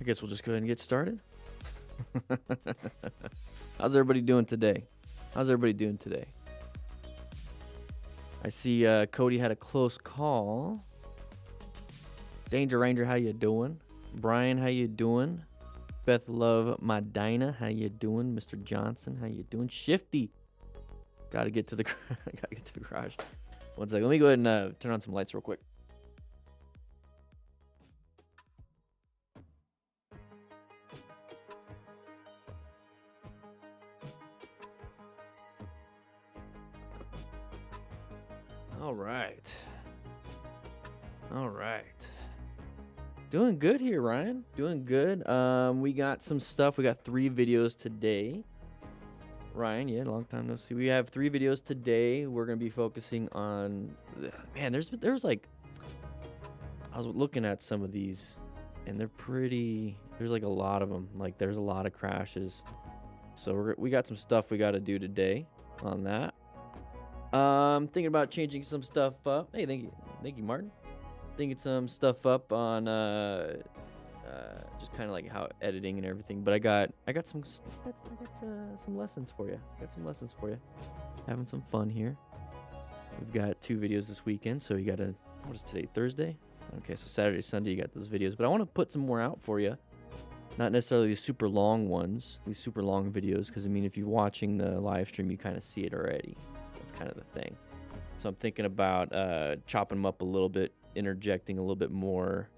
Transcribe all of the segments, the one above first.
I guess we'll just go ahead and get started. How's everybody doing today? I see Cody had a close call. Danger Ranger, how you doing? Brian, how you doing? Beth Love Medina, how you doing? Mr. Johnson, how you doing? Shifty, gotta get to the garage. One second, let me go ahead and turn on some lights real quick. All right. Doing good here, Ryan. Doing good. We got some stuff. We got 3 videos today. Ryan, yeah, long time no see. We have 3 videos today. We're gonna be focusing on, man. There's like, I was looking at some of these, and they're pretty. There's like a lot of them. Like there's a lot of crashes. So we got some stuff we got to do today on that. Thinking about changing some stuff up. Hey, thank you, Martin. Thinking some stuff up on just kind of like how editing and everything. But I got some lessons for you. Having some fun here. We've got 2 videos this weekend, so you got to, what is today? Thursday. Okay, so Saturday, Sunday, you got those videos. But I want to put some more out for you. Not necessarily these super long ones, these super long videos, because I mean, if you're watching the live stream, you kind of see it already. That's kind of the thing. So I'm thinking about chopping them up a little bit, interjecting a little bit more,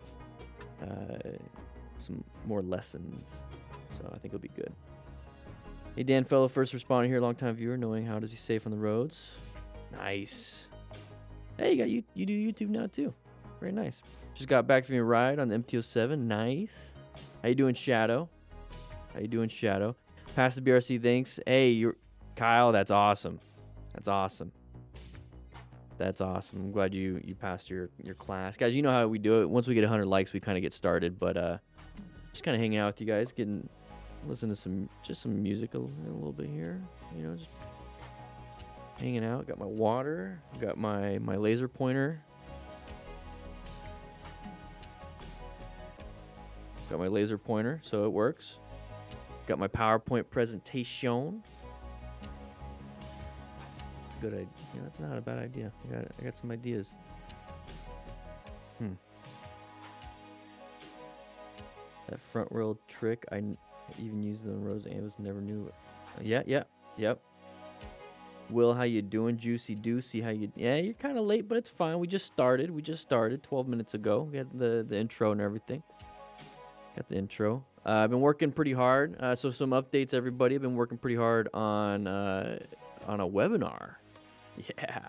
some more lessons. So I think it'll be good. Hey, Dan Fellow, first responder here, long-time viewer, knowing how to be safe on the roads. Nice. Hey, you do YouTube now too. Very nice. Just got back from your ride on the MT-07. Nice. How you doing, Shadow? Pass the BRC, thanks. Hey, you're Kyle. That's awesome. I'm glad you passed your class. Guys, you know how we do it. Once we get 100 likes, we kind of get started. But just kind of hanging out with you guys, listen to some music a little bit here. You know, just hanging out. Got my water. Got my laser pointer. So it works. Got my PowerPoint presentation. It's a good idea. Yeah, that's not a bad idea. I got some ideas. That front rail trick, I even used them Rose Ambus, never knew it. Yep. Will, how you doing? Juicy Deucey, how you? Yeah, you're kind of late, but it's fine. We just started 12 minutes ago. We had the intro and everything. Got the intro. I've been working pretty hard. So some updates, everybody. I've been working pretty hard on a webinar. Yeah,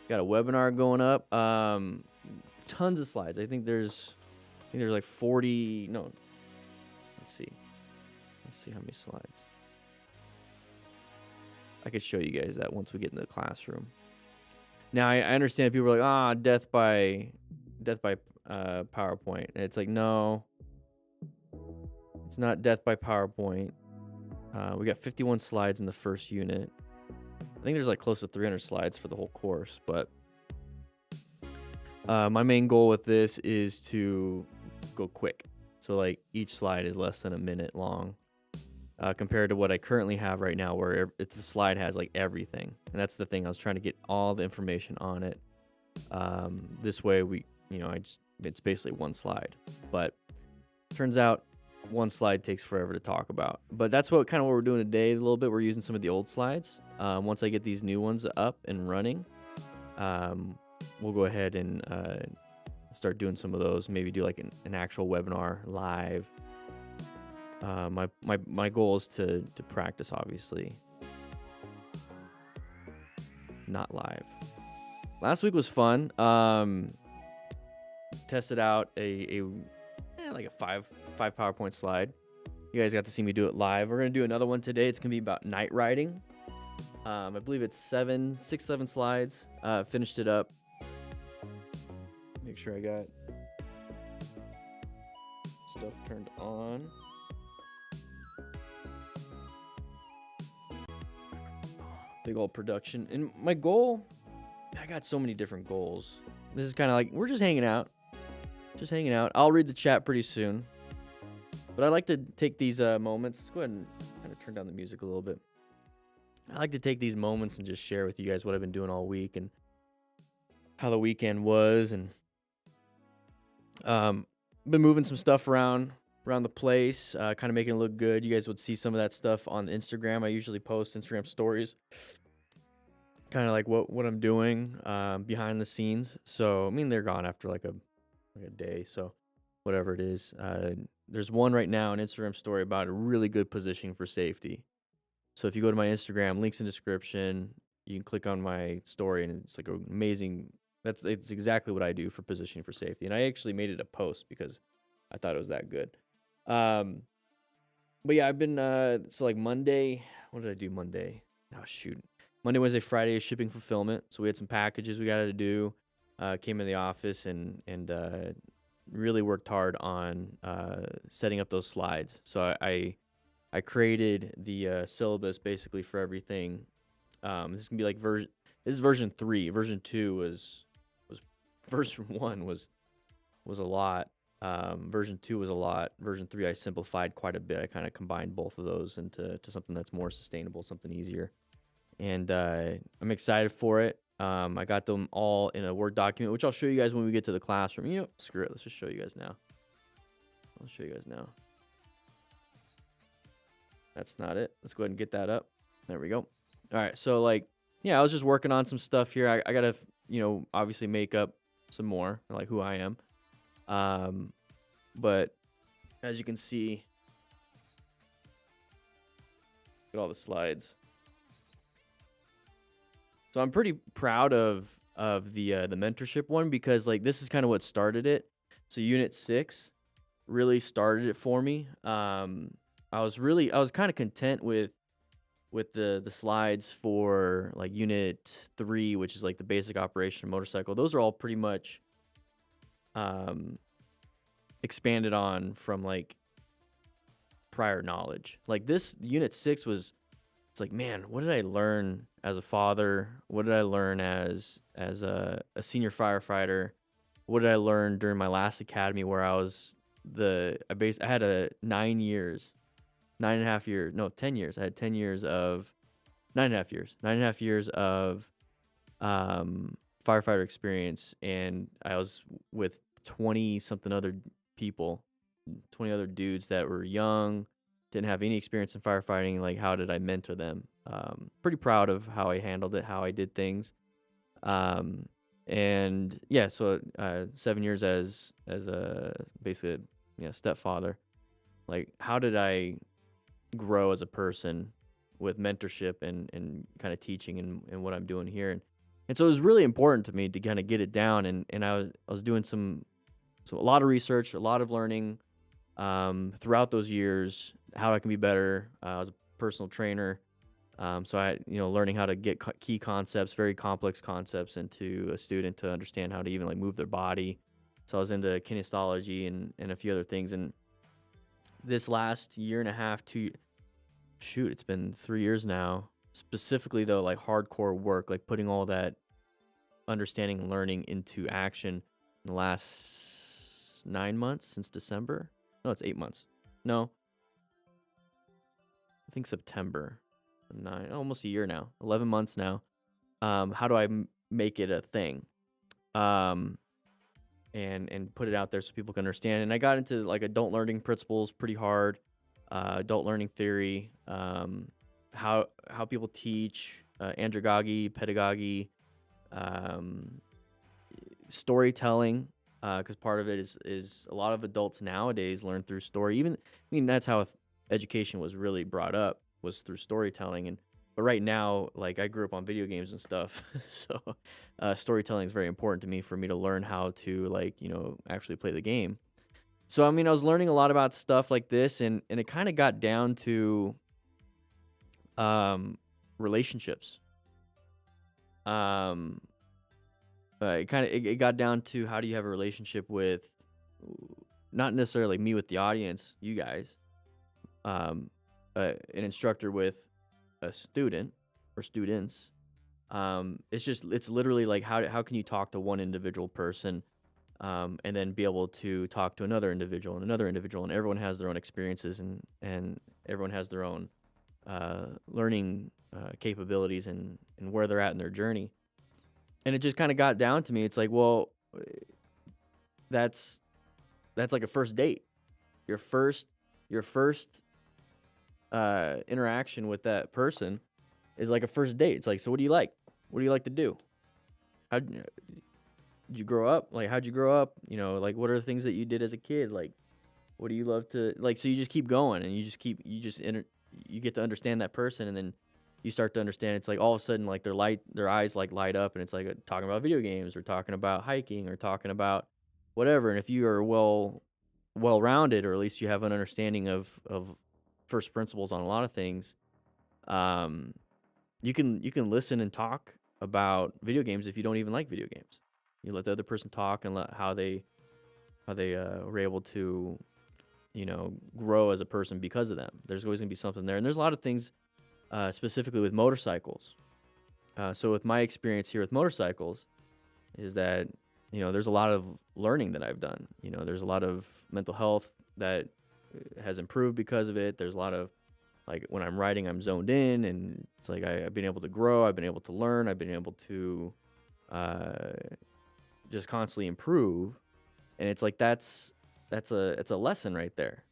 got a webinar going up. Tons of slides. I think there's like 40. No, let's see how many slides. I could show you guys that once we get into the classroom. Now I understand people are like, death by PowerPoint. And it's like, no. It's not death by PowerPoint. We got 51 slides in the first unit. I think there's like close to 300 slides for the whole course. But my main goal with this is to go quick. So like each slide is less than a minute long compared to what I currently have right now, where the slide has like everything. And that's the thing. I was trying to get all the information on it. This way it's basically one slide. But turns out one slide takes forever to talk about. But that's what we're doing today. A little bit, we're using some of the old slides. Once I get these new ones up and running, we'll go ahead and start doing some of those. Maybe do like an actual webinar live. My goal is to practice, obviously. Not live. Last week was fun. Tested out a five PowerPoint slide. You guys got to see me do it live. We're gonna do another one today. It's gonna be about night riding. I believe it's 7 slides. Finished it up. Make sure I got stuff turned on. Big old production. And my goal, I got so many different goals. This is kind of like, we're just hanging out. I'll read the chat pretty soon. But I like to take these moments. Let's go ahead and kind of turn down the music a little bit. I like to take these moments and just share with you guys what I've been doing all week and how the weekend was, and been moving some stuff around the place, kind of making it look good. You guys would see some of that stuff on Instagram. I usually post Instagram stories, kind of like what I'm doing behind the scenes. So I mean, they're gone after like a day, so whatever it is. There's one right now, an Instagram story about a really good positioning for safety. So if you go to my Instagram, links in description, you can click on my story, and it's like an amazing. It's exactly what I do for positioning for safety, and I actually made it a post because I thought it was that good. Um, but yeah, I've been so like Monday. What did I do Monday? Oh shoot, Monday, Wednesday, Friday is shipping fulfillment. So we had some packages we got to do. Came in the office and really worked hard on setting up those slides. So I created the syllabus basically for everything. This is gonna be like version. This is version 3. Version 2 was version 1 was a lot. Version 2 was a lot. Version 3 I simplified quite a bit. I kind of combined both of those into something that's more sustainable, something easier. And I'm excited for it. I got them all in a Word document, which I'll show you guys when we get to the classroom. You know, screw it. Let's just show you guys now. I'll show you guys now. That's not it. Let's go ahead and get that up. There we go. All right. So like, yeah, I was just working on some stuff here. I got to, obviously make up some more, like who I am. But as you can see, look at all the slides. So I'm pretty proud of the mentorship one, because like this is kind of what started it. So Unit 6 really started it for me. I was kind of content with the slides for like Unit 3, which is like the basic operation of motorcycle. Those are all pretty much expanded on from like prior knowledge. Like this Unit 6 was, it's like, man, what did I learn as a father? What did I learn as a senior firefighter? What did I learn during my last academy where I was I had 9 years, 9.5 years, no, 10 years. I had 10 years of 9.5 years of firefighter experience, and I was with 20 something other people, 20 other dudes that were young, didn't have any experience in firefighting. Like, how did I mentor them? Pretty proud of how I handled it, how I did things. And yeah, so 7 years as a basically stepfather. Like, how did I grow as a person with mentorship and kind of teaching and what I'm doing here? And so it was really important to me to kind of get it down, and I was doing a lot of research, a lot of learning throughout those years, how I can be better. I was a personal trainer, so I learning how to get key concepts, very complex concepts, into a student to understand how to even like move their body. So I was into kinesiology and a few other things. And this last year and a half, it's been 3 years now, specifically though, like hardcore work, like putting all that understanding and learning into action in the last 9 months, since December. No, it's 8 months. No, I think September. Almost a year now, 11 months now. How do I make it a thing? And put it out there so people can understand. And I got into like adult learning principles pretty hard, adult learning theory, how people teach, andragogy, pedagogy, storytelling, because part of it is a lot of adults nowadays learn through story. That's how education was really brought up, was through storytelling. But right now, like, I grew up on video games and stuff, so storytelling is very important to me, for me to learn how to actually play the game. So I was learning a lot about stuff like this, and it kind of got down to relationships. It got down to, how do you have a relationship with, not necessarily me with the audience, you guys, an instructor with a student or students. It's literally like, how can you talk to one individual person and then be able to talk to another individual and another individual, and everyone has their own experiences, and everyone has their own learning capabilities and where they're at in their journey. And it just kind of got down to me. It's like, well, that's like a first date. Your first interaction with that person is like a first date. It's like, so what do you like? What do you like to do? How did you grow up? Like, how'd you grow up? You know, like, what are the things that you did as a kid? Like, what do you love to like? So you just keep going, and you get to understand that person, and then you start to understand. It's like all of a sudden, like their eyes like light up, and it's like talking about video games or talking about hiking or talking about whatever. And if you are well rounded, or at least you have an understanding of first principles on a lot of things, um, you can listen and talk about video games if you don't even like video games. You let the other person talk and let how they were able to, you know, grow as a person because of them. There's always gonna be something there, and there's a lot of things, specifically with motorcycles. So with my experience here with motorcycles, is that, you know, there's a lot of learning that I've done. You know, there's a lot of mental health that has improved because of it. There's a lot of, like, when I'm riding, I'm zoned in, and it's like I've been able to grow. I've been able to learn. I've been able to just constantly improve. And it's like it's a lesson right there.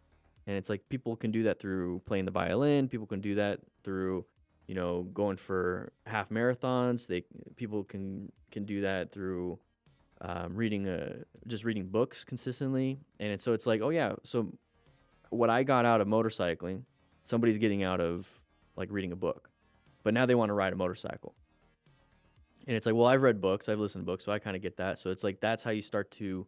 And it's like people can do that through playing the violin. People can do that through, you know, going for half marathons. People can do that through just reading books consistently. And so it's like, oh yeah, so what I got out of motorcycling, somebody's getting out of like reading a book, but now they want to ride a motorcycle. And it's like, well, I've read books, I've listened to books, so I kind of get that. So it's like that's how you start to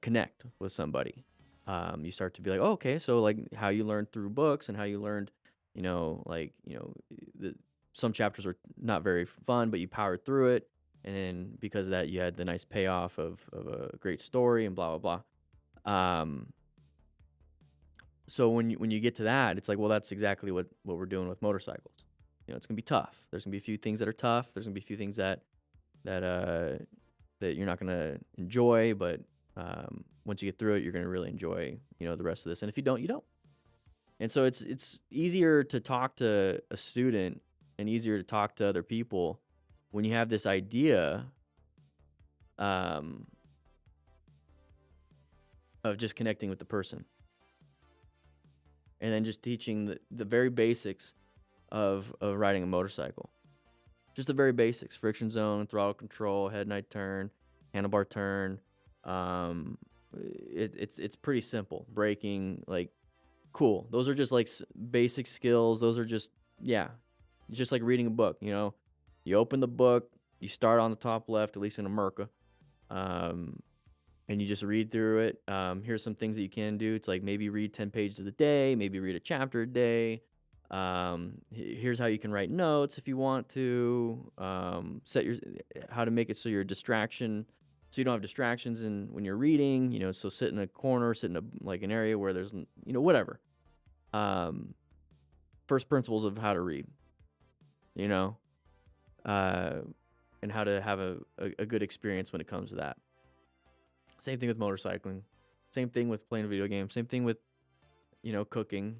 connect with somebody. You start to be like, oh, okay, so like how you learned through books and how you learned, you know, like, you know, some chapters were not very fun, but you powered through it. And then because of that, you had the nice payoff of a great story and blah, blah, blah. So when you get to that, it's like, well, that's exactly what we're doing with motorcycles. You know, it's gonna be tough. There's gonna be a few things that are tough. There's gonna be a few things that you're not gonna enjoy, but once you get through it, you're gonna really enjoy, you know, the rest of this. And if you don't, you don't. And so it's easier to talk to a student and easier to talk to other people when you have this idea of just connecting with the person, and then just teaching the very basics of riding a motorcycle. Just the very basics: friction zone, throttle control, head and eye turn, handlebar turn. It's pretty simple. Braking, like, cool. Those are just like basic skills. Those are just, yeah, just like reading a book. You know, you open the book, you start on the top left, at least in America, and you just read through it. Here's some things that you can do. It's like maybe read 10 pages a day, maybe read a chapter a day. Here's how you can write notes if you want to. How to make it so you're a distraction, so you don't have distractions when you're reading. You know, so sit in a corner, sit in an area where there's, you know, whatever. First principles of how to read. You know, and how to have a good experience when it comes to that. Same thing with motorcycling. Same thing with playing a video game. Same thing with, you know, cooking.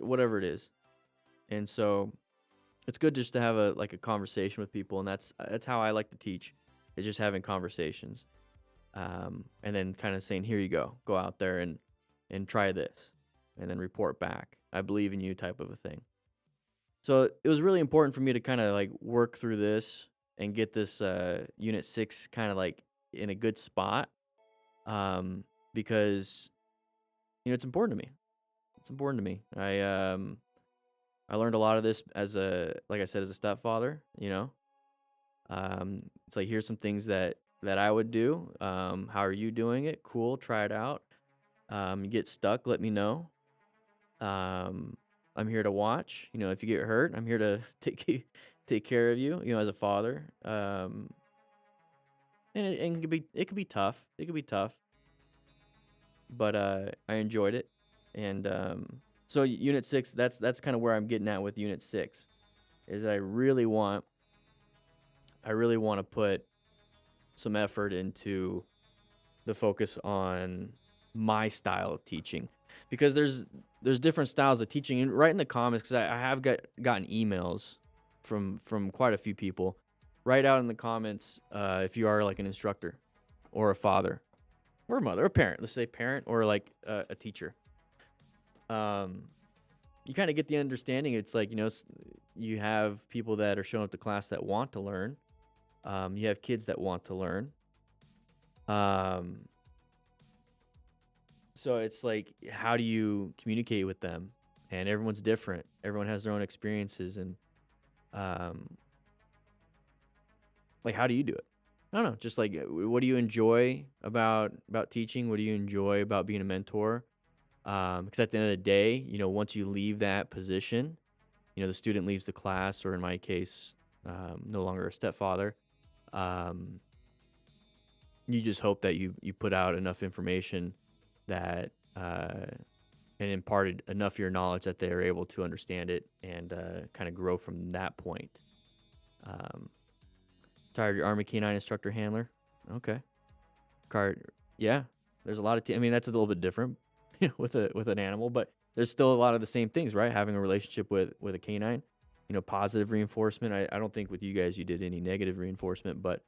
Whatever it is. And so it's good just to have a conversation with people, and that's how I like to teach, is just having conversations, and then kind of saying, here you go out there and try this, and then report back. I believe in you, type of a thing. So it was really important for me to kind of like work through this and get this Unit 6 kind of like in a good spot, because, you know, it's important to me. It's important to me. I learned a lot of this like I said, as a stepfather. You know, it's like, here's some things that I would do. How are you doing it? Cool, try it out. You get stuck, let me know. I'm here to watch. You know, if you get hurt, I'm here to take care of you. You know, as a father. And it could be tough. It could be tough. But I enjoyed it, and so Unit 6, that's kind of where I'm getting at with Unit 6, is that I really want to put some effort into the focus on my style of teaching, because there's different styles of teaching. And right in the comments, because I have gotten emails from quite a few people. Write out in the comments if you are like an instructor or a father or a mother or a parent. Let's say parent or like a teacher. You kind of get the understanding. It's like, you have people that are showing up to class that want to learn. You have kids that want to learn. So it's like, how do you communicate with them? And everyone's different. Everyone has their own experiences, and like, how do you do it? I don't know. Just like, what do you enjoy about teaching? What do you enjoy about being a mentor? Because at the end of the day, once you leave that position, the student leaves the class, or in my case, no longer a stepfather. You just hope that you put out enough information that and imparted enough of your knowledge that they're able to understand it and kind of grow from that point. Tired of your Army Canine instructor handler? Okay. Yeah. There's a lot of I mean, that's a little bit different with an animal, but there's still a lot of the same things, right? Having a relationship with a canine, positive reinforcement. I don't think with you guys you did any negative reinforcement, but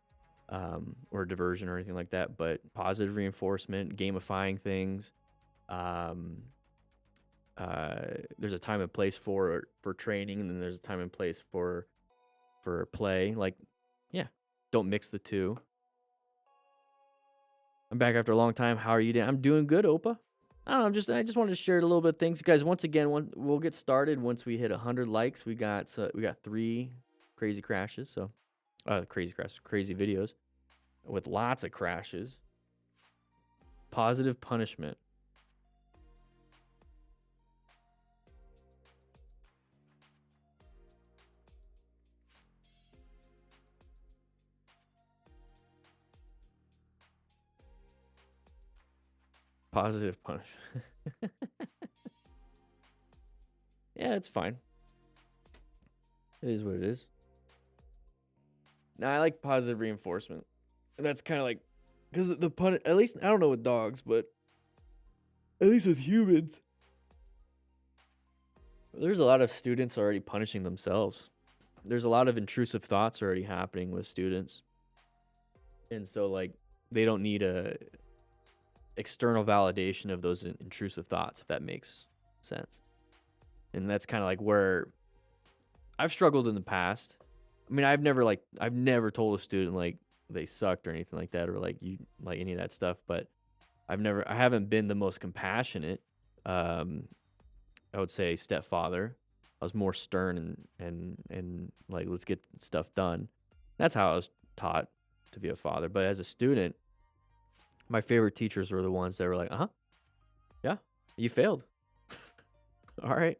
or diversion or anything like that, but positive reinforcement, gamifying things. There's a time and place for training, and then there's a time and place for play. Like, yeah, don't mix the two. I'm back after a long time. How are you doing? I'm doing good, Opa. I don't know. I just wanted to share a little bit of things, guys. Once again, we'll get started once we hit 100 likes. We got 3 crazy crashes. So, crazy videos with lots of crashes. Positive punishment. Positive punishment. Yeah, it's fine. It is what it is. Now, I like positive reinforcement. And that's kind of like, because at least, I don't know with dogs, but at least with humans, there's a lot of students already punishing themselves. There's a lot of intrusive thoughts already happening with students. And so, like, they don't need a external validation of those intrusive thoughts, if that makes sense. And that's kind of like where I've struggled in the past. I mean, I've never told a student like they sucked or anything like that, or like any of that stuff, but I haven't been the most compassionate, I would say, stepfather. I was more stern and like, let's get stuff done. That's how I was taught to be a father. But as a student, my favorite teachers were the ones that were like, yeah, you failed. All right.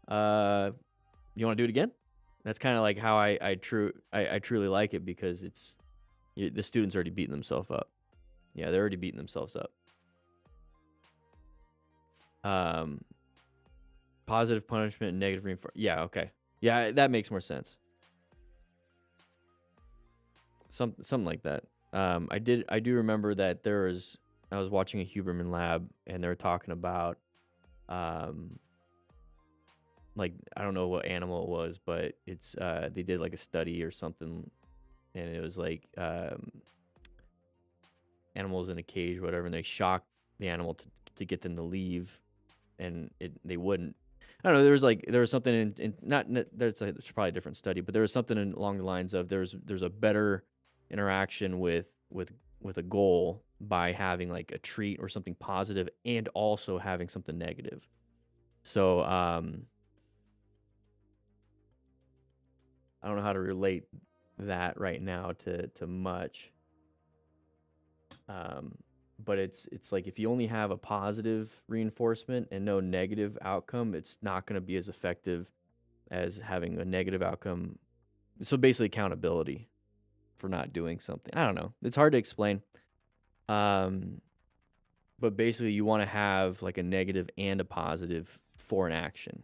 You want to do it again? That's kind of like how I truly like it, because the students already beating themselves up. Yeah, they're already beating themselves up. Positive punishment and negative reinforcement. Yeah, okay. Yeah, that makes more sense. Something like that. I do remember that I was watching a Huberman lab, and they were talking about like, I don't know what animal it was, but it's they did like a study or something, and it was like animals in a cage or whatever, and they shocked the animal to get them to leave, and they wouldn't. I don't know. There was something in there's probably a different study, but there was something along the lines of there's a better interaction with a goal by having like a treat or something positive, and also having something negative. So I don't know how to relate that right now to much. But it's like, if you only have a positive reinforcement and no negative outcome, it's not going to be as effective as having a negative outcome. So basically, accountability for not doing something. I don't know. It's hard to explain. But basically, you want to have like a negative and a positive for an action.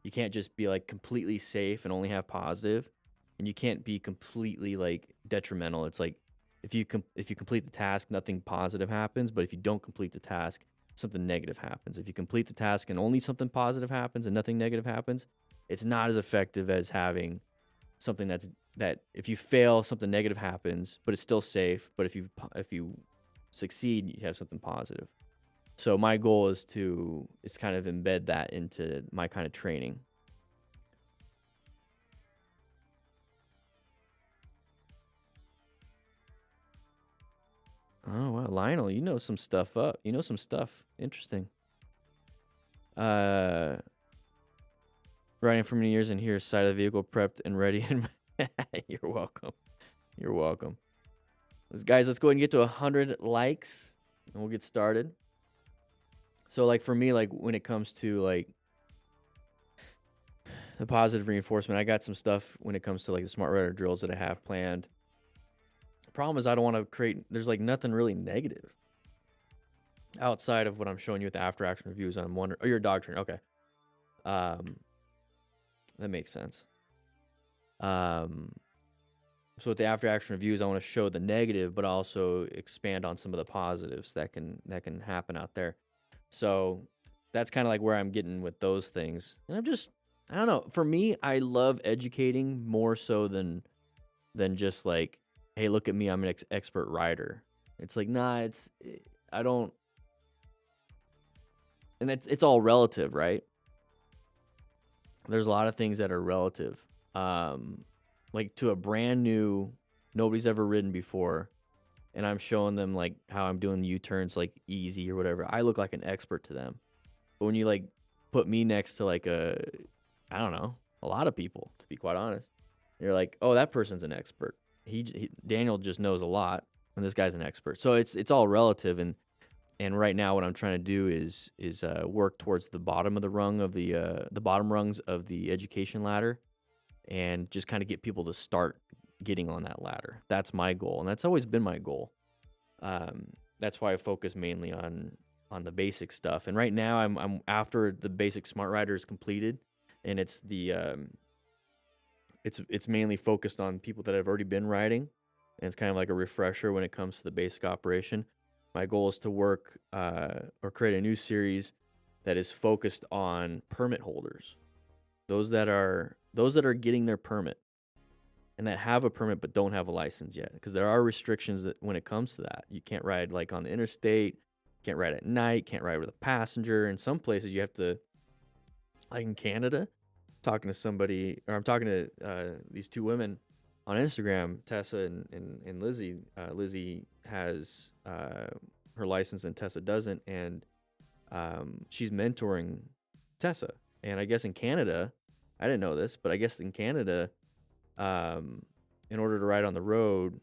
You can't just be like completely safe and only have positive, and you can't be completely like detrimental. It's like, If you complete the task, nothing positive happens. But if you don't complete the task, something negative happens. If you complete the task and only something positive happens and nothing negative happens, it's not as effective as having something that if you fail, something negative happens, but it's still safe. But if you succeed, you have something positive. So my goal is kind of embed that into my kind of training. Oh wow, Lionel, you know some stuff up. You know some stuff. Interesting. Riding for many years and here, side of the vehicle prepped and ready. And you're welcome. You're welcome. Guys, let's go ahead and get to 100 likes, and we'll get started. So, like for me, like when it comes to like the positive reinforcement, I got some stuff when it comes to like the smart rider drills that I have planned. The problem is I don't want to create. There's like nothing really negative outside of what I'm showing you with the after action reviews. I'm wondering. Oh, you're a dog trainer. Okay. That makes sense. So with the after action reviews, I want to show the negative, but also expand on some of the positives that can happen out there. So that's kind of like where I'm getting with those things. And I don't know. For me, I love educating more so than just like, hey, look at me, I'm an expert rider. It's like, nah, I don't. And it's all relative, right? There's a lot of things that are relative. Like to a brand new, nobody's ever ridden before, and I'm showing them like how I'm doing U-turns like easy or whatever. I look like an expert to them. But when you like put me next to like I don't know, a lot of people, to be quite honest, you're like, oh, that person's an expert. Daniel just knows a lot, and this guy's an expert. So it's all relative, and right now what I'm trying to do is work towards the bottom of the rung of the bottom rungs of the education ladder, and just kind of get people to start getting on that ladder. That's my goal, and that's always been my goal. That's why I focus mainly on the basic stuff. And right now I'm after the basic smart rider is completed, and it's it's mainly focused on people that have already been riding, and it's kind of like a refresher when it comes to the basic operation. My goal is to work or create a new series that is focused on permit holders, those that are getting their permit and that have a permit but don't have a license yet, because there are restrictions that when it comes to that. You can't ride like on the interstate, can't ride at night, can't ride with a passenger. In some places you have to, like in Canada, talking to somebody, or I'm talking to these two women on Instagram, Tessa and Lizzie. Lizzie has her license and Tessa doesn't, and she's mentoring Tessa. And I guess in Canada, I didn't know this, but I guess in Canada, in order to ride on the road,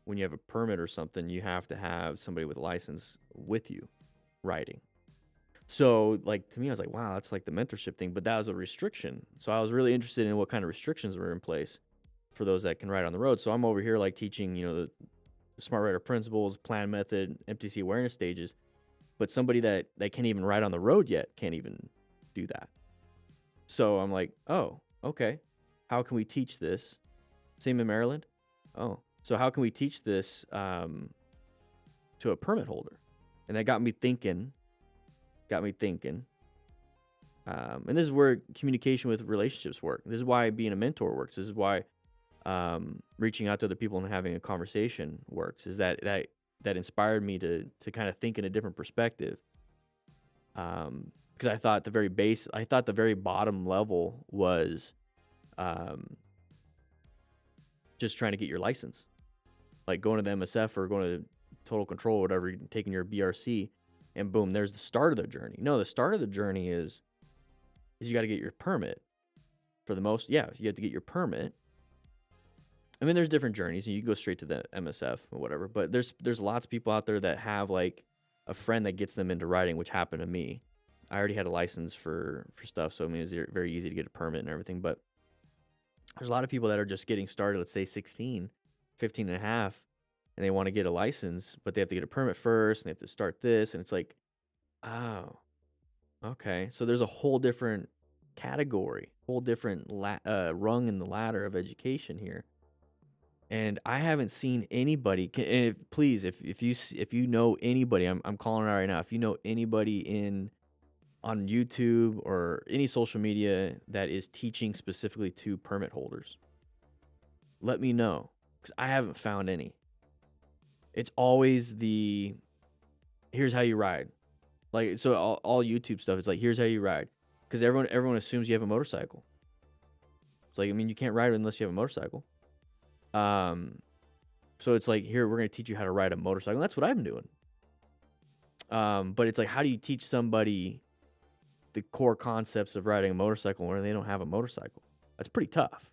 when you have a permit or something, you have to have somebody with a license with you riding. So, like, to me, I was like, wow, that's like the mentorship thing, but that was a restriction. So I was really interested in what kind of restrictions were in place for those that can ride on the road. So I'm over here like teaching, the smart rider principles, plan method, MTC awareness stages, but somebody that can't even ride on the road yet can't even do that. So I'm like, oh, okay. How can we teach this? Same in Maryland? Oh, so how can we teach this to a permit holder? And that got me thinking. And this is where communication with relationships work. This is why being a mentor works. This is why reaching out to other people and having a conversation works. Is that inspired me to kind of think in a different perspective. Because I thought the very bottom level was just trying to get your license, like going to the MSF or going to Total Control or whatever, taking your BRC, and boom, there's the start of the journey. No, the start of the journey is you got to get your permit. You have to get your permit. I mean, there's different journeys, and you can go straight to the MSF or whatever. But there's lots of people out there that have like a friend that gets them into riding, which happened to me. I already had a license for stuff, so I mean, it was very easy to get a permit and everything. But there's a lot of people that are just getting started, let's say 16, 15 and a half, and they want to get a license, but they have to get a permit first, and they have to start this, and it's like, oh, okay. So there's a whole different category, whole different rung in the ladder of education here. And I haven't seen anybody. And please, if you know anybody, I'm calling it out right now. If you know anybody on YouTube or any social media that is teaching specifically to permit holders, let me know, because I haven't found any. It's always here's how you ride. Like, so all YouTube stuff, it's like, here's how you ride. Because everyone assumes you have a motorcycle. It's like, I mean, you can't ride unless you have a motorcycle. So it's like, here, we're going to teach you how to ride a motorcycle. And that's what I've been doing. But it's like, how do you teach somebody the core concepts of riding a motorcycle when they don't have a motorcycle? That's pretty tough.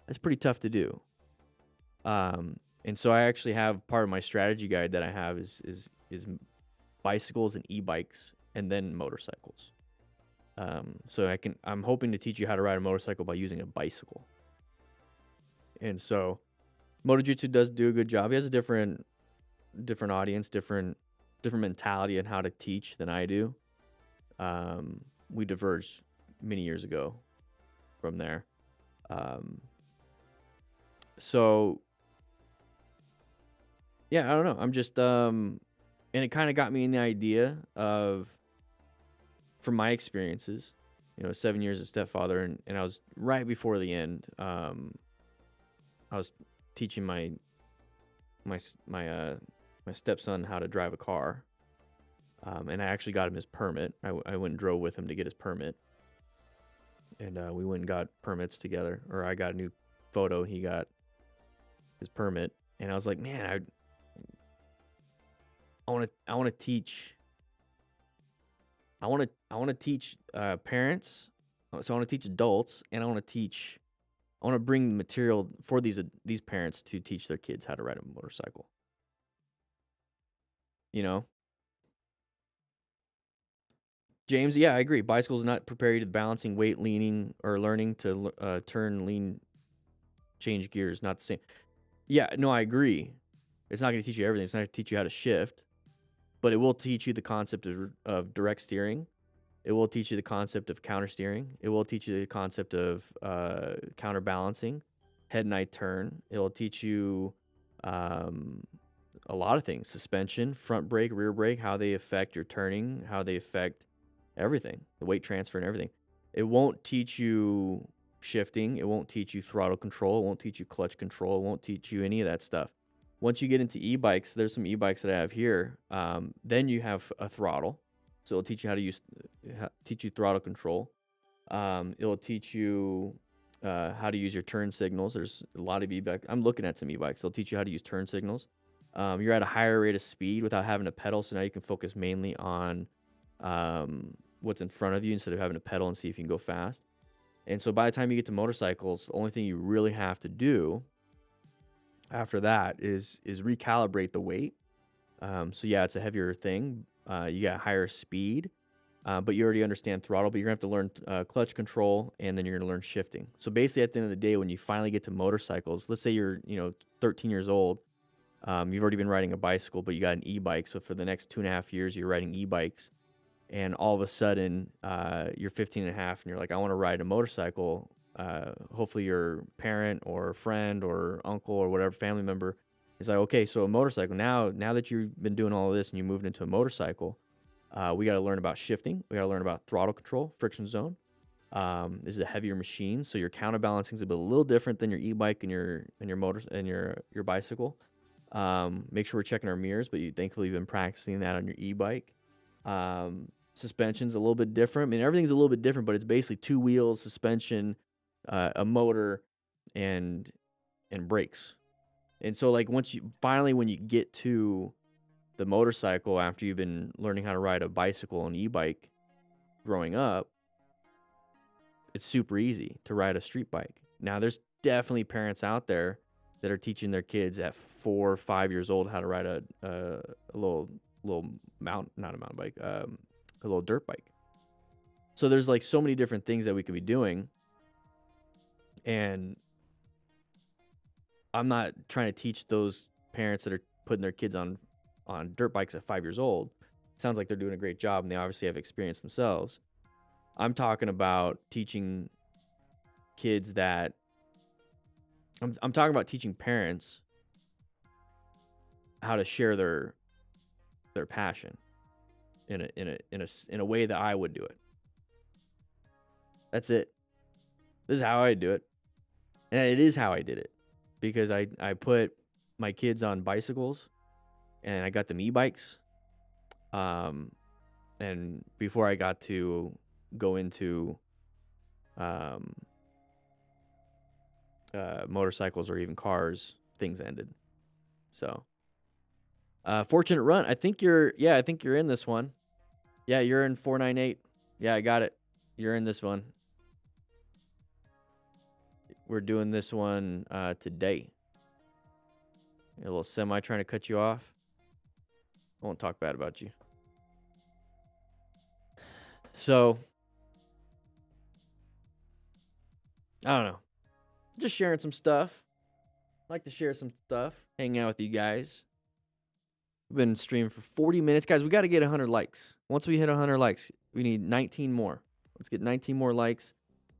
That's pretty tough to do. And so I actually have part of my strategy guide that I have is bicycles and e-bikes and then motorcycles. So I'm hoping to teach you how to ride a motorcycle by using a bicycle. And so Motojitsu does do a good job. He has a different audience, different mentality on how to teach than I do. We diverged many years ago from there. So yeah, I don't know. I'm just and it kind of got me in the idea of, from my experiences, 7 years as stepfather, and I was right before the end. I was teaching my stepson how to drive a car, and I actually got him his permit. I went and drove with him to get his permit, and we went and got permits together. Or I got a new photo, he got his permit, and I was like, man, I want to teach. I want to teach parents. So I want to teach adults, and I want to bring material for these parents to teach their kids how to ride a motorcycle. James, yeah, I agree. Bicycles not prepare you to balancing, weight, leaning, or learning to turn, lean, change gears. Not the same. Yeah, no, I agree. It's not going to teach you everything. It's not going to teach you how to shift, but it will teach you the concept of direct steering. It will teach you the concept of counter steering. It will teach you the concept of counterbalancing, head and eye turn. It will teach you a lot of things: suspension, front brake, rear brake, how they affect your turning, how they affect everything, the weight transfer and everything. It won't teach you shifting. It won't teach you throttle control. It won't teach you clutch control. It won't teach you any of that stuff. Once you get into e-bikes, there's some e-bikes that I have here. Then you have a throttle. So it'll teach you how to teach you throttle control. It'll teach you how to use your turn signals. There's a lot of e-bikes. I'm looking at some e-bikes. They'll teach you how to use turn signals. You're at a higher rate of speed without having to pedal. So now you can focus mainly on what's in front of you instead of having to pedal and see if you can go fast. And so by the time you get to motorcycles, the only thing you really have to do after that is recalibrate the weight. So yeah, it's a heavier thing. You got higher speed, but you already understand throttle, but you're gonna have to learn clutch control, and then you're gonna learn shifting. So basically at the end of the day, when you finally get to motorcycles, let's say you're 13 years old, you've already been riding a bicycle, but you got an e-bike. So for the next 2.5 years, you're riding e-bikes, and all of a sudden you're 15 and a half and you're like, I want to ride a motorcycle. Hopefully your parent or friend or uncle or whatever family member is like, okay, so a motorcycle, now that you've been doing all of this and you moved into a motorcycle, we got to learn about shifting. We got to learn about throttle control, friction zone. This is a heavier machine, so your counterbalancing is a little different than your e-bike and your bicycle. Make sure we're checking our mirrors, but thankfully you've been practicing that on your e-bike. Suspension's a little bit different. I mean, everything's a little bit different, but it's basically 2 wheels, suspension, a motor, and brakes. And so like when you get to the motorcycle after you've been learning how to ride a bicycle and e-bike growing up, it's super easy to ride a street bike. Now there's definitely parents out there that are teaching their kids at 4 or 5 years old how to ride a little not a mountain bike, a little dirt bike. So there's like so many different things that we could be doing, and I'm not trying to teach those parents that are putting their kids on dirt bikes at 5 years old. Sounds like they're doing a great job, and they obviously have experience themselves. I'm talking about teaching kids that I'm talking about teaching parents how to share their passion in a way that I would do it. That's it. This is how I do it. And it is how I did it, because I put my kids on bicycles and I got them e-bikes. And before I got to go into motorcycles or even cars, things ended. So fortunate run. I think you're in this one. Yeah, you're in 498. Yeah, I got it. You're in this one. We're doing this one today. A little semi trying to cut you off. I won't talk bad about you. So, I don't know. Just sharing some stuff. I like to share some stuff. Hang out with you guys. We've been streaming for 40 minutes. Guys, we got to get 100 likes. Once we hit 100 likes, we need 19 more. Let's get 19 more likes.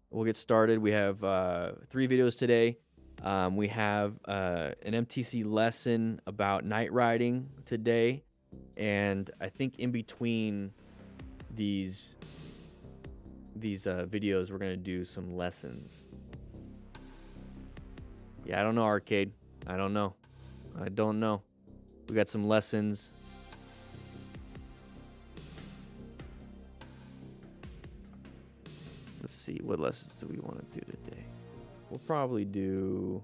We'll get started. We have 3 videos today. We have an MTC lesson about night riding today. And I think in between these videos, we're going to do some lessons. Yeah, I don't know, Arcade. I don't know. We got some lessons. Let's see, what lessons do we want to do today? We'll probably do...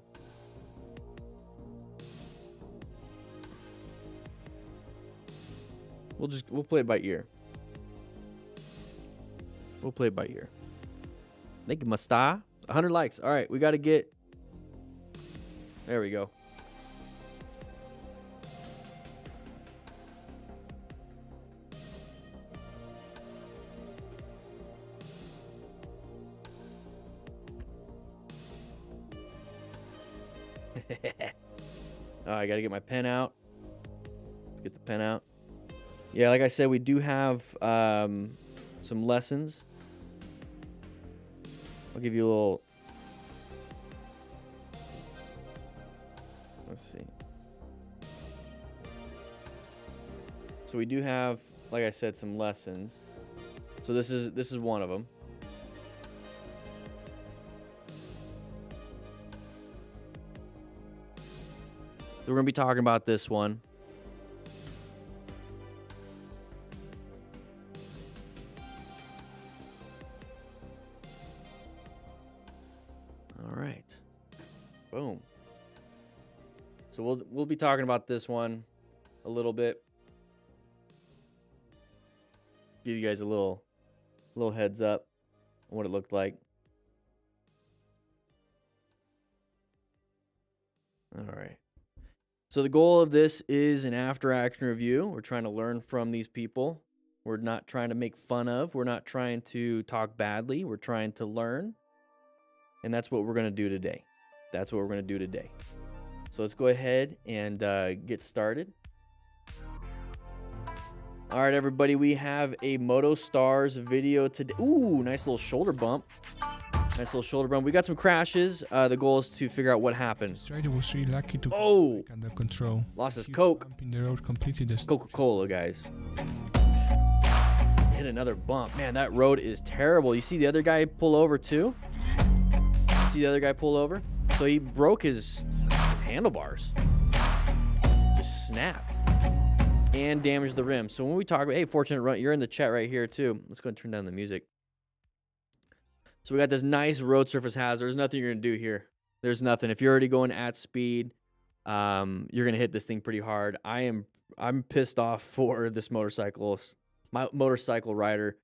We'll play it by ear. We'll play it by ear. Thank you, Masta. 100 likes. All right, we got to get... There we go. Oh, I gotta get my pen out. Let's get the pen out. Yeah, like I said, we do have some lessons. I'll give you a little... Let's see. So we do have, like I said, some lessons. So this is one of them. We're going to be talking about this one. All right. Boom. So we'll be talking about this one a little bit. Give you guys a little heads up on what it looked like. All right. So the goal of this is an after-action review. We're trying to learn from these people. We're not trying to make fun of. We're not trying to talk badly. We're trying to learn. And that's what we're going to do today. So let's go ahead and get started. All right, everybody. We have a Moto Stars video today. Ooh, nice little shoulder bump. We got some crashes. The goal is to figure out what happened. This rider was really lucky to get under control. Lost his Coke. The road completed the Coca-Cola, guys. Hit another bump. Man, that road is terrible. You see the other guy pull over too? So he broke his handlebars. Just snapped. And damaged the rim. So when we talk about, hey, fortunate run, you're in the chat right here too. Let's go and turn down the music. So we got this nice road surface hazard. There's nothing you're going to do here. There's nothing. If you're already going at speed, you're going to hit this thing pretty hard. I'm pissed off for this motorcycle rider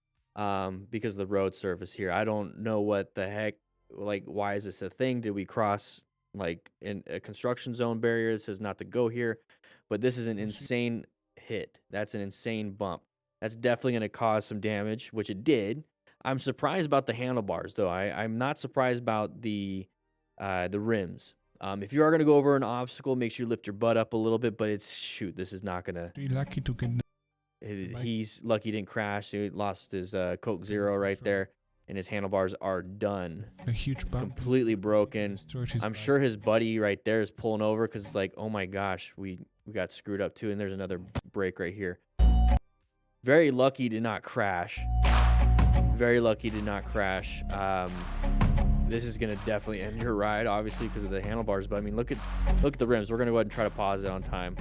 because of the road surface here. I don't know what the heck, like, why is this a thing? Did we cross, like, in a construction zone barrier that says not to go here? But this is an insane hit. That's an insane bump. That's definitely going to cause some damage, which it did. I'm surprised about the handlebars, though. I'm not surprised about the rims. If you are going to go over an obstacle, make sure you lift your butt up a little bit. But this is not going to... Lucky to get... He's lucky he didn't crash. He lost his Coke Zero right there. and his handlebars are done. A huge bump. Completely broken. Destroyed his I'm bike. sure his buddy right there is pulling over because it's like, oh my gosh, we got screwed up too. And there's another break right here. Very lucky to not crash. Very lucky to not crash. This is gonna definitely end your ride, obviously, because of the handlebars. But I mean, look at the rims. We're gonna go ahead and try to pause it on time.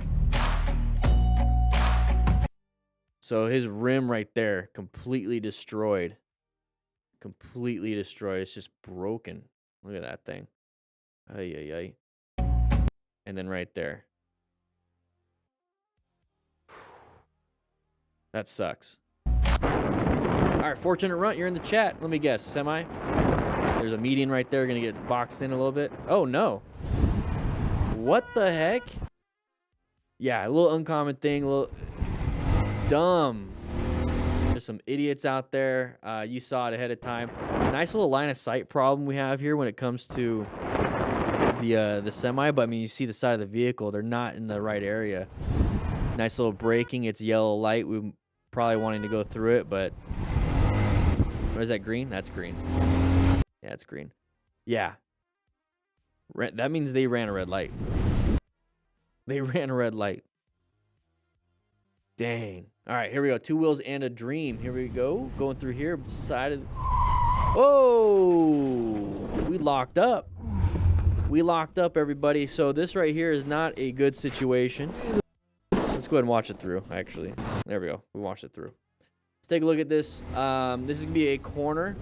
So his rim right there, completely destroyed. Completely destroyed. It's just broken. Look at that thing. Ay, ay, ay. And then right there. That sucks. All right, Fortunate Runt, you're in the chat. Let me guess, semi? There's a median right there. Gonna get boxed in a little bit. Oh, no. What the heck? Yeah, a little uncommon thing, a little dumb. There's some idiots out there. You saw it ahead of time. Nice little line of sight problem we have here when it comes to the semi, but I mean, you see the side of the vehicle. They're not in the right area. Nice little braking. It's yellow light. We probably wanting to go through it, but what is that, green? That's green. Yeah, it's green. Yeah. That means they ran a red light. They ran a red light. Dang. All right, here we go. Two wheels and a dream. Here we go. Going through here. Side of... Oh! We locked up. We locked up, everybody. So this right here is not a good situation. Let's go ahead and watch it through, actually. There we go. We watched it through. Let's take a look at this. This is going to be a corner.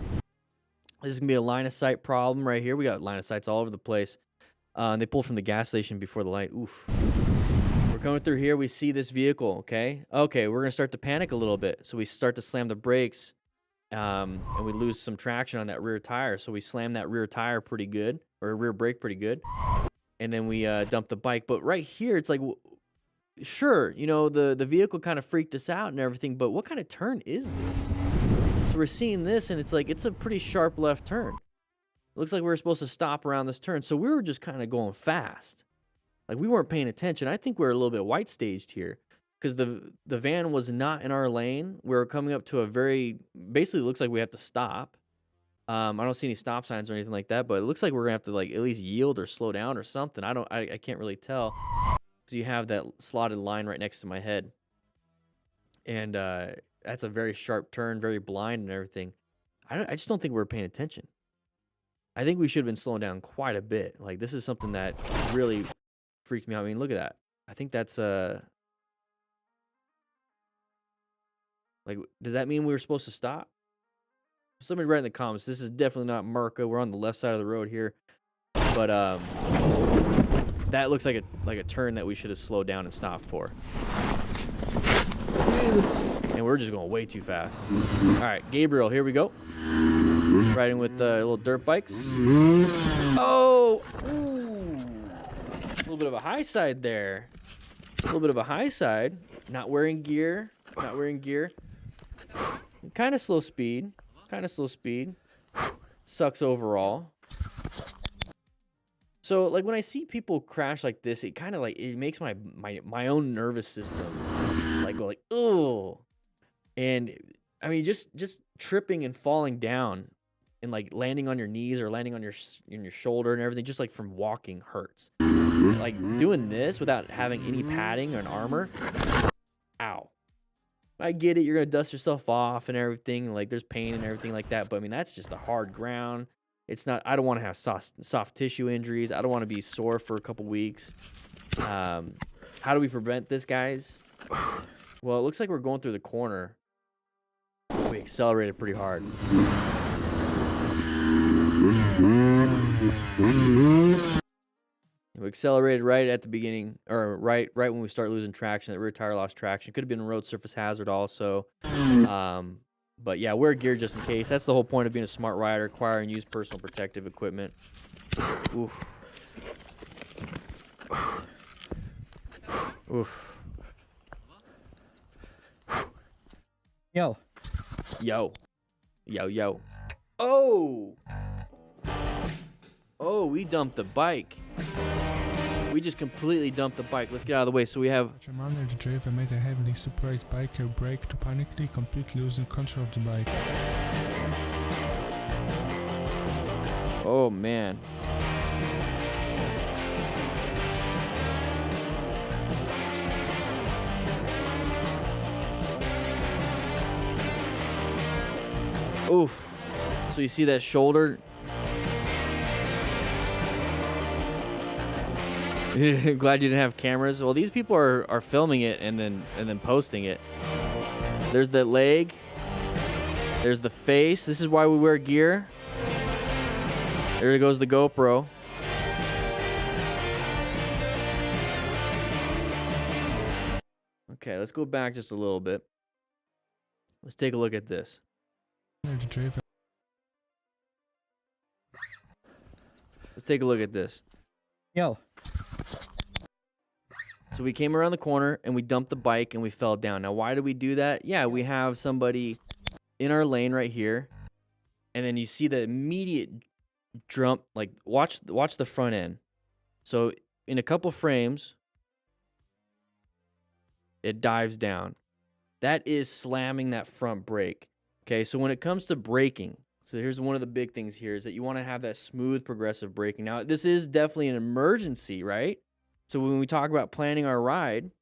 This is going to be a line of sight problem right here. We got line of sights all over the place. They pulled from the gas station before the light. Oof. We're coming through here. We see this vehicle, okay? Okay, we're going to start to panic a little bit. So we start to slam the brakes, and we lose some traction on that rear tire. So we slam that rear tire pretty good, or rear brake pretty good. And then we dump the bike. But right here, it's like... Sure, you know, the vehicle kind of freaked us out and everything, but what kind of turn is this? So we're seeing this, and it's like, it's a pretty sharp left turn. It looks like we were supposed to stop around this turn, so we were just kind of going fast. Like, we weren't paying attention. I think we were a little bit white-staged here, because the van was not in our lane. We were coming up to a very, basically looks like we have to stop. I don't see any stop signs or anything like that, but it looks like we're going to have to, like, at least yield or slow down or something. I can't really tell. So you have that slotted line right next to my head. And that's a very sharp turn, very blind and everything. I just don't think we're paying attention. I think we should have been slowing down quite a bit. Like, this is something that really freaked me out. I mean, look at that. I think that's like, does that mean we were supposed to stop? Somebody write in the comments. This is definitely not Merca. We're on the left side of the road here. But that looks like a turn that we should have slowed down and stopped for. And we're just going way too fast. All right, Gabriel, here we go. Riding with little dirt bikes. Oh! Ooh. A little bit of a high side there. A little bit of a high side. Not wearing gear. Not wearing gear. Kind of slow speed. Kind of slow speed. Sucks overall. So, like, when I see people crash like this, it kind of, like, it makes my own nervous system, like, go, like, oh. And, I mean, just tripping and falling down and, like, landing on your knees or landing on your shoulder and everything, just, like, from walking hurts. Like, doing this without having any padding or an armor, ow. I get it, you're going to dust yourself off and everything, like, there's pain and everything like that, but, I mean, that's just a hard ground. It's not, I don't want to have soft tissue injuries. I don't want to be sore for a couple weeks. How do we prevent this, guys? Well, it looks like we're going through the corner. We accelerated pretty hard. We accelerated right at the beginning, or right when we start losing traction. That rear tire lost traction. Could have been a road surface hazard also. But yeah, wear gear just in case. That's the whole point of being a smart rider. Acquire and use personal protective equipment. Oof. Oof. Yo. Yo. Yo, yo. Oh! Oh, we dumped the bike. We just completely dumped the bike. Let's get out of the way. So we have... Such a manner, the driver made a heavily surprised biker brake to panically, completely losing control of the bike. Oh, man. Oof. So you see that shoulder? Glad you didn't have cameras. Well, these people are filming it and then posting it. There's the leg. There's the face. This is why we wear gear. There goes the GoPro. Okay, let's go back just a little bit. Let's take a look at this. Let's take a look at this. Yo. So we came around the corner and we dumped the bike and we fell down. Now, why did we do that? Yeah, we have somebody in our lane right here. And then you see the immediate jump, like watch the front end. So in a couple frames, it dives down. That is slamming that front brake. Okay, so when it comes to braking, so here's one of the big things here is that you want to have that smooth progressive braking. Now, this is definitely an emergency, right? So when we talk about planning our ride,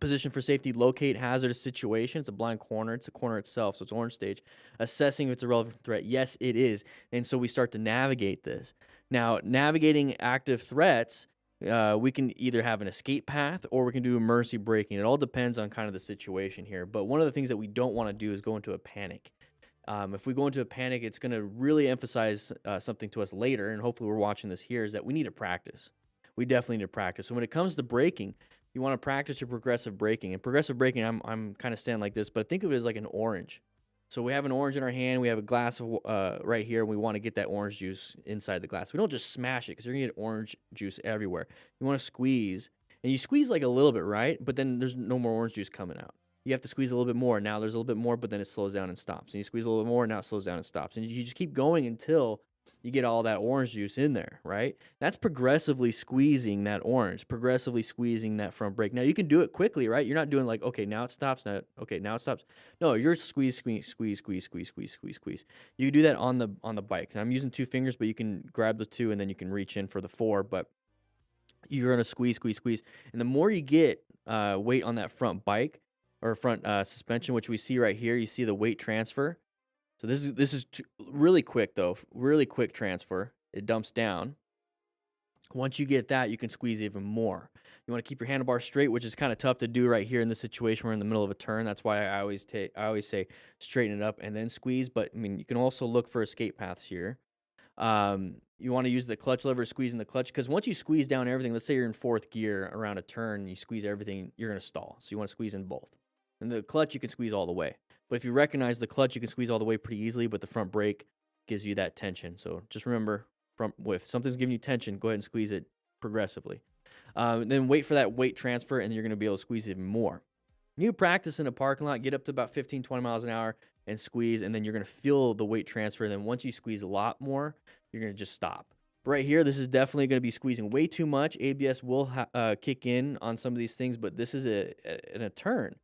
position for safety, locate hazardous situation. It's a blind corner. It's a corner itself, so it's orange stage. Assessing if it's a relevant threat. Yes, it is. And so we start to navigate this. Now, navigating active threats, we can either have an escape path or we can do emergency braking. It all depends on kind of the situation here. But one of the things that we don't want to do is go into a panic. If we go into a panic, it's going to really emphasize something to us later, and hopefully we're watching this here, is that we need to practice. We definitely need to practice. So when it comes to braking, you want to practice your progressive braking. And progressive braking, I'm kind of standing like this, but think of it as like an orange. So we have an orange in our hand. We have a glass of right here. And we want to get that orange juice inside the glass. We don't just smash it because you're going to get orange juice everywhere. You want to squeeze. And you squeeze like a little bit, right? But then there's no more orange juice coming out. You have to squeeze a little bit more. Now there's a little bit more, but then it slows down and stops. And you squeeze a little bit more, now it slows down and stops. And you just keep going until you get all that orange juice in there, right? That's progressively squeezing that orange, progressively squeezing that front brake. Now, you can do it quickly, right? You're not doing like, okay, now it stops. Now, okay, now it stops. No, you're squeeze, squeeze, squeeze, squeeze, squeeze, squeeze, squeeze, squeeze. You can do that on the bike. And I'm using 2 fingers, but you can grab the 2 and then you can reach in for the 4. But you're going to squeeze, squeeze, squeeze. And the more you get weight on that front bike or front suspension, which we see right here, you see the weight transfer. So this is really quick though, really quick transfer. It dumps down. Once you get that, you can squeeze even more. You want to keep your handlebar straight, which is kind of tough to do right here in this situation. We're in the middle of a turn. That's why I always say straighten it up and then squeeze. But I mean, you can also look for escape paths here. You want to use the clutch lever, squeezing the clutch, because once you squeeze down everything, let's say you're in 4th gear around a turn, and you squeeze everything, you're going to stall. So you want to squeeze in both. And the clutch, you can squeeze all the way. But if you recognize the clutch, you can squeeze all the way pretty easily, but the front brake gives you that tension. So just remember, if something's giving you tension, go ahead and squeeze it progressively. Then wait for that weight transfer, and then you're going to be able to squeeze even more. You practice in a parking lot, get up to about 15, 20 miles an hour, and squeeze, and then you're going to feel the weight transfer. And then once you squeeze a lot more, you're going to just stop. But right here, this is definitely going to be squeezing way too much. ABS will kick in on some of these things, but this is a turn.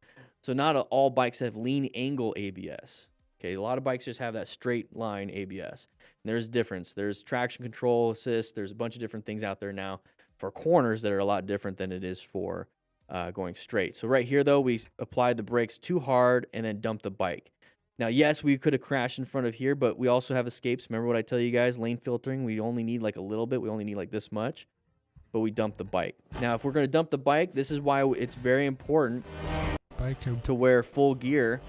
So not all bikes have lean angle ABS. Okay, a lot of bikes just have that straight line ABS. And there's difference. There's traction control assist. There's a bunch of different things out there now for corners that are a lot different than it is for going straight. So right here, though, we applied the brakes too hard and then dumped the bike. Now, yes, we could have crashed in front of here, but we also have escapes. Remember what I tell you guys? Lane filtering, we only need like a little bit. We only need like this much, but we dumped the bike. Now, if we're going to dump the bike, this is why it's very important to wear full gear,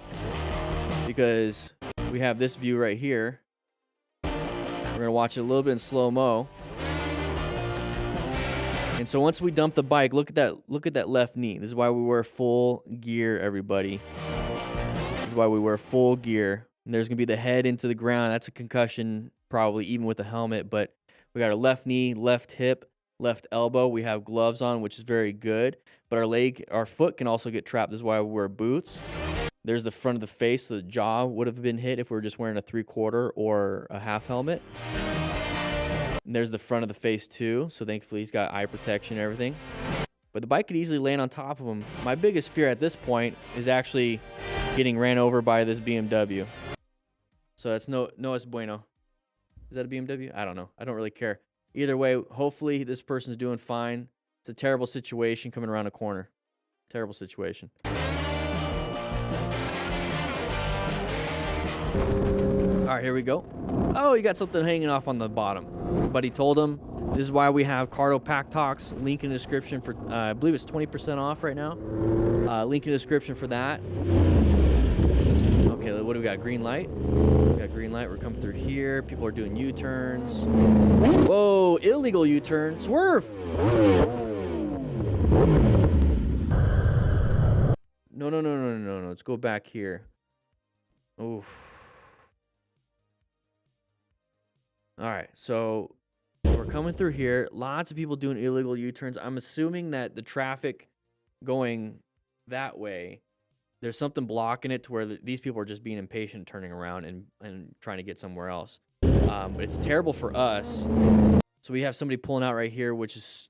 because we have this view right here. We're going to watch it a little bit in slow-mo. And so once we dump the bike, look at that left knee. This is why we wear full gear, everybody. This is why we wear full gear. And there's going to be the head into the ground. That's a concussion, probably, even with a helmet. But we got our left knee, left hip, left elbow. We have gloves on, which is very good. But our foot can also get trapped. This is why we wear boots. There's the front of the face. So the jaw would have been hit if we were just wearing a 3/4 or a half helmet. And there's the front of the face too. So thankfully he's got eye protection and everything. But the bike could easily land on top of him. My biggest fear at this point is actually getting ran over by this BMW. So that's no es bueno. Is that a BMW? I don't know. I don't really care. Either way, hopefully this person's doing fine. It's a terrible situation coming around a corner. Terrible situation. All right, here we go. Oh, you got something hanging off on the bottom. Buddy told him. This is why we have Cardo Pack Talks. Link in the description for, I believe it's 20% off right now. Link in the description for that. Okay, what do we got? Green light. We got green light. We're coming through here. People are doing U-turns. Whoa, illegal U-turn. Swerve. No. Let's go back here. Oof. All right, so we're coming through here. Lots of people doing illegal U-turns. I'm assuming that the traffic going that way, there's something blocking it to where these people are just being impatient, turning around and trying to get somewhere else. But it's terrible for us. So we have somebody pulling out right here, which is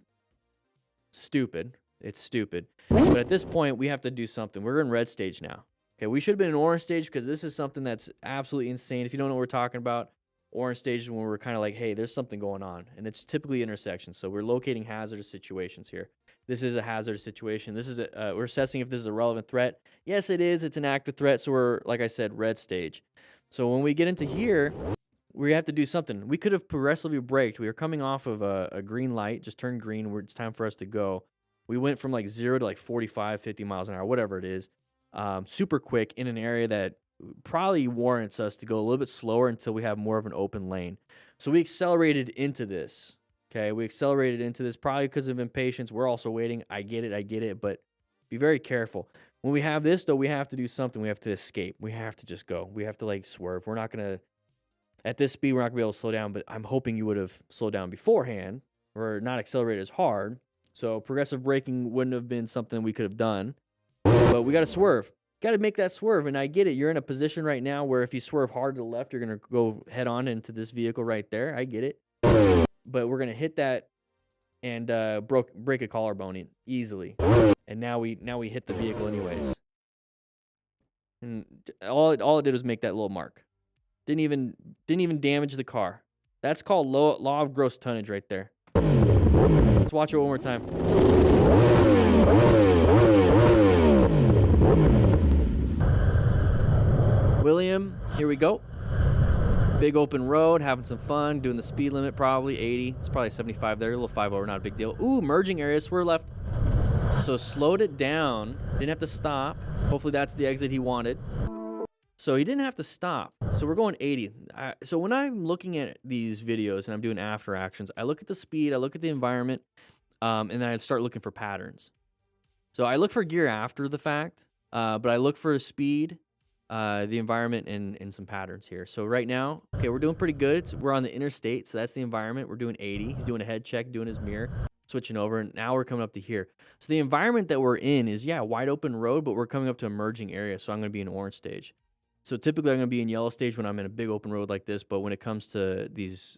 stupid. It's stupid. But at this point, we have to do something. We're in red stage now. Okay, we should have been in orange stage because this is something that's absolutely insane. If you don't know what we're talking about, orange stage is when we're kind of like, hey, there's something going on. And it's typically intersections. So we're locating hazardous situations here. This is a hazardous situation. This is we're assessing if this is a relevant threat. Yes, it is. It's an active threat. So we're, like I said, red stage. So when we get into here, we have to do something. We could have progressively braked. We were coming off of a green light, just turned green, where it's time for us to go. We went from like 0 to like 45, 50 miles an hour, whatever it is, super quick in an area that probably warrants us to go a little bit slower until we have more of an open lane. So we accelerated into this. Okay, we accelerated into this probably because of impatience. We're also waiting. I get it, but be very careful. When we have this, though, we have to do something. We have to escape. We have to just go. We have to, like, swerve. We're not going to, at this speed, we're not going to be able to slow down, but I'm hoping you would have slowed down beforehand or not accelerated as hard. So progressive braking wouldn't have been something we could have done, but we got to swerve. Got to make that swerve, and I get it. You're in a position right now where if you swerve hard to the left, you're going to go head on into this vehicle right there. I get it. But we're going to hit that and break a collarbone easily. And now we hit the vehicle anyways. And all it did was make that little mark. Didn't even damage the car. That's called law of gross tonnage right there. Let's watch it one more time. William, here we go. Big open road, having some fun, doing the speed limit probably, 80. It's probably 75 there, a little 5 over, not a big deal. Ooh, merging areas, swerve left. So slowed it down, didn't have to stop. Hopefully that's the exit he wanted. So he didn't have to stop. So we're going 80. So when I'm looking at these videos and I'm doing after actions, I look at the speed, I look at the environment, and then I start looking for patterns. So I look for gear after the fact, but I look for speed, the environment, and some patterns here. So right now, okay, we're doing pretty good. We're on the interstate, so that's the environment. We're doing 80. He's doing a head check, doing his mirror, switching over, and now we're coming up to here. So the environment that we're in is, yeah, wide open road, but we're coming up to a merging area, so I'm going to be in orange stage. So typically I'm going to be in yellow stage when I'm in a big open road like this, but when it comes to these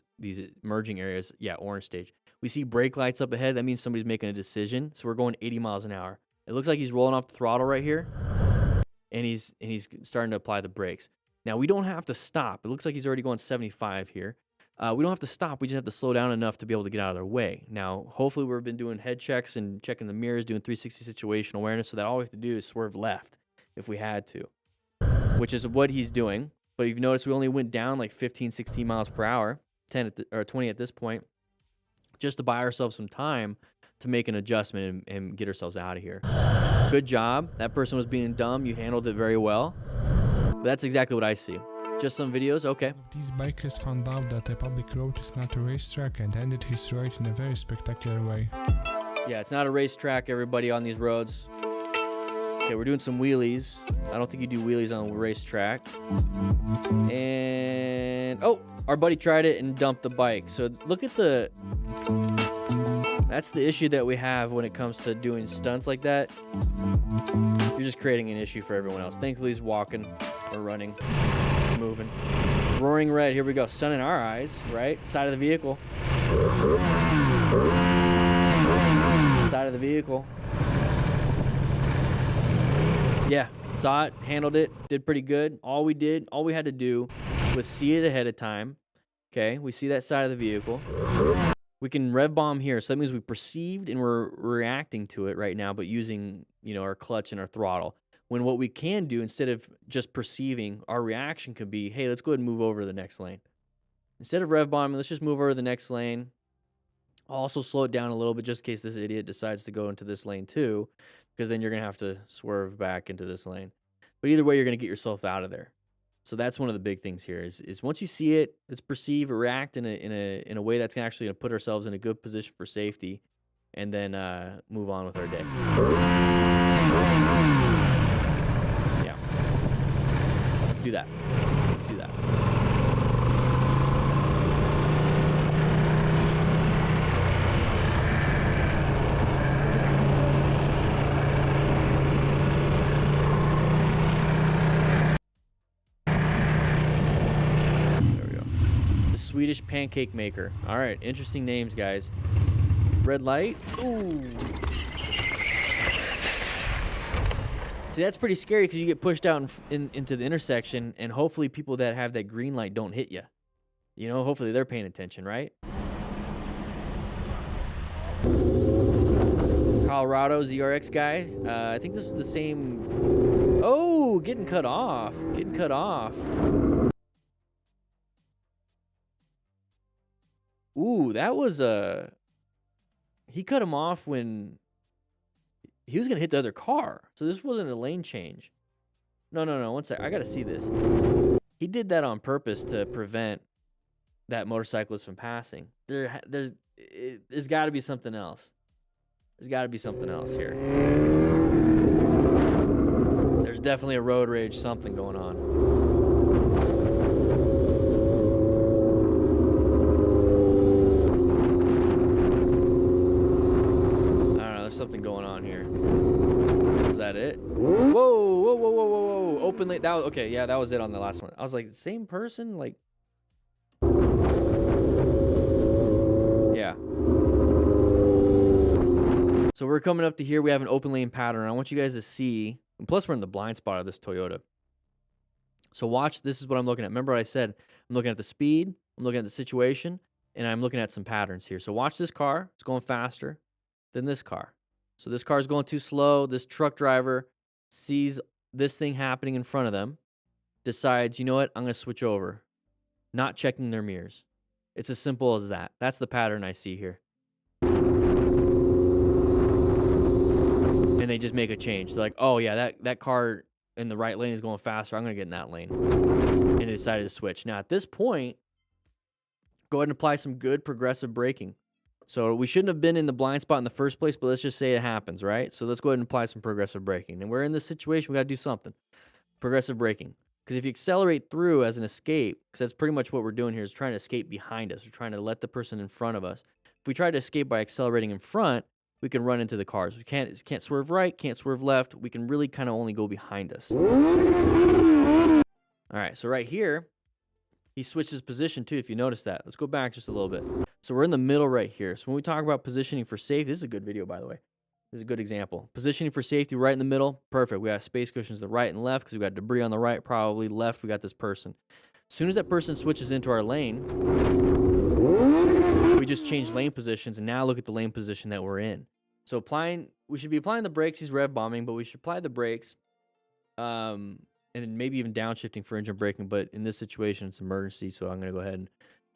merging areas, yeah, orange stage. We see brake lights up ahead. That means somebody's making a decision. So we're going 80 miles an hour. It looks like he's rolling off the throttle right here, and he's starting to apply the brakes. Now, we don't have to stop. It looks like he's already going 75 here. We don't have to stop. We just have to slow down enough to be able to get out of their way. Now, hopefully we've been doing head checks and checking the mirrors, doing 360 situational awareness, so that all we have to do is swerve left if we had to, which is what he's doing. But you've noticed we only went down like 15, 16 miles per hour, 20 at this point, just to buy ourselves some time to make an adjustment and get ourselves out of here. Good job. That person was being dumb. You handled it very well. But that's exactly what I see. Just some videos? Okay. These bikers found out that a public road is not a racetrack and ended his ride in a very spectacular way. Yeah, it's not a racetrack, everybody, on these roads. Okay, we're doing some wheelies. I don't think you do wheelies on a racetrack. And, oh, our buddy tried it and dumped the bike. So look at the... That's the issue that we have when it comes to doing stunts like that. You're just creating an issue for everyone else. Thankfully, he's walking or running, moving. Roaring red, here we go. Sun in our eyes, right? Side of the vehicle. Side of the vehicle. Yeah, saw it, handled it, did pretty good. All we had to do was see it ahead of time. Okay, we see that side of the vehicle. We can rev bomb here, so that means we perceived and we're reacting to it right now, but using, our clutch and our throttle. When what we can do, instead of just perceiving, our reaction could be, hey, let's go ahead and move over to the next lane. Instead of rev bombing, let's just move over to the next lane. I'll also slow it down a little bit just in case this idiot decides to go into this lane too, because then you're going to have to swerve back into this lane. But either way, you're going to get yourself out of there. So that's one of the big things here is once you see it, let's perceive or react in a way that's actually going to put ourselves in a good position for safety, and then move on with our day. Yeah. Let's do that. Let's do that. Swedish pancake maker. All right, interesting names, guys. Red light. Ooh. See, that's pretty scary because you get pushed out into the intersection, and hopefully people that have that green light don't hit you. Hopefully they're paying attention, right? Colorado ZRX guy. I think this is the same. Oh, getting cut off. Getting cut off. Ooh, that was he cut him off when he was going to hit the other car. So this wasn't a lane change. No. 1 sec. I got to see this. He did that on purpose to prevent that motorcyclist from passing. There's got to be something else. There's got to be something else here. There's definitely a road rage something going on. Something going on here. Is that it? Whoa. Open lane. That was okay. Yeah, that was it on the last one. I was like, same person? Like, yeah. So we're coming up to here. We have an open lane pattern. I want you guys to see, and plus we're in the blind spot of this Toyota. So watch, this is what I'm looking at. Remember what I said? I'm looking at the speed, I'm looking at the situation, and I'm looking at some patterns here. So watch this car. It's going faster than this car. So this car is going too slow. This truck driver sees this thing happening in front of them, decides, you know what, I'm going to switch over, not checking their mirrors. It's as simple as that. That's the pattern I see here. And they just make a change. They're like, oh, yeah, that car in the right lane is going faster. I'm going to get in that lane. And they decided to switch. Now, at this point, go ahead and apply some good progressive braking. So we shouldn't have been in the blind spot in the first place, but let's just say it happens, right? So let's go ahead and apply some progressive braking. And we're in this situation, we got to do something. Progressive braking. Because if you accelerate through as an escape, because that's pretty much what we're doing here, is trying to escape behind us. We're trying to let the person in front of us. If we try to escape by accelerating in front, we can run into the cars. We can't swerve right, can't swerve left. We can really kind of only go behind us. All right, so right here, he switches position too, if you notice that. Let's go back just a little bit. So we're in the middle right here. So when we talk about positioning for safety, this is a good video, by the way. This is a good example. Positioning for safety right in the middle, perfect. We got space cushions to the right and left because we got debris on the right, probably left, we got this person. As soon as that person switches into our lane, we just change lane positions, and now look at the lane position that we're in. So we should be applying the brakes. He's rev bombing, but we should apply the brakes, and then maybe even downshifting for engine braking. But in this situation, it's emergency, so I'm going to go ahead and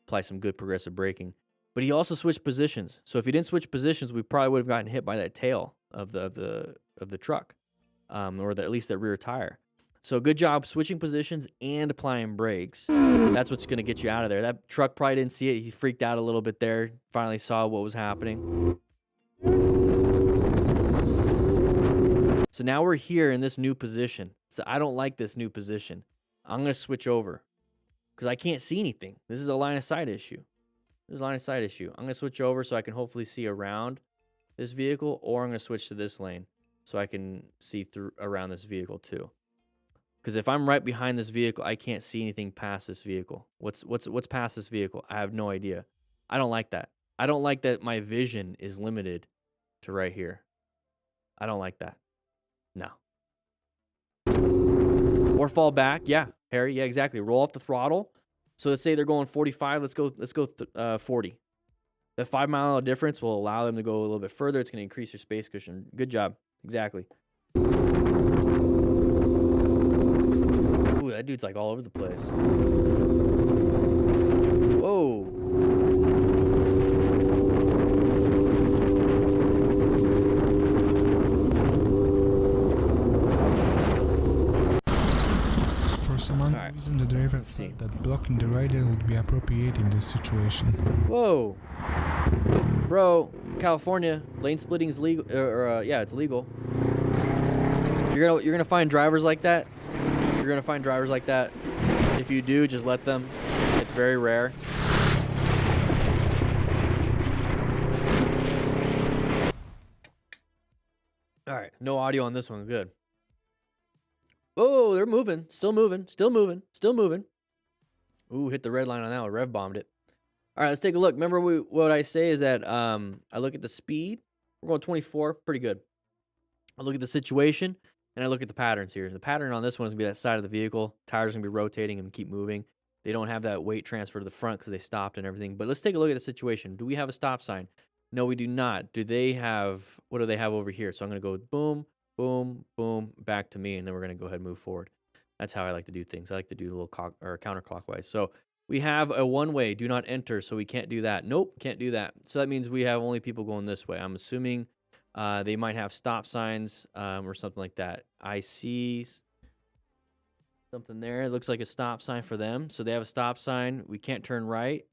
apply some good progressive braking. But he also switched positions. So if he didn't switch positions, we probably would have gotten hit by that tail of the truck, or at least that rear tire. So good job switching positions and applying brakes. That's what's going to get you out of there. That truck probably didn't see it. He freaked out a little bit there. Finally saw what was happening. So now we're here in this new position. So I don't like this new position. I'm going to switch over because I can't see anything. This is a line of sight issue. I'm going to switch over so I can hopefully see around this vehicle, or I'm going to switch to this lane so I can see through around this vehicle too. Because if I'm right behind this vehicle, I can't see anything past this vehicle. What's past this vehicle? I have no idea. I don't like that. I don't like that my vision is limited to right here. I don't like that. No. Or fall back. Yeah, Harry. Yeah, exactly. Roll off the throttle. So let's say they're going 45. Let's go 40. That 5 mile difference will allow them to go a little bit further. It's going to increase your space cushion. Good job. Exactly. Ooh, that dude's like all over the place. Whoa. For some unknown reason, the driver thought that blocking the rider would be appropriate in this situation. Whoa. Bro, California, lane splitting is legal. Yeah, it's legal. You're gonna find drivers like that. You're gonna find drivers like that. If you do, just let them. It's very rare. All right, no audio on this one. Good. Oh, they're moving. Still moving. Still moving. Still moving. Ooh, hit the red line on that one. Rev bombed it. All right, let's take a look. Remember what I say is that I look at the speed. We're going 24. Pretty good. I look at the situation, and I look at the patterns here. The pattern on this one is going to be that side of the vehicle. Tires are going to be rotating and keep moving. They don't have that weight transfer to the front because they stopped and everything. But let's take a look at the situation. Do we have a stop sign? No, we do not. Do they have, what do they have over here? So I'm going to go boom, boom, boom, back to me, and then we're going to go ahead and move forward. That's how I like to do things. I like to do a little counterclockwise. So we have a one-way, do not enter, so we can't do that. Nope, can't do that. So that means we have only people going this way. I'm assuming they might have stop signs or something like that. I see something there. It looks like a stop sign for them. So they have a stop sign. We can't turn right.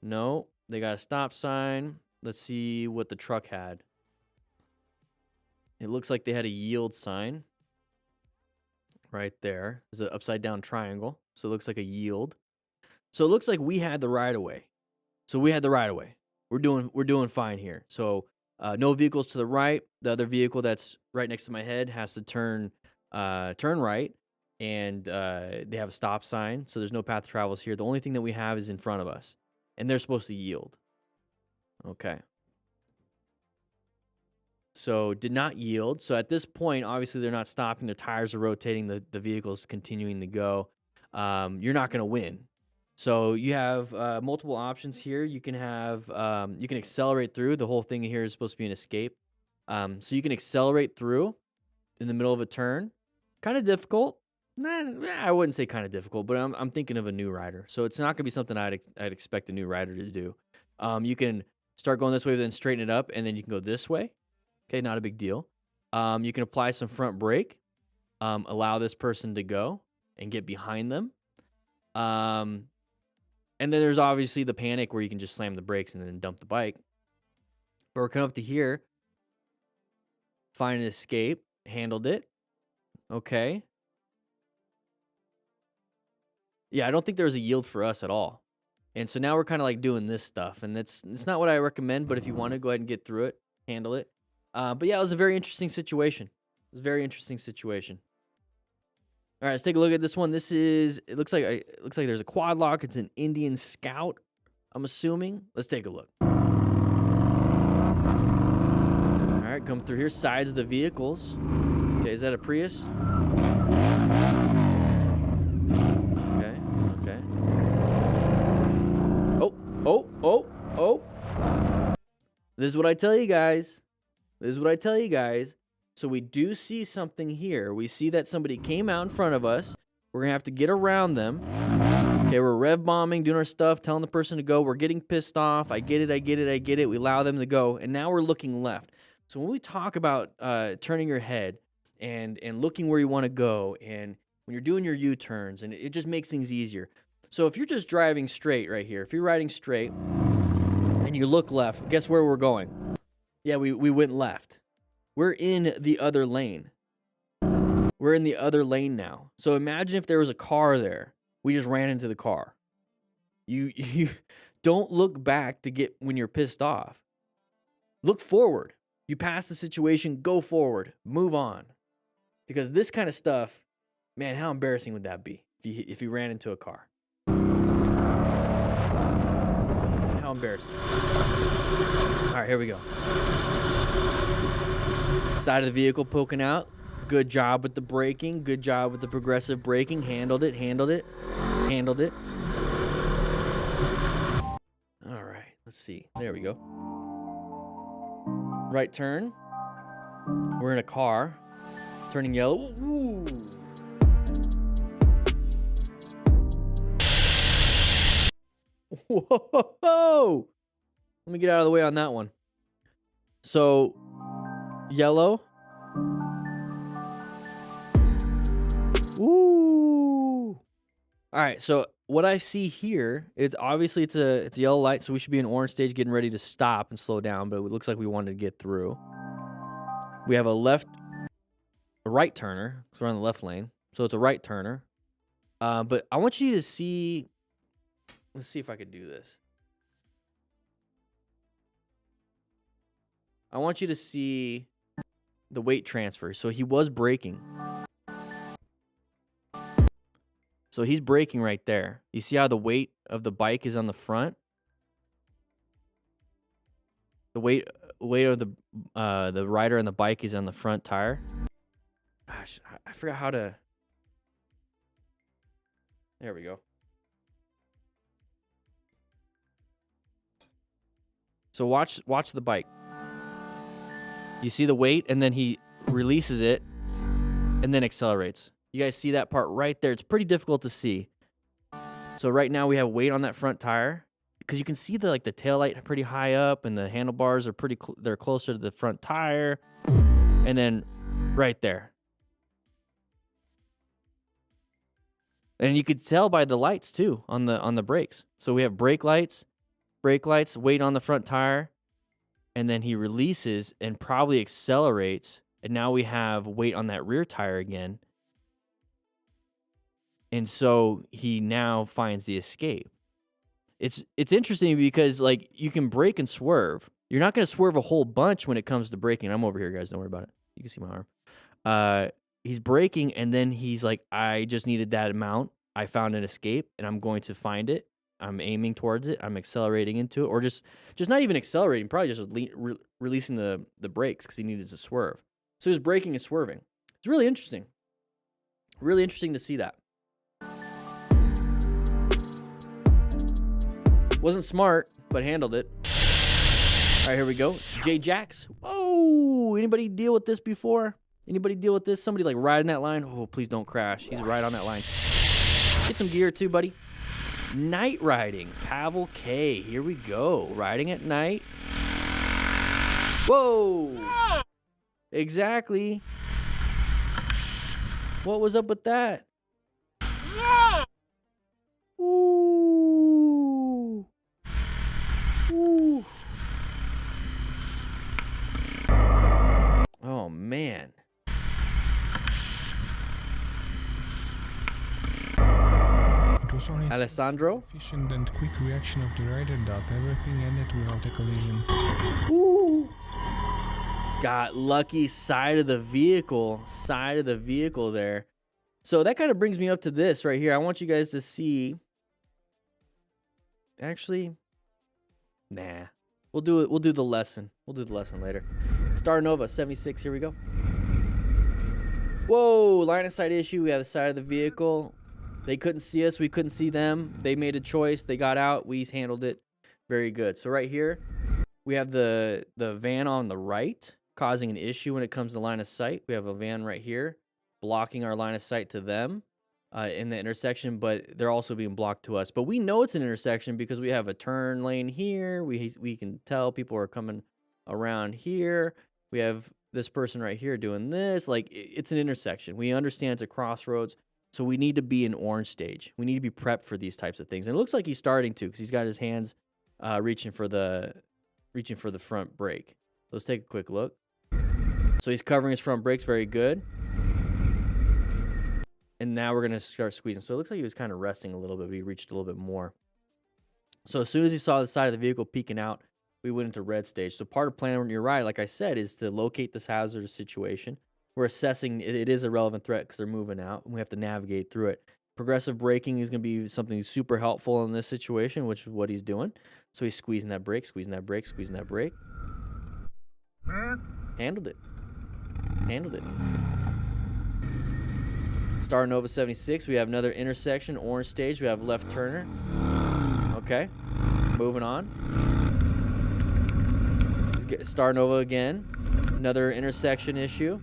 No, they got a stop sign. Let's see what the truck had. It looks like they had a yield sign right there. There's an upside down triangle. So it looks like a yield. So it looks like we had the right of way. So we had the right of way. We're doing fine here. So no vehicles to the right. The other vehicle that's right next to my head has to turn right, and they have a stop sign. So there's no path of travels here. The only thing that we have is in front of us, and they're supposed to yield. Okay. So did not yield. So at this point, obviously they're not stopping. Their tires are rotating. The vehicle's continuing to go. You're not going to win. So you have multiple options here. You can have you can accelerate through. The whole thing here is supposed to be an escape. So you can accelerate through in the middle of a turn. Kind of difficult. I wouldn't say kind of difficult, but I'm thinking of a new rider. So it's not going to be something I'd expect a new rider to do. You can start going this way, then straighten it up, and then you can go this way. Okay, not a big deal. You can apply some front brake, allow this person to go and get behind them. And then there's obviously the panic where you can just slam the brakes and then dump the bike. But we're coming up to here. Find an escape. Handled it. Okay. Yeah, I don't think there was a yield for us at all. And so now we're kind of like doing this stuff. And it's not what I recommend, but if you want to, go ahead and get through it. Handle it. But yeah, it was a very interesting situation. It was a very interesting situation. All right, let's take a look at this one. It looks like there's a quad lock. It's an Indian Scout, I'm assuming. Let's take a look. All right, come through here. Sides of the vehicles. Okay, is that a Prius? Okay. Oh. This is what I tell you guys. So we do see something here. We see that somebody came out in front of us. We're going to have to get around them. Okay, we're rev bombing, doing our stuff, telling the person to go. We're getting pissed off. I get it. We allow them to go. And now we're looking left. So when we talk about turning your head and looking where you want to go, and when you're doing your U-turns, and it just makes things easier. So if you're just driving straight right here, if you're riding straight and you look left, guess where we're going? Yeah, we went left. We're in the other lane. We're in the other lane now. So imagine if there was a car there. We just ran into the car. You don't look back to get when you're pissed off. Look forward. You pass the situation, go forward, move on. Because this kind of stuff, man, how embarrassing would that be if you ran into a car? How embarrassing. All right, here we go. Side of the vehicle poking out. Good job with the braking. Good job with the progressive braking. Handled it. Let's see. There we go. Right turn. We're in a car. Turning yellow. Ooh. Whoa! Let me get out of the way on that one. So, yellow. Ooh! All right. So what I see here is obviously it's a yellow light, so we should be in orange stage, getting ready to stop and slow down. But it looks like we wanted to get through. We have a right turner, because we're on the left lane. So it's a right turner. But I want you to see. Let's see if I could do this. I want you to see the weight transfer. So he was braking. So he's braking right there. You see how the weight of the bike is on the front? The weight of the rider and the bike is on the front tire. Gosh, I forgot how to. There we go. So watch the bike. You see the weight, and then he releases it, and then accelerates. You guys see that part right there? It's pretty difficult to see. So right now we have weight on that front tire, because you can see the taillight pretty high up, and the handlebars are they're closer to the front tire, and then right there. And you could tell by the lights too on the brakes. So we have brake lights, weight on the front tire, and then he releases and probably accelerates, and now we have weight on that rear tire again. And so he now finds the escape. It's interesting because you can brake and swerve. You're not going to swerve a whole bunch when it comes to braking. I'm over here, guys. Don't worry about it. You can see my arm. He's braking, and then he's like, I just needed that amount. I found an escape, and I'm going to find it. I'm aiming towards it. I'm accelerating into it, or just not even accelerating, probably just releasing the brakes because he needed to swerve. So he was braking and swerving. It's really interesting. Really interesting to see that. Wasn't smart, but handled it. All right, here we go. J-Jax. Whoa! Anybody deal with this before? Anybody deal with this? Somebody riding that line? Oh, please don't crash. He's right on that line. Get some gear too, buddy. Night riding. Pavel K. Here we go. Riding at night. Whoa! Exactly. What was up with that? Ooh. Ooh. Oh, man. It was only Alessandro? efficient and quick reaction of the rider that everything ended without a collision. Ooh. Got lucky side of the vehicle there. So that kind of brings me up to this right here. I want you guys to see. Actually, nah. We'll do it. We'll do the lesson. We'll do the lesson later. Star Nova 76. Here we go. Whoa! Line of sight issue. We have the side of the vehicle. They couldn't see us. We couldn't see them. They made a choice. They got out. We handled it very good. So right here, we have the van on the right causing an issue when it comes to line of sight. We have a van right here blocking our line of sight to them in the intersection, but they're also being blocked to us. But we know it's an intersection because we have a turn lane here. We can tell people are coming around here. We have this person right here doing this. It's an intersection. We understand it's a crossroads. So we need to be in orange stage. We need to be prepped for these types of things. And it looks like he's starting to, because he's got his hands reaching for the front brake. Let's take a quick look. So he's covering his front brakes very good. And now we're going to start squeezing. So it looks like he was kind of resting a little bit, but he reached a little bit more. So as soon as he saw the side of the vehicle peeking out, we went into red stage. So part of planning your ride, like I said, is to locate this hazardous situation. We're assessing it is a relevant threat because they're moving out, and we have to navigate through it. Progressive braking is going to be something super helpful in this situation, which is what he's doing. So he's squeezing that brake, squeezing that brake, squeezing that brake. Handled it. Handled it. Star Nova 76, we have another intersection, orange stage. We have left turner. Okay. Moving on. starting over again. Another intersection issue.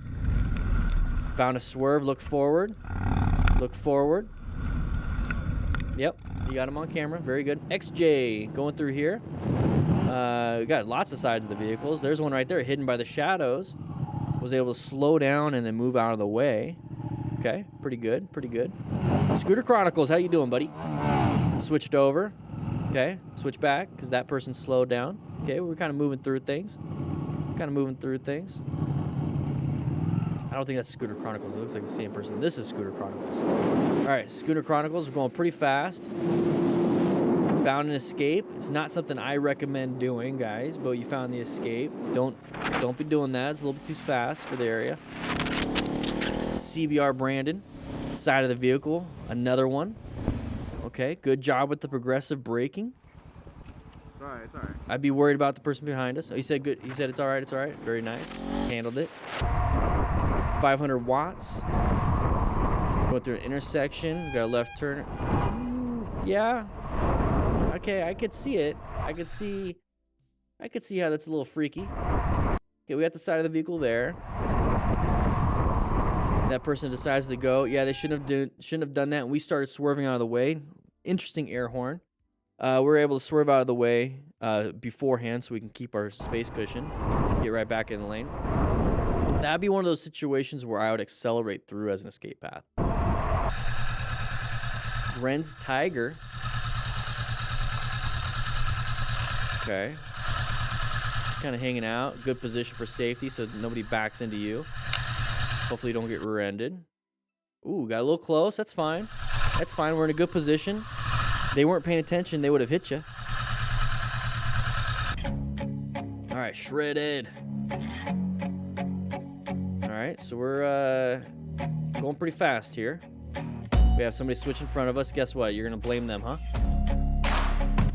Found a swerve. Look forward. Look forward. Yep, you got him on camera. Very good. XJ going through here. We got lots of sides of the vehicles. There's one right there hidden by the shadows. Was able to slow down and then move out of the way. Okay, pretty good, pretty good. Scooter Chronicles, how you doing, buddy? Switched over. Okay, switch back because that person slowed down. Okay, we're kind of moving through things. I don't think that's Scooter Chronicles. It looks like the same person. This is Scooter Chronicles. All right, Scooter Chronicles. We're going pretty fast. Found an escape. It's not something I recommend doing, guys, but you found the escape. Don't be doing that. It's a little bit too fast for the area. CBR Brandon, side of the vehicle. Another one. Okay, good job with the progressive braking. It's all right, it's all right. I'd be worried about the person behind us. Oh, he said good. He said it's all right, it's all right. Very nice. Handled it. 500 watts. Going through an intersection. We got a left turn. Yeah. Okay, I could see it. I could see how that's a little freaky. Okay, we got the side of the vehicle there. That person decides to go. Yeah, they shouldn't have done that. And we started swerving out of the way. Interesting air horn. We were able to swerve out of the way beforehand so we can keep our space cushion. Get right back in the lane. That'd be one of those situations where I would accelerate through as an escape path. Ren's Tiger. Okay. Just kind of hanging out. Good position for safety so nobody backs into you. Hopefully you don't get rear-ended. Ooh, got a little close. That's fine. That's fine. We're in a good position. They weren't paying attention. They would have hit you. All right, shredded. All right, so we're going pretty fast here. We have somebody switch in front of us. Guess what? You're going to blame them, huh?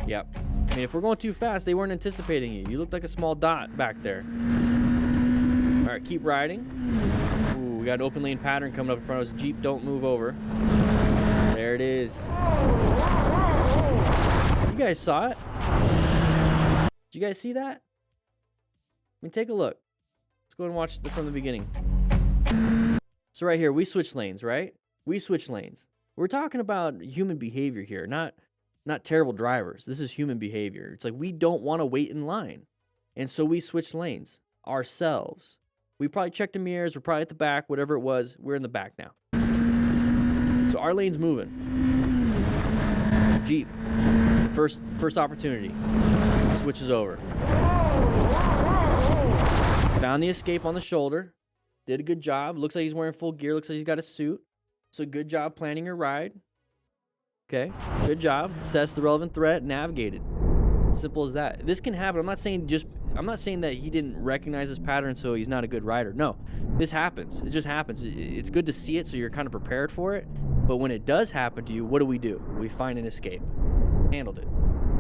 Yep. I mean, if we're going too fast, they weren't anticipating you. You looked like a small dot back there. All right, keep riding. Ooh, we got an open lane pattern coming up in front of us. Jeep, don't move over. There it is. You guys saw it? Did you guys see that? I mean, take a look. Let's go and watch from the beginning. So right here, we switch lanes, right? We switch lanes. We're talking about human behavior here, not terrible drivers. This is human behavior. It's like we don't want to wait in line. And so we switch lanes ourselves. We probably checked the mirrors. We're probably at the back, whatever it was. We're in the back now. So our lane's moving. Jeep, first opportunity. Switches over. Found the escape on the shoulder. Did a good job. Looks like he's wearing full gear. Looks like he's got a suit. So good job planning your ride. Okay, good job. Assess the relevant threat. Navigated. Simple as that. This can happen. I'm not saying that he didn't recognize this pattern, so he's not a good rider. No, this happens. It just happens. It's good to see it, so you're kind of prepared for it. But when it does happen to you, what do? We find an escape. Handled it.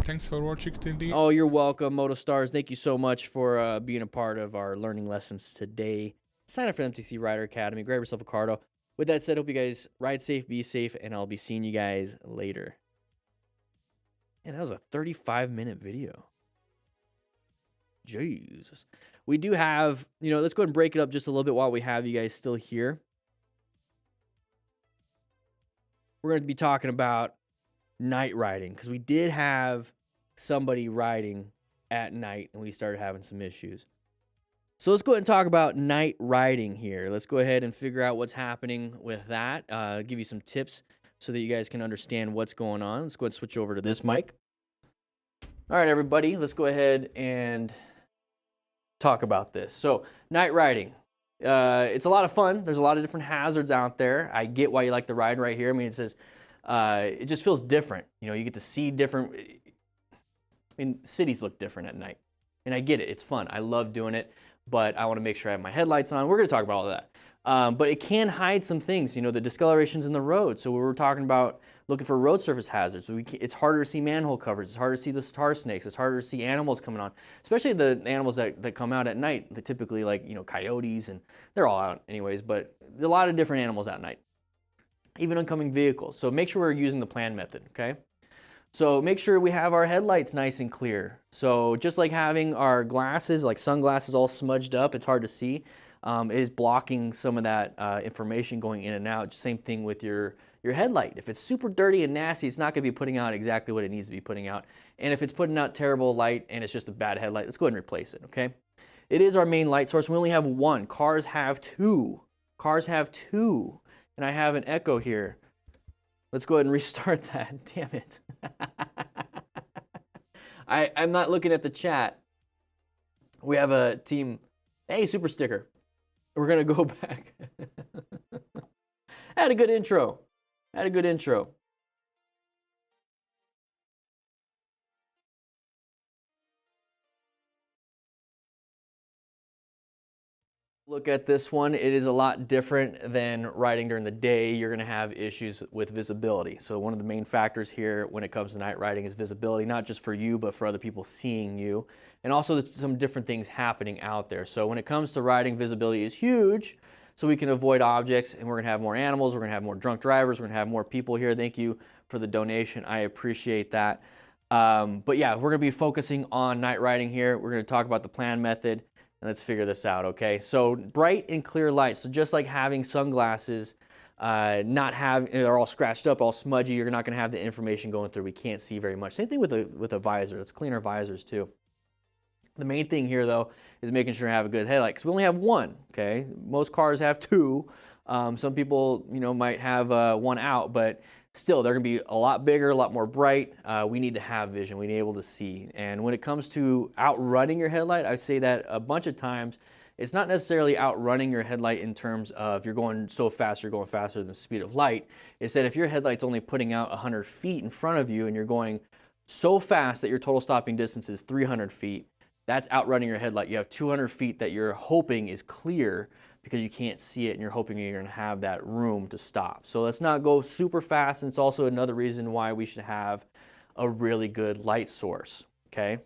Thanks for watching till the Oh, you're welcome, MotoStars. Thank you so much for being a part of our learning lessons today. Sign up for the MTC Rider Academy. Grab yourself a cardo. With that said, hope you guys ride safe, be safe, and I'll be seeing you guys later. And that was a 35-minute video. Jesus. We do have, let's go ahead and break it up just a little bit while we have you guys still here. We're going to be talking about night riding because we did have somebody riding at night and we started having some issues. So let's go ahead and talk about night riding here. Let's go ahead and figure out what's happening with that. Give you some tips so that you guys can understand what's going on. Let's go ahead and switch over to this mic. All right, everybody, let's go ahead and talk about this. So night riding. It's a lot of fun. There's a lot of different hazards out there. I get why you like the ride right here. I mean, it says, it just feels different. You get to see different, cities look different at night. And I get it. It's fun. I love doing it. But I want to make sure I have my headlights on. We're going to talk about all of that. But it can hide some things, the discolorations in the road. So we were talking about looking for road surface hazards. It's harder to see manhole covers. It's harder to see the tar snakes. It's harder to see animals coming on, especially the animals that come out at night. They're typically like, coyotes, and they're all out anyways, but a lot of different animals at night, even oncoming vehicles. So make sure we're using the plan method, okay? So make sure we have our headlights nice and clear. So just like having our glasses, like sunglasses all smudged up, it's hard to see, is blocking some of that information going in and out. Same thing with your headlight. If it's super dirty and nasty, it's not gonna be putting out exactly what it needs to be putting out. And if it's putting out terrible light and it's just a bad headlight, let's go ahead and replace it, okay? It is our main light source. We only have one. Cars have two. Cars have two. And I have an echo here. Let's go ahead and restart that. Damn it. I'm not looking at the chat. We have a team. Hey, super sticker. We're going to go back. Had a good intro. Had a good intro. Look at this one. It is a lot different than riding during the day. You're going to have issues with visibility. So one of the main factors here when it comes to night riding is visibility, not just for you, but for other people seeing you. And also some different things happening out there. So when it comes to riding, visibility is huge. So we can avoid objects, and we're going to have more animals. We're going to have more drunk drivers. We're going to have more people here. Thank you for the donation. I appreciate that. But yeah, we're going to be focusing on night riding here. We're going to talk about the plan method. And let's figure this out, okay? So bright and clear light. So just like having sunglasses, they're all scratched up, all smudgy, you're not gonna have the information going through. We can't see very much. Same thing with a visor. Let's clean our visors too. The main thing here though is making sure to have a good headlight, because we only have one, okay? Most cars have two. Some people, might have one out, but still, they're going to be a lot bigger, a lot more bright. We need to have vision. We need to be able to see. And when it comes to outrunning your headlight, I say that a bunch of times. It's not necessarily outrunning your headlight in terms of you're going so fast, you're going faster than the speed of light. It's that if your headlight's only putting out 100 feet in front of you and you're going so fast that your total stopping distance is 300 feet, that's outrunning your headlight. You have 200 feet that you're hoping is clear because you can't see it and you're hoping you're going to have that room to stop. So let's not go super fast, and it's also another reason why we should have a really good light source, okay?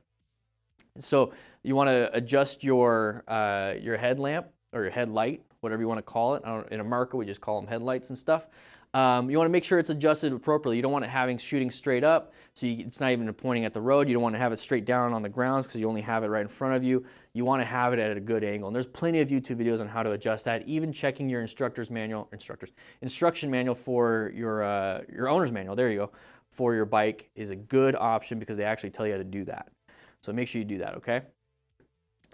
So you want to adjust your headlamp or your headlight, whatever you want to call it. In America, we just call them headlights and stuff. You want to make sure it's adjusted appropriately. You don't want it shooting straight up, so it's not even pointing at the road. You don't want to have it straight down on the grounds because you only have it right in front of you. You want to have it at a good angle. And there's plenty of YouTube videos on how to adjust that. Even checking your instruction manual for your owner's manual, there you go, for your bike is a good option because they actually tell you how to do that. So make sure you do that, okay?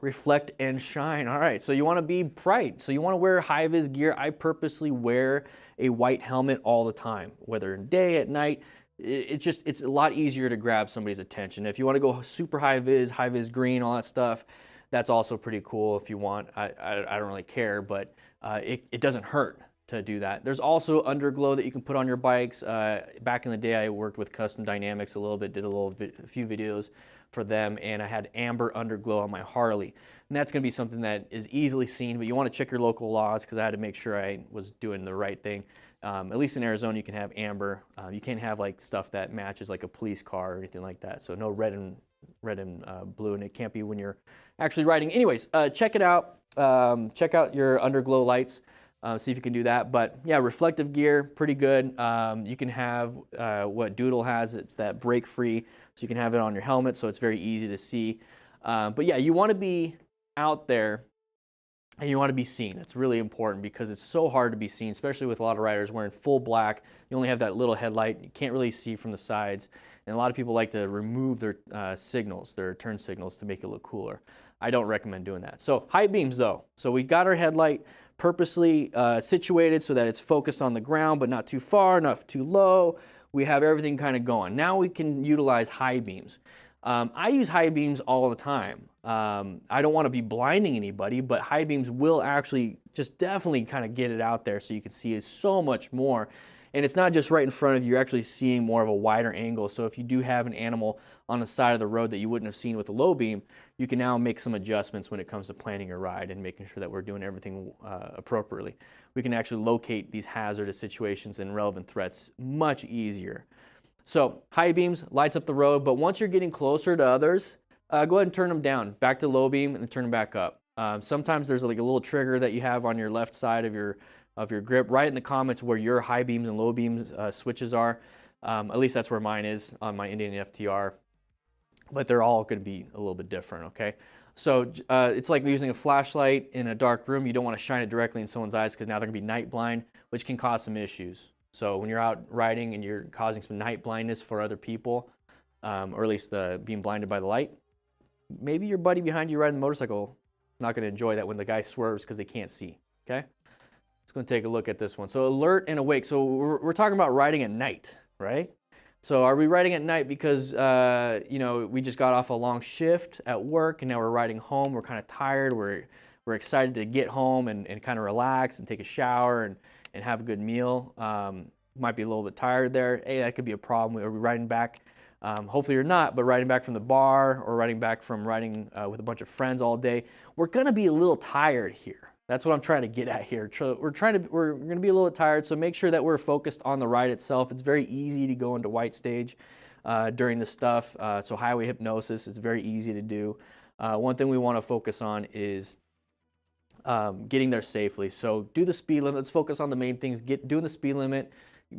Reflect and shine. All right, so you want to be bright. So you want to wear high-vis gear. I purposely wear a white helmet all the time, whether in day, at night. It's a lot easier to grab somebody's attention. If you want to go super high-vis green, all that stuff, that's also pretty cool if you want. I don't really care, but it doesn't hurt to do that. There's also underglow that you can put on your bikes. Back in the day, I worked with Custom Dynamics a little bit, did a few videos for them, and I had amber underglow on my Harley. And that's going to be something that is easily seen, but you want to check your local laws because I had to make sure I was doing the right thing. At least in Arizona, you can have amber. You can't have like stuff that matches like a police car or anything like that. So no red and blue, and it can't be when you're actually riding. Anyways, check it out. Check out your underglow lights. See if you can do that. But yeah, reflective gear, pretty good. You can have what Doodle has. It's that break free, so you can have it on your helmet, so it's very easy to see. But yeah, you want to be out there and you want to be seen. It's really important because it's so hard to be seen, especially with a lot of riders wearing full black. You only have that little headlight. You can't really see from the sides. And a lot of people like to remove their signals, their turn signals, to make it look cooler. I don't recommend doing that. So high beams though. So we got our headlight purposely situated so that it's focused on the ground, but not too far, not too low. We have everything kind of going. Now we can utilize high beams. I use high beams all the time. I don't want to be blinding anybody, but high beams will actually just definitely kind of get it out there so you can see it so much more. And it's not just right in front of you, you're actually seeing more of a wider angle. So if you do have an animal on the side of the road that you wouldn't have seen with a low beam, you can now make some adjustments when it comes to planning your ride and making sure that we're doing everything appropriately. We can actually locate these hazardous situations and relevant threats much easier. So high beams lights up the road, but once you're getting closer to others, go ahead and turn them down, back to low beam and turn them back up. Sometimes there's like a little trigger that you have on your left side of your grip. Write in the comments where your high beams and low beams switches are. At least that's where mine is on my Indian FTR. But they're all going to be a little bit different, okay? So it's like using a flashlight in a dark room. You don't want to shine it directly in someone's eyes because now they're going to be night blind, which can cause some issues. So when you're out riding and you're causing some night blindness for other people, or at least being blinded by the light, maybe your buddy behind you riding the motorcycle is not going to enjoy that when the guy swerves because they can't see, okay? Let's go take a look at this one. So alert and awake. So we're talking about riding at night, right? So are we riding at night because, you know, we just got off a long shift at work and now we're riding home, we're kind of tired, we're excited to get home and kind of relax and take a shower and have a good meal. Might be a little bit tired there. Hey, that could be a problem. Are we riding back? Hopefully you're not, but riding back from the bar or riding back from riding with a bunch of friends all day, we're gonna be a little tired here. That's what I'm trying to get at here. We're going to be a little tired, so make sure that we're focused on the ride itself. It's very easy to go into white stage during this stuff. So highway hypnosis is very easy to do. One thing we want to focus on is getting there safely. So do the speed limit. Let's focus on the main things. Doing the speed limit,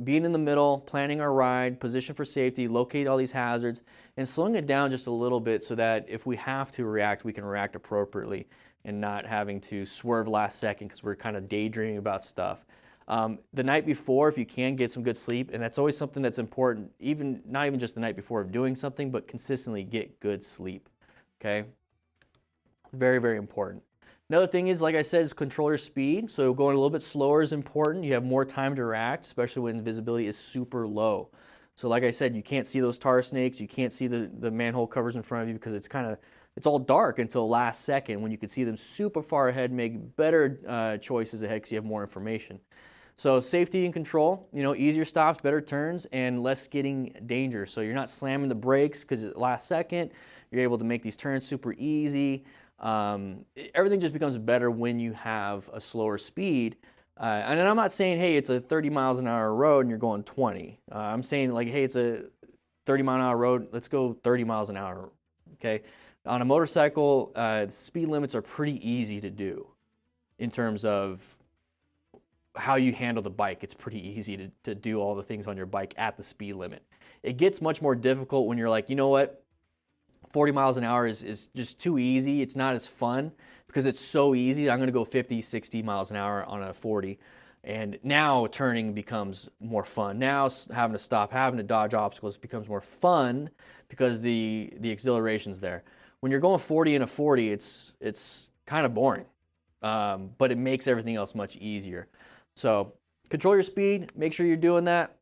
being in the middle, planning our ride, position for safety, locate all these hazards, and slowing it down just a little bit so that if we have to react, we can react appropriately and not having to swerve last second because we're kind of daydreaming about stuff. The night before, if you can, get some good sleep, and that's always something that's important, not even just the night before of doing something, but consistently get good sleep, okay? Very, very important. Another thing is, like I said, is control your speed. So going a little bit slower is important. You have more time to react, especially when visibility is super low. So like I said, you can't see those tar snakes, you can't see the manhole covers in front of you because it's all dark until last second when you can see them super far ahead, make better choices ahead because you have more information. So safety and control, you know, easier stops, better turns, and less skidding danger. So you're not slamming the brakes because at the last second, you're able to make these turns super easy. Everything just becomes better when you have a slower speed. And I'm not saying, hey, it's a 30 miles an hour road and you're going 20. I'm saying like, hey, it's a 30 mile an hour road, let's go 30 miles an hour, okay? On a motorcycle, speed limits are pretty easy to do in terms of how you handle the bike. It's pretty easy to do all the things on your bike at the speed limit. It gets much more difficult when you're like, you know what, 40 miles an hour is just too easy. It's not as fun because it's so easy. I'm gonna go 50, 60 miles an hour on a 40. And now turning becomes more fun. Now having to stop, having to dodge obstacles becomes more fun because the exhilaration's there. When you're going 40 in a 40, it's kind of boring, but it makes everything else much easier. So control your speed, make sure you're doing that.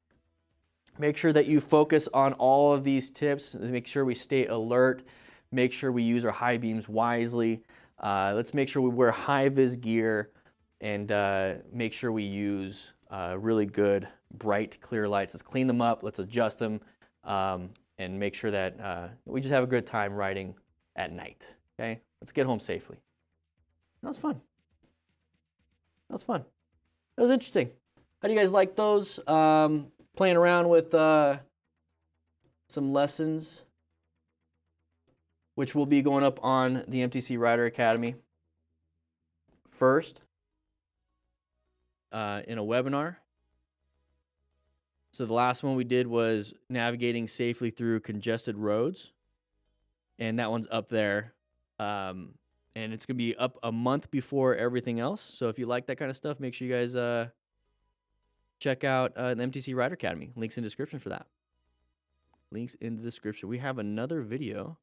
Make sure that you focus on all of these tips. Make sure we stay alert. Make sure we use our high beams wisely. Let's make sure we wear high-vis gear and make sure we use really good, bright, clear lights. Let's clean them up. Let's adjust them and make sure that we just have a good time riding at night, okay? Let's get home safely. That was fun. That was fun. That was interesting. How do you guys like those? Playing around with some lessons, which will be going up on the MTC Rider Academy first in a webinar. So the last one we did was navigating safely through congested roads. And that one's up there. And it's going to be up a month before everything else. So if you like that kind of stuff, make sure you guys check out the MTC Rider Academy. Links in the description for that. Links in the description. We have another video.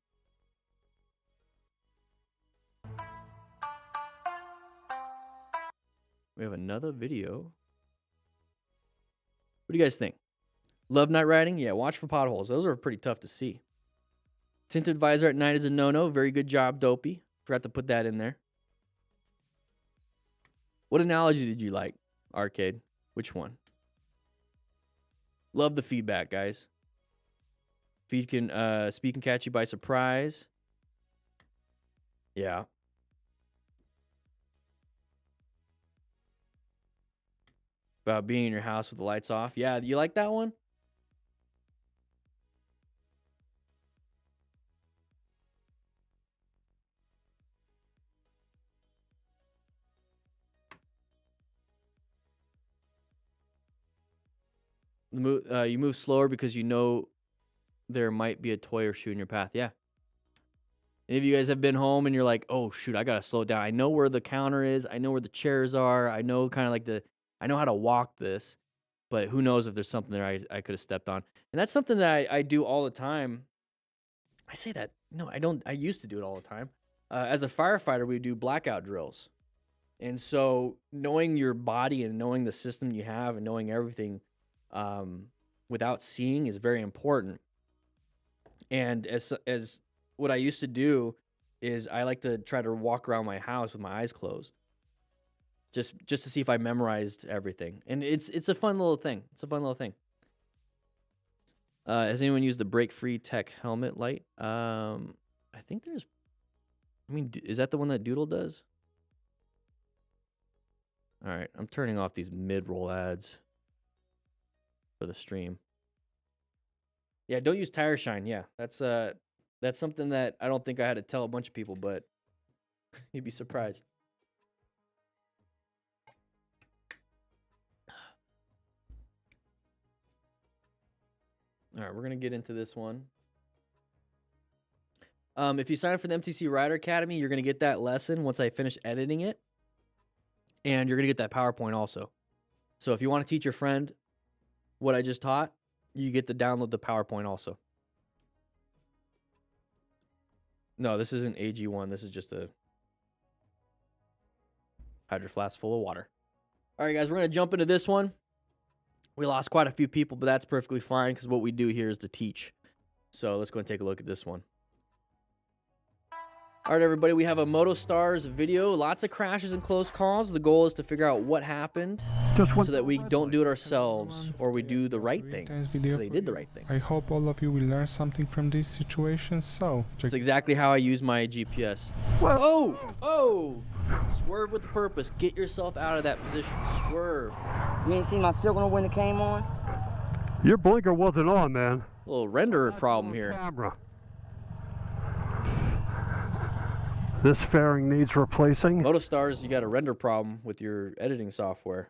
We have another video. What do you guys think? Love night riding? Yeah, watch for potholes. Those are pretty tough to see. Tinted visor at night is a no-no. Very good job, Dopey. Forgot to put that in there. What analogy did you like, Arcade? Which one? Love the feedback, guys. Speed can catch you by surprise. Yeah. About being in your house with the lights off. Yeah, you like that one? You move slower because you know there might be a toy or shoe in your path. Yeah. Any of you guys have been home and you're like, oh shoot, I gotta slow down. I know where the counter is. I know where the chairs are. I know kind of like I know how to walk this, but who knows if there's something there I could have stepped on. And that's something that I do all the time. I say that. No, I don't. I used to do it all the time. As a firefighter, we do blackout drills. And so knowing your body and knowing the system you have and knowing everything without seeing is very important. And as what I used to do is I like to try to walk around my house with my eyes closed. Just to see if I memorized everything. And it's a fun little thing. It's a fun little thing. Has anyone used the break-free tech helmet light? I think there's... I mean, is that the one that Doodle does? All right, I'm turning off these mid-roll ads for the stream. Yeah, don't use tire shine. Yeah, that's something that I don't think I had to tell a bunch of people, but you'd be surprised. All right, we're going to get into this one. If you sign up for the MTC Rider Academy, you're going to get that lesson once I finish editing it. And you're going to get that PowerPoint also. So if you want to teach your friend what I just taught, you get to download the PowerPoint also. No, this isn't AG1. This is just a hydro flask full of water. All right, guys, we're going to jump into this one. We lost quite a few people, but that's perfectly fine because what we do here is to teach. So let's go and take a look at this one. All right, everybody, we have a MotoStars video. Lots of crashes and close calls. The goal is to figure out what happened so that we don't do it ourselves or we do the right thing because they did the right thing. I hope all of you will learn something from this situation, so... That's exactly how I use my GPS. Oh! Oh! Swerve with a purpose. Get yourself out of that position. Swerve. You ain't see my signal when it came on? Your blinker wasn't on, man. A little renderer problem here. Camera. This fairing needs replacing. MotoStars, you got a render problem with your editing software.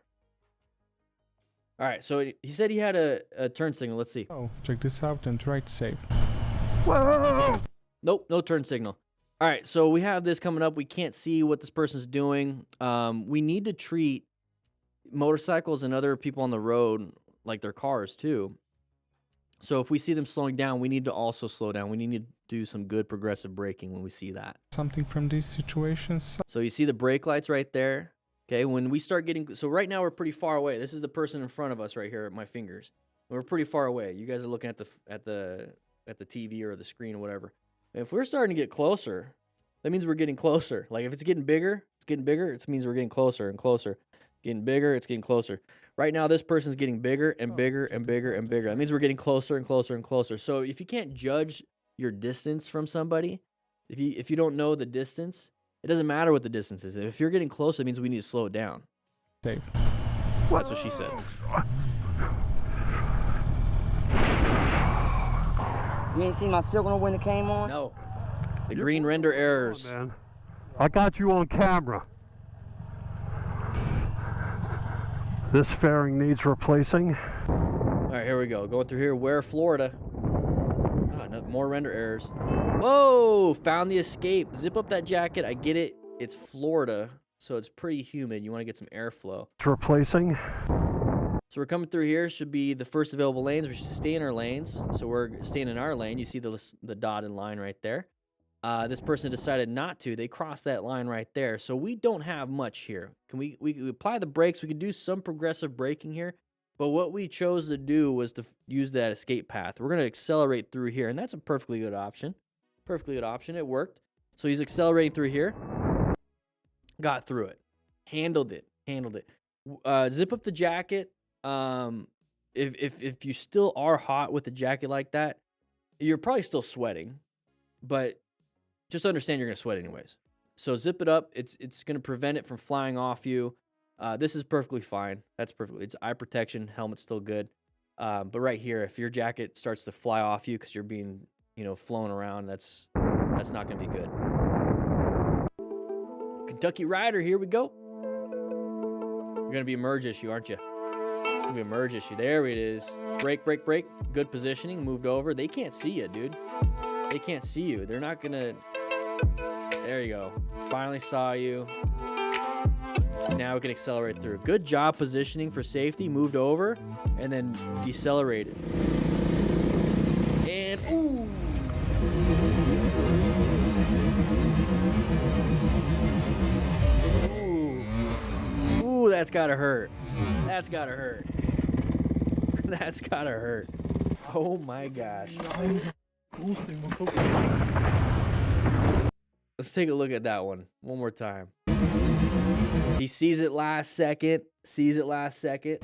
All right, so he said he had a turn signal. Let's see. Oh, check this out and right safe. Whoa! Nope, no turn signal. All right, so we have this coming up. We can't see what this person's doing. We need to treat motorcycles and other people on the road like their cars too. So if we see them slowing down, we need to also slow down. We need to do some good progressive braking when we see that. Something from this situation, so you see the brake lights right there. Okay, when we start getting, so right now we're pretty far away. This is the person in front of us right here at my fingers. We're pretty far away. You guys are looking at the TV or the screen or whatever. If we're starting to get closer, that means we're getting closer. Like if it's getting bigger, it means we're getting closer and closer. Getting bigger, it's getting closer. Right now, this person's getting bigger and bigger and bigger and bigger. That means we're getting closer and closer and closer. So if you can't judge your distance from somebody, if you don't know the distance, it doesn't matter what the distance is. If you're getting closer, it means we need to slow it down. safe. That's what she said. You ain't see my signal when it came on? No. The green render errors. Man, I got you on camera. This fairing needs replacing. All right, here we go. Going through here. Where, Florida? Oh, no, more render errors. Whoa! Found the escape. Zip up that jacket. I get it. It's Florida, so it's pretty humid. You want to get some airflow. It's replacing. So we're coming through here. Should be the first available lanes. We should stay in our lanes. So we're staying in our lane. You see the dotted line right there. This person decided not to. They crossed that line right there. So we don't have much here. Can we apply the brakes? We could do some progressive braking here. But what we chose to do was to use that escape path. We're going to accelerate through here. And that's a perfectly good option. Perfectly good option. It worked. So he's accelerating through here. Got through it. Handled it. Handled it. Zip up the jacket. If you still are hot with a jacket like that, you're probably still sweating. But just understand you're going to sweat anyways. So zip it up. It's going to prevent it from flying off you. This is perfectly fine. That's perfectly. It's eye protection. Helmet's still good. But right here, if your jacket starts to fly off you because you're being, flown around, that's not going to be good. Kentucky Rider, here we go. You're going to be a merge issue, aren't you? gonna be a merge issue. There it is. Brake, brake, brake. Good positioning. Moved over. They can't see you, dude. They can't see you. They're not gonna. There you go. Finally saw you. Now we can accelerate through. Good job positioning for safety. Moved over and then decelerated. And ooh. Ooh, that's gotta hurt. That's gotta hurt. That's gotta hurt. Oh my gosh. Let's take a look at that one more time. He sees it last second. Sees it last second.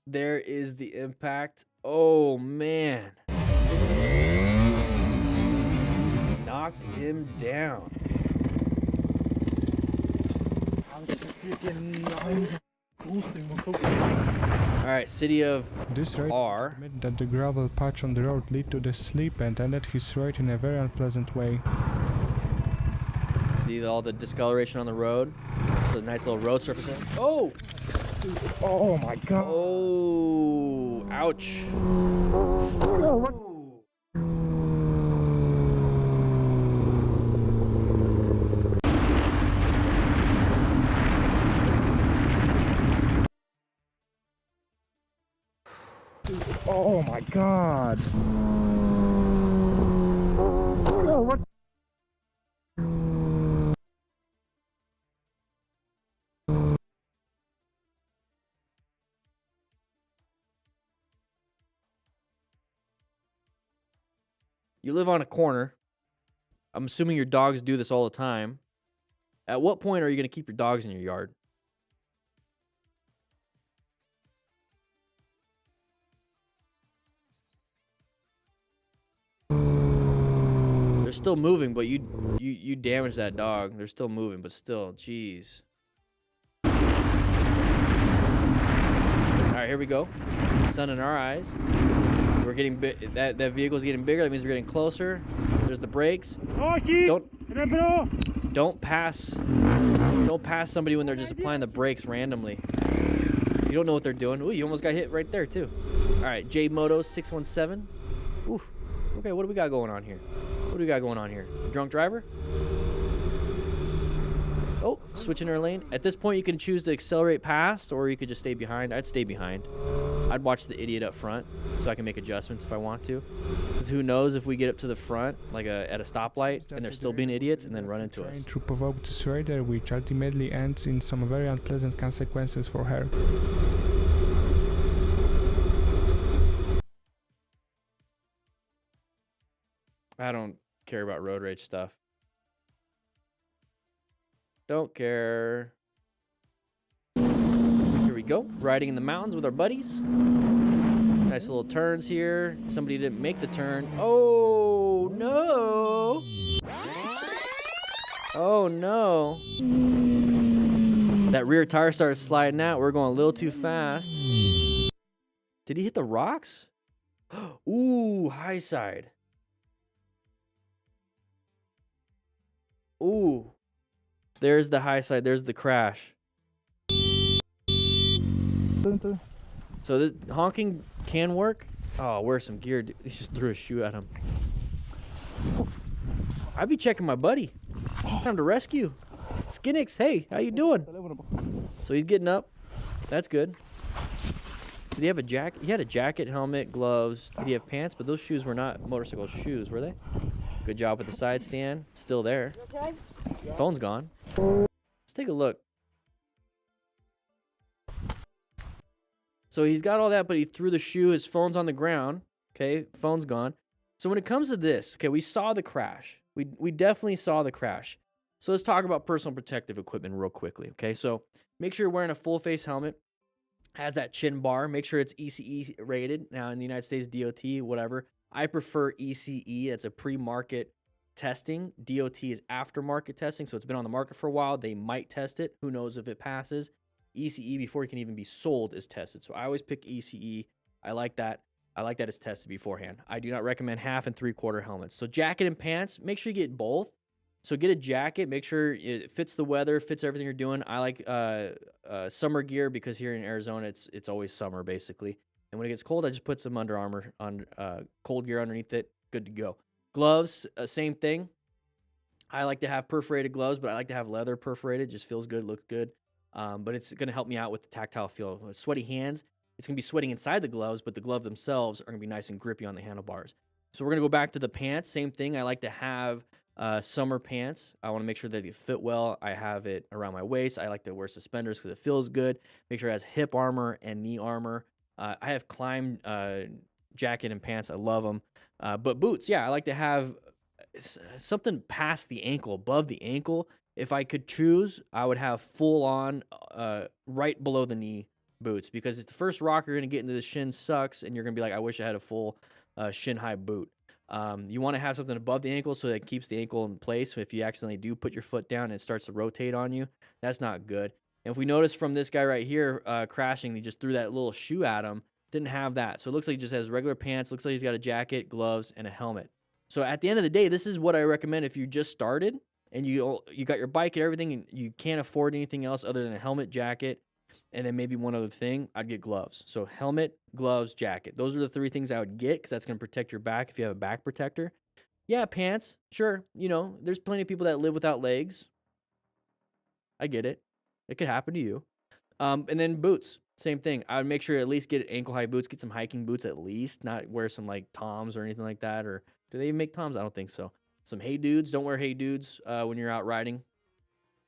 There is the impact. Oh man. Knocked him down. All right, city of This rider R. admitted that the gravel patch on the road led to the slip and ended his ride in a very unpleasant way. See all the discoloration on the road? So nice little road surface. Oh! Oh my god. Oh! Ouch. Oh. Oh my god. Oh, what? You live on a corner. I'm assuming your dogs do this all the time. At what point are you going to keep your dogs in your yard? They're still moving, but you damaged that dog. They're still moving, but still, jeez. All right, here we go. Sun in our eyes. We're getting that vehicle's getting bigger. That means we're getting closer. There's the brakes. Don't pass somebody when they're just applying the brakes randomly. You don't know what they're doing. Ooh, you almost got hit right there too. All right, J Moto 617. Oof. Okay, what do we got going on here? What do we got going on here? Drunk driver? Oh, switching our lane. At this point, you can choose to accelerate past, or you could just stay behind. I'd stay behind. I'd watch the idiot up front, so I can make adjustments if I want to. Because who knows if we get up to the front, like at a stoplight, and they're still being idiots, and then run into us. Trying to provoke this rider, which ultimately ends in some very unpleasant consequences for her. I don't care about road rage stuff. Don't care. Here we go. Riding in the mountains with our buddies. Nice little turns here. Somebody didn't make the turn. Oh, no. Oh, no. That rear tire started sliding out. We're going a little too fast. Did he hit the rocks? Ooh, high side. Ooh. There's the high side. There's the crash. So this honking can work. Oh, wear some gear. He just threw a shoe at him. I'd be checking my buddy. It's time to rescue. Skinnix, hey, how you doing? So he's getting up. That's good. Did he have a jacket? He had a jacket, helmet, gloves. Did he have pants? But those shoes were not motorcycle shoes, were they? Good job with the side stand. Still there. Okay? Phone's gone. Let's take a look. So he's got all that, but he threw the shoe. His phone's on the ground. Okay, phone's gone. So when it comes to this, okay, we saw the crash. We definitely saw the crash. So let's talk about personal protective equipment real quickly, okay? So make sure you're wearing a full face helmet. Has that chin bar. Make sure it's ECE rated. Now in the United States, DOT, whatever. I prefer ECE. That's a pre-market testing. DOT is aftermarket testing, so it's been on the market for a while. They might test it. Who knows if it passes? ECE, before it can even be sold, is tested. So I always pick ECE. I like that. I like that it's tested beforehand. I do not recommend half and 3/4 helmets. So jacket and pants, make sure you get both. So get a jacket. Make sure it fits the weather, fits everything you're doing. I like summer gear because here in Arizona, it's always summer basically. And when it gets cold, I just put some Under Armour on cold gear underneath it. Good to go. Gloves, same thing. I like to have perforated gloves, but I like to have leather perforated. Just feels good, looks good. But it's going to help me out with the tactile feel. With sweaty hands, it's going to be sweating inside the gloves, but the gloves themselves are going to be nice and grippy on the handlebars. So we're going to go back to the pants. Same thing. I like to have summer pants. I want to make sure that they fit well. I have it around my waist. I like to wear suspenders because it feels good. Make sure it has hip armor and knee armor. I have Climb jacket and pants. I love them. But boots, yeah, I like to have something past the ankle, above the ankle. If I could choose, I would have full on right below the knee boots, because if the first rock you're going to get into the shin sucks and you're going to be like, I wish I had a full shin high boot. You want to have something above the ankle so that it keeps the ankle in place. So if you accidentally do put your foot down and it starts to rotate on you, that's not good. And if we notice from this guy right here crashing, he just threw that little shoe at him. Didn't have that. So it looks like he just has regular pants. Looks like he's got a jacket, gloves, and a helmet. So at the end of the day, this is what I recommend if you just started and you got your bike and everything and you can't afford anything else other than a helmet, jacket, and then maybe one other thing. I'd get gloves. So helmet, gloves, jacket. Those are the three things I would get because that's going to protect your back if you have a back protector. Yeah, pants. Sure. You know, there's plenty of people that live without legs. I get it. It could happen to you. And then boots. Same thing. I would make sure at least get ankle high boots, get some hiking boots at least, not wear some like Toms or anything like that. Or do they even make Toms? I don't think so. Some Hey Dudes. Don't wear Hey Dudes when you're out riding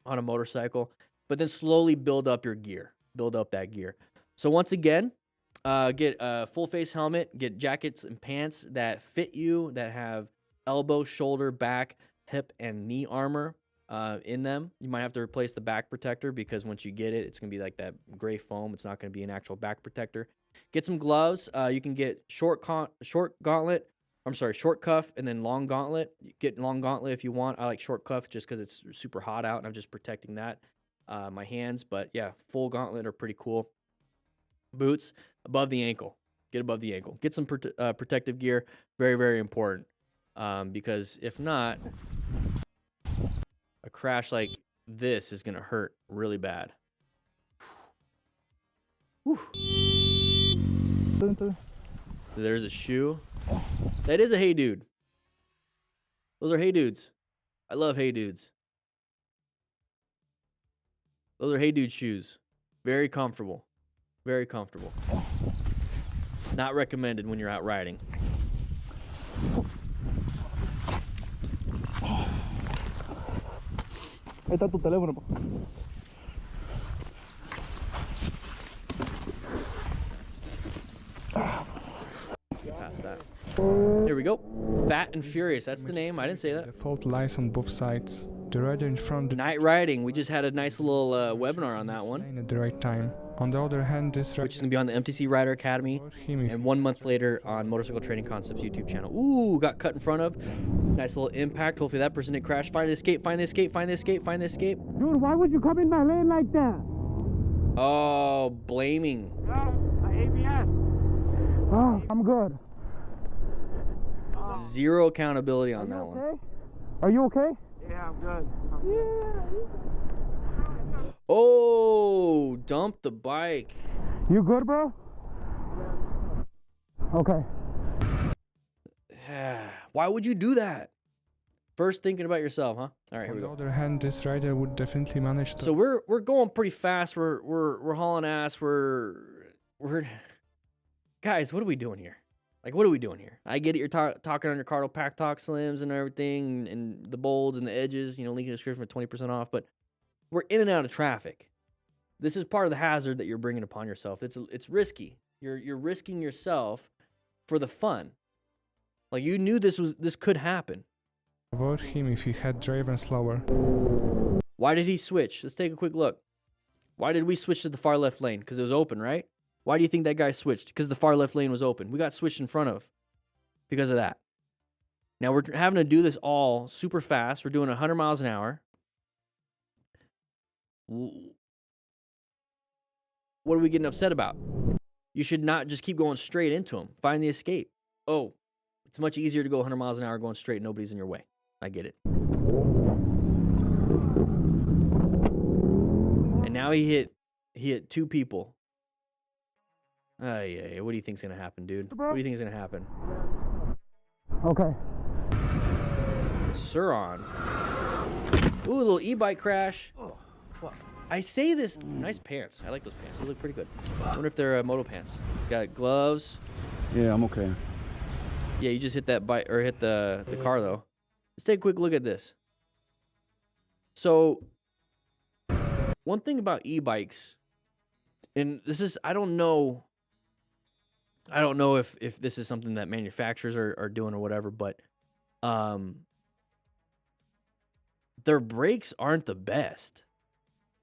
on a motorcycle. But then slowly build up your gear. Build up that gear. So once again, get a full face helmet, get jackets and pants that fit you, that have elbow, shoulder, back, hip, and knee armor in them. You might have to replace the back protector because once you get it, it's going to be like that gray foam. It's not going to be an actual back protector. Get some gloves. You can get short cuff and then long gauntlet. Get long gauntlet if you want. I like short cuff just because it's super hot out and I'm just protecting that. My hands, but yeah, full gauntlet are pretty cool. Boots above the ankle. Get above the ankle. Get some protective gear. Very, very important. Because if not, a crash like this is going to hurt really bad. Whew. There's a shoe. That is a Hey Dude. Those are Hey Dudes. I love Hey Dudes. Those are Hey Dude shoes. Very comfortable. Very comfortable. Not recommended when you're out riding. Ahí está tu teléfono. Let's get past that. Here we go. Fat and Furious. That's the name. I didn't say that. The fault lies on both sides. The rider in front. Night riding. We just had a nice little webinar on that one, At the right time. On the other hand, this which is going to be on the MTC Rider Academy, and 1 month later on Motorcycle Training Concepts YouTube channel. Ooh, got cut in front of. Nice little impact. Hopefully that person didn't crash. Find the escape, find the escape, find the escape, find the escape. Dude, why would you come in my lane like that? Oh, blaming. ABS. Oh, I'm good. Zero accountability on that one. Okay? Are you okay? Yeah, I'm good. Oh, dump the bike. You good, bro? Okay. Why would you do that? First thinking about yourself, huh? All right, here On we the go. other hand, this rider would definitely manage to. So we're going pretty fast. We're hauling ass. We're guys. What are we doing here? Like, what are we doing here? I get it. You're talking on your Cardo Pack Talk Slims and everything, and the bolds and the edges. You know, link in the description for 20% off. But we're in and out of traffic. This is part of the hazard that you're bringing upon yourself. It's risky. You're risking yourself for the fun. Like, you knew this could happen. Avoid him if he had driven slower. Why did he switch? Let's take a quick look. Why did we switch to the far left lane? Because it was open, right? Why do you think that guy switched? Because the far left lane was open. We got switched in front of because of that. Now we're having to do this all super fast. We're doing 100 miles an hour. What are we getting upset about? You should not just keep going straight into him. Find the escape. Oh, it's much easier to go 100 miles an hour going straight. Nobody's in your way. I get it. now he hit 2 people. Yeah. What do you think's gonna happen, dude? What do you think is gonna happen? Okay. Suron. Ooh, a little e-bike crash. Oh, fuck. I say this. Nice pants. I like those pants. They look pretty good. I wonder if they're moto pants. It's got gloves. Yeah, I'm okay. Yeah, you just hit that bike or hit the car though. Let's take a quick look at this. So, one thing about e-bikes, and this is I don't know if this is something that manufacturers are doing or whatever, but their brakes aren't the best.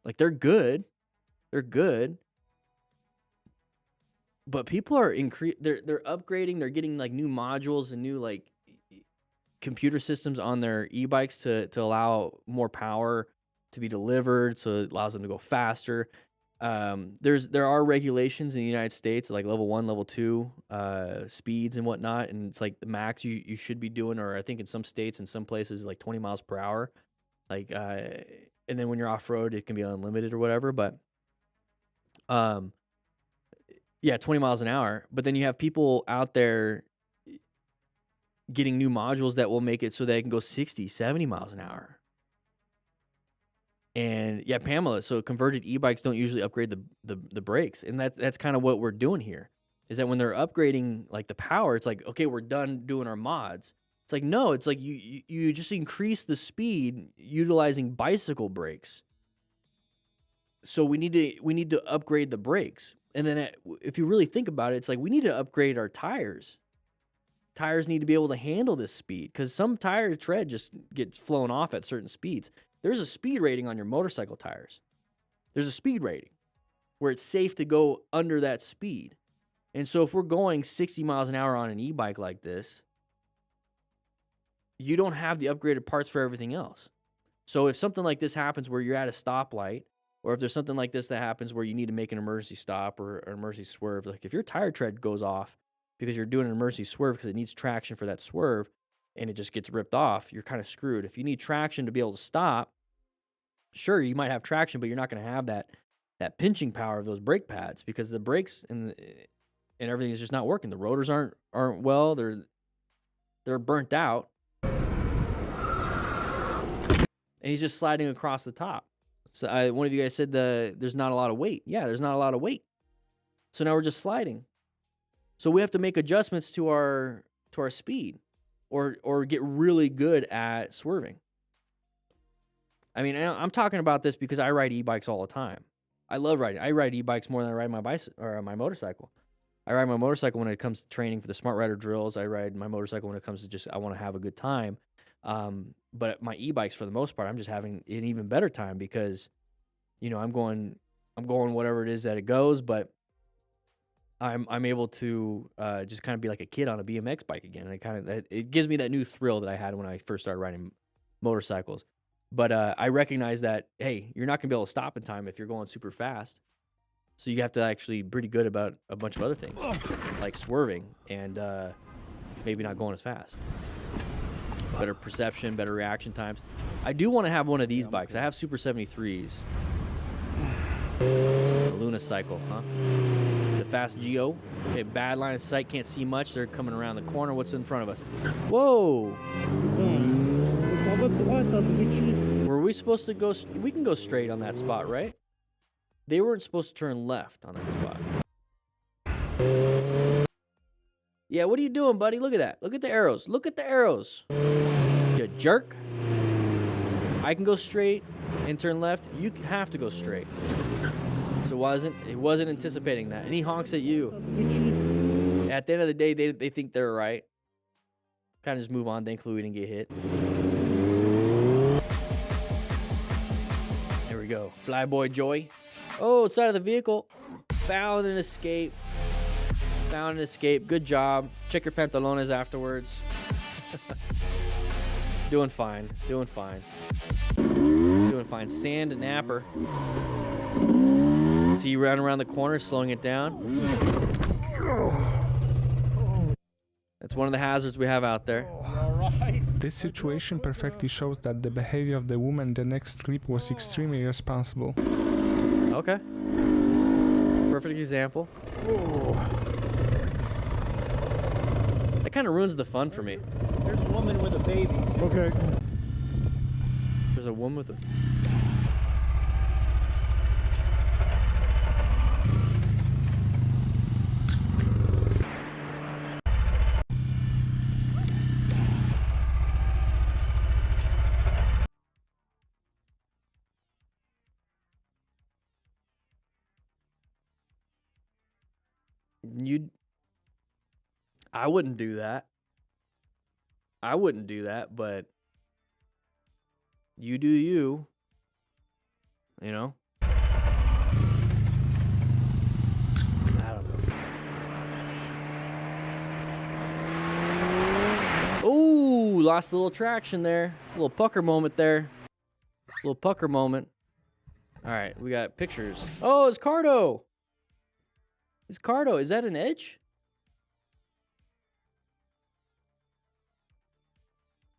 Like they're good, but people are they're upgrading. They're getting like new modules and new like computer systems on their e-bikes to allow more power to be delivered, so it allows them to go faster. There are regulations in the United States like level 1, level 2 speeds and whatnot, and it's like the max you should be doing, or I think in some states and some places like 20 miles per hour. Like and then when you're off road, it can be unlimited or whatever. But yeah, 20 miles an hour. But then you have people out there getting new modules that will make it so they can go 60, 70 miles an hour. And yeah, Pamela, so converted e-bikes don't usually upgrade the brakes. And that's kind of what we're doing here, is that when they're upgrading like the power, it's like, okay, we're done doing our mods. It's like, no, it's like you just increase the speed utilizing bicycle brakes. So we need to upgrade the brakes. And then if you really think about it, it's like we need to upgrade our tires. Tires need to be able to handle this speed, because some tire tread just gets flown off at certain speeds. There's a speed rating on your motorcycle tires. There's a speed rating where it's safe to go under that speed. And so if we're going 60 miles an hour on an e-bike like this, you don't have the upgraded parts for everything else. So if something like this happens where you're at a stoplight, or if there's something like this that happens where you need to make an emergency stop or an emergency swerve, like if your tire tread goes off because you're doing an emergency swerve because it needs traction for that swerve and it just gets ripped off, you're kind of screwed. If you need traction to be able to stop, sure, you might have traction, but you're not going to have that pinching power of those brake pads, because the brakes and everything is just not working. The rotors aren't well. They're burnt out. And he's just sliding across the top. So one of you guys said there's not a lot of weight. Yeah, there's not a lot of weight. So now we're just sliding. So we have to make adjustments to our speed, or get really good at swerving. I mean, I'm talking about this because I ride e-bikes all the time. I love riding. I ride e-bikes more than I ride my bicycle or my motorcycle. I ride my motorcycle when it comes to training for the Smart Rider drills. I ride my motorcycle when it comes to just I want to have a good time. But my e-bikes, for the most part, I'm just having an even better time because, I'm going whatever it is that it goes, but I'm able to just kind of be like a kid on a BMX bike again. And it gives me that new thrill that I had when I first started riding motorcycles. But I recognize that, hey, you're not gonna be able to stop in time if you're going super fast. So you have to actually be pretty good about a bunch of other things, like swerving and maybe not going as fast. Better perception, better reaction times. I do want to have one of these bikes. I have Super 73s. A Luna Cycle, huh? The Fast Geo. Okay, bad line of sight, can't see much. They're coming around the corner. What's in front of us? Whoa! Were we supposed to go? We can go straight on that spot, right? They weren't supposed to turn left on that spot. Yeah, what are you doing, buddy? Look at that. Look at the arrows. Look at the arrows. You jerk. I can go straight and turn left. You have to go straight. So it wasn't anticipating that. And he honks at you. At the end of the day, they think they're right. Kind of just move on. Thankfully, we didn't get hit. There we go. Flyboy Joy. Oh, side of the vehicle. Found an escape. Found an escape. Good job. Check your pantalones afterwards. Doing fine. Doing fine. Doing fine. Sand napper. See you running around the corner, slowing it down. That's one of the hazards we have out there. This situation perfectly shows that the behavior of the woman in the next clip was extremely irresponsible. Okay. Perfect example. That kind of ruins the fun for me. There's a woman with a baby. Okay. There's a woman with a... I wouldn't do that. I wouldn't do that, but you do you. You know? I don't know. Ooh, lost a little traction there. A little pucker moment there. A little pucker moment. All right, we got pictures. Oh, it's Cardo. It's Cardo. Is that an edge?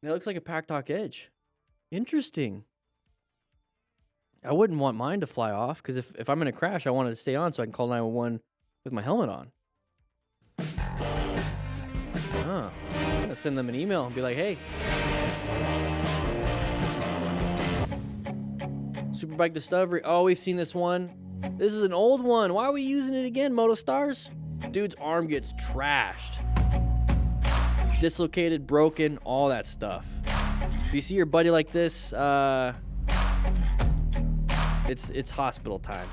That looks like a Packtalk Edge. Interesting. I wouldn't want mine to fly off because if I'm in a crash, I want it to stay on so I can call 911 with my helmet on. Huh. I'm going to send them an email and be like, hey. Superbike Discovery. Oh, we've seen this one. This is an old one. Why are we using it again, MotoStars? Dude's arm gets trashed. Dislocated, broken, all that stuff. If you see your buddy like this, it's hospital time.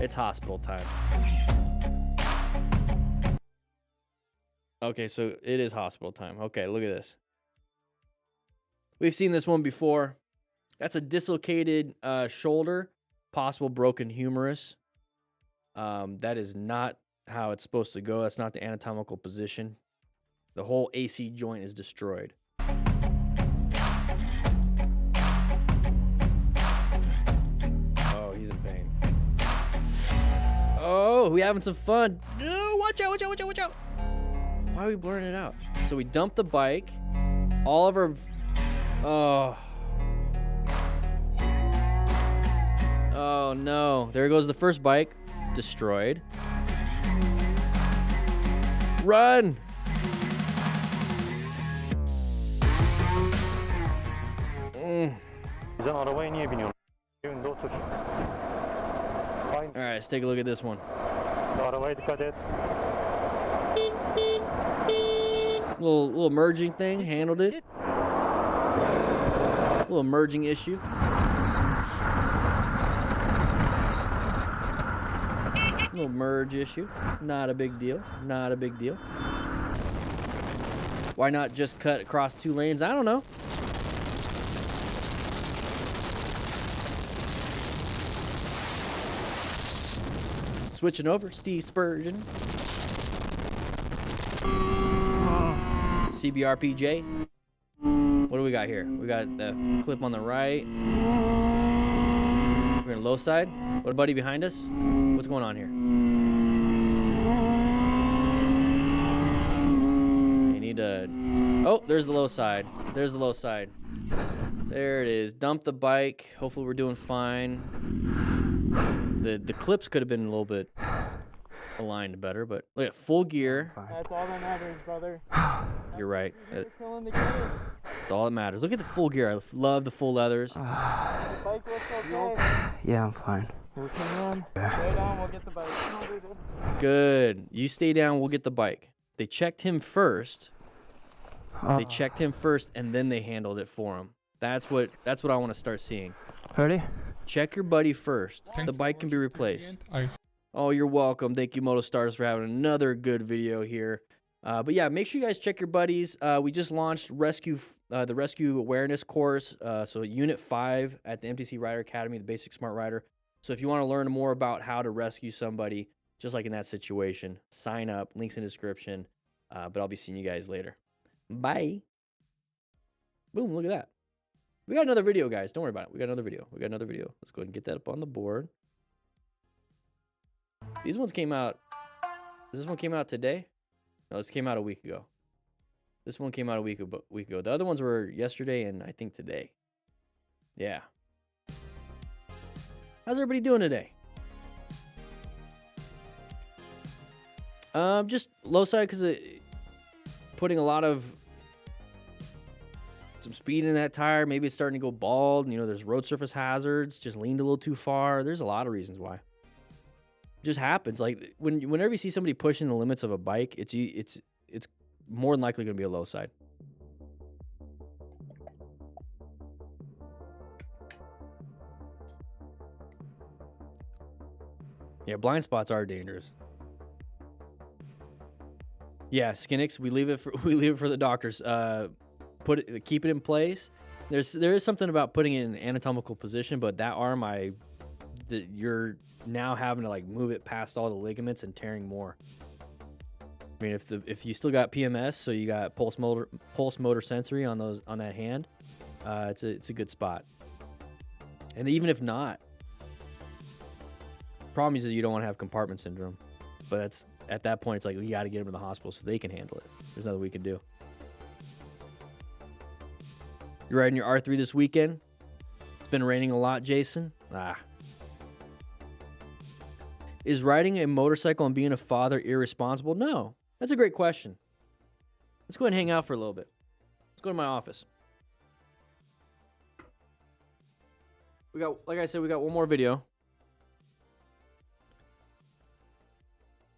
It's hospital time. Okay, so it is hospital time. Okay, look at this. We've seen this one before. That's a dislocated shoulder, possible broken humerus. That is not how it's supposed to go. That's not the anatomical position. The whole AC joint is destroyed. Oh, he's in pain. Oh, we having some fun. No, watch out, watch out, watch out, watch out. Why are we blurring it out? So we dumped the bike. All of our... Oh. Oh, no. There goes the first bike. Destroyed. Run! Sen arabaya niye biniyorsun? Evinde otur. All right, let's take a look at this one. Arabaya dikkat et. Little merging thing, handled it. Little merging issue. Little merge issue. Not a big deal. Not a big deal. Why not just cut across 2 lanes? I don't know. Switching over, Steve Spurgeon. CBRPJ. What do we got here? We got the clip on the right. We're in low side. What a buddy behind us? What's going on here? You need to... Oh, there's the low side. There's the low side. There it is. Dump the bike. Hopefully we're doing fine. The clips could have been a little bit aligned better, but look at full gear. That's all that matters, brother. You're right. You're killing the game. That's all that matters. Look at the full gear. I love the full leathers. The bike looks okay. Yeah, I'm fine. We can run. Stay down, we'll get the bike. Good. You stay down, we'll get the bike. They checked him first. They checked him first, and then they handled it for him. That's what I want to start seeing. Ready? Check your buddy first. Thanks The for bike can be watching till the replaced. end. Oh, you're welcome. Thank you, MotoStars, for having another good video here. But yeah, make sure you guys check your buddies. We just launched the rescue awareness course. So Unit 5 at the MTC Rider Academy, the Basic Smart Rider. So if you want to learn more about how to rescue somebody, just like in that situation, sign up. Links in the description. But I'll be seeing you guys later. Bye. Boom, look at that. We got another video, guys. Don't worry about it. We got another video. We got another video. Let's go ahead and get that up on the board. These ones came out. This one came out today? No, this came out a week ago. This one came out a week ago. The other ones were yesterday and I think today. Yeah. How's everybody doing today? Just low side because putting a lot of some speed in that tire. Maybe it's starting to go bald. You know, there's road surface hazards. Just leaned a little too far. There's a lot of reasons why. It just happens. Like whenever you see somebody pushing the limits of a bike, it's more than likely going to be a low side. Yeah, blind spots are dangerous. Yeah, Skinnix, we leave it for the doctors. Keep it in place. There is something about putting it in an anatomical position, but that arm you're now having to like move it past all the ligaments and tearing more. I mean, if you still got PMS, so you got pulse motor sensory on that hand, it's a good spot. And even if not, problem is that you don't want to have compartment syndrome, but at that point it's like you got to get them to the hospital so they can handle it. There's nothing we can do. You're riding your R3 this weekend? It's been raining a lot, Jason. Is riding a motorcycle and being a father irresponsible? No. That's a great question. Let's go ahead and hang out for a little bit. Let's go to my office. Like I said, we got one more video.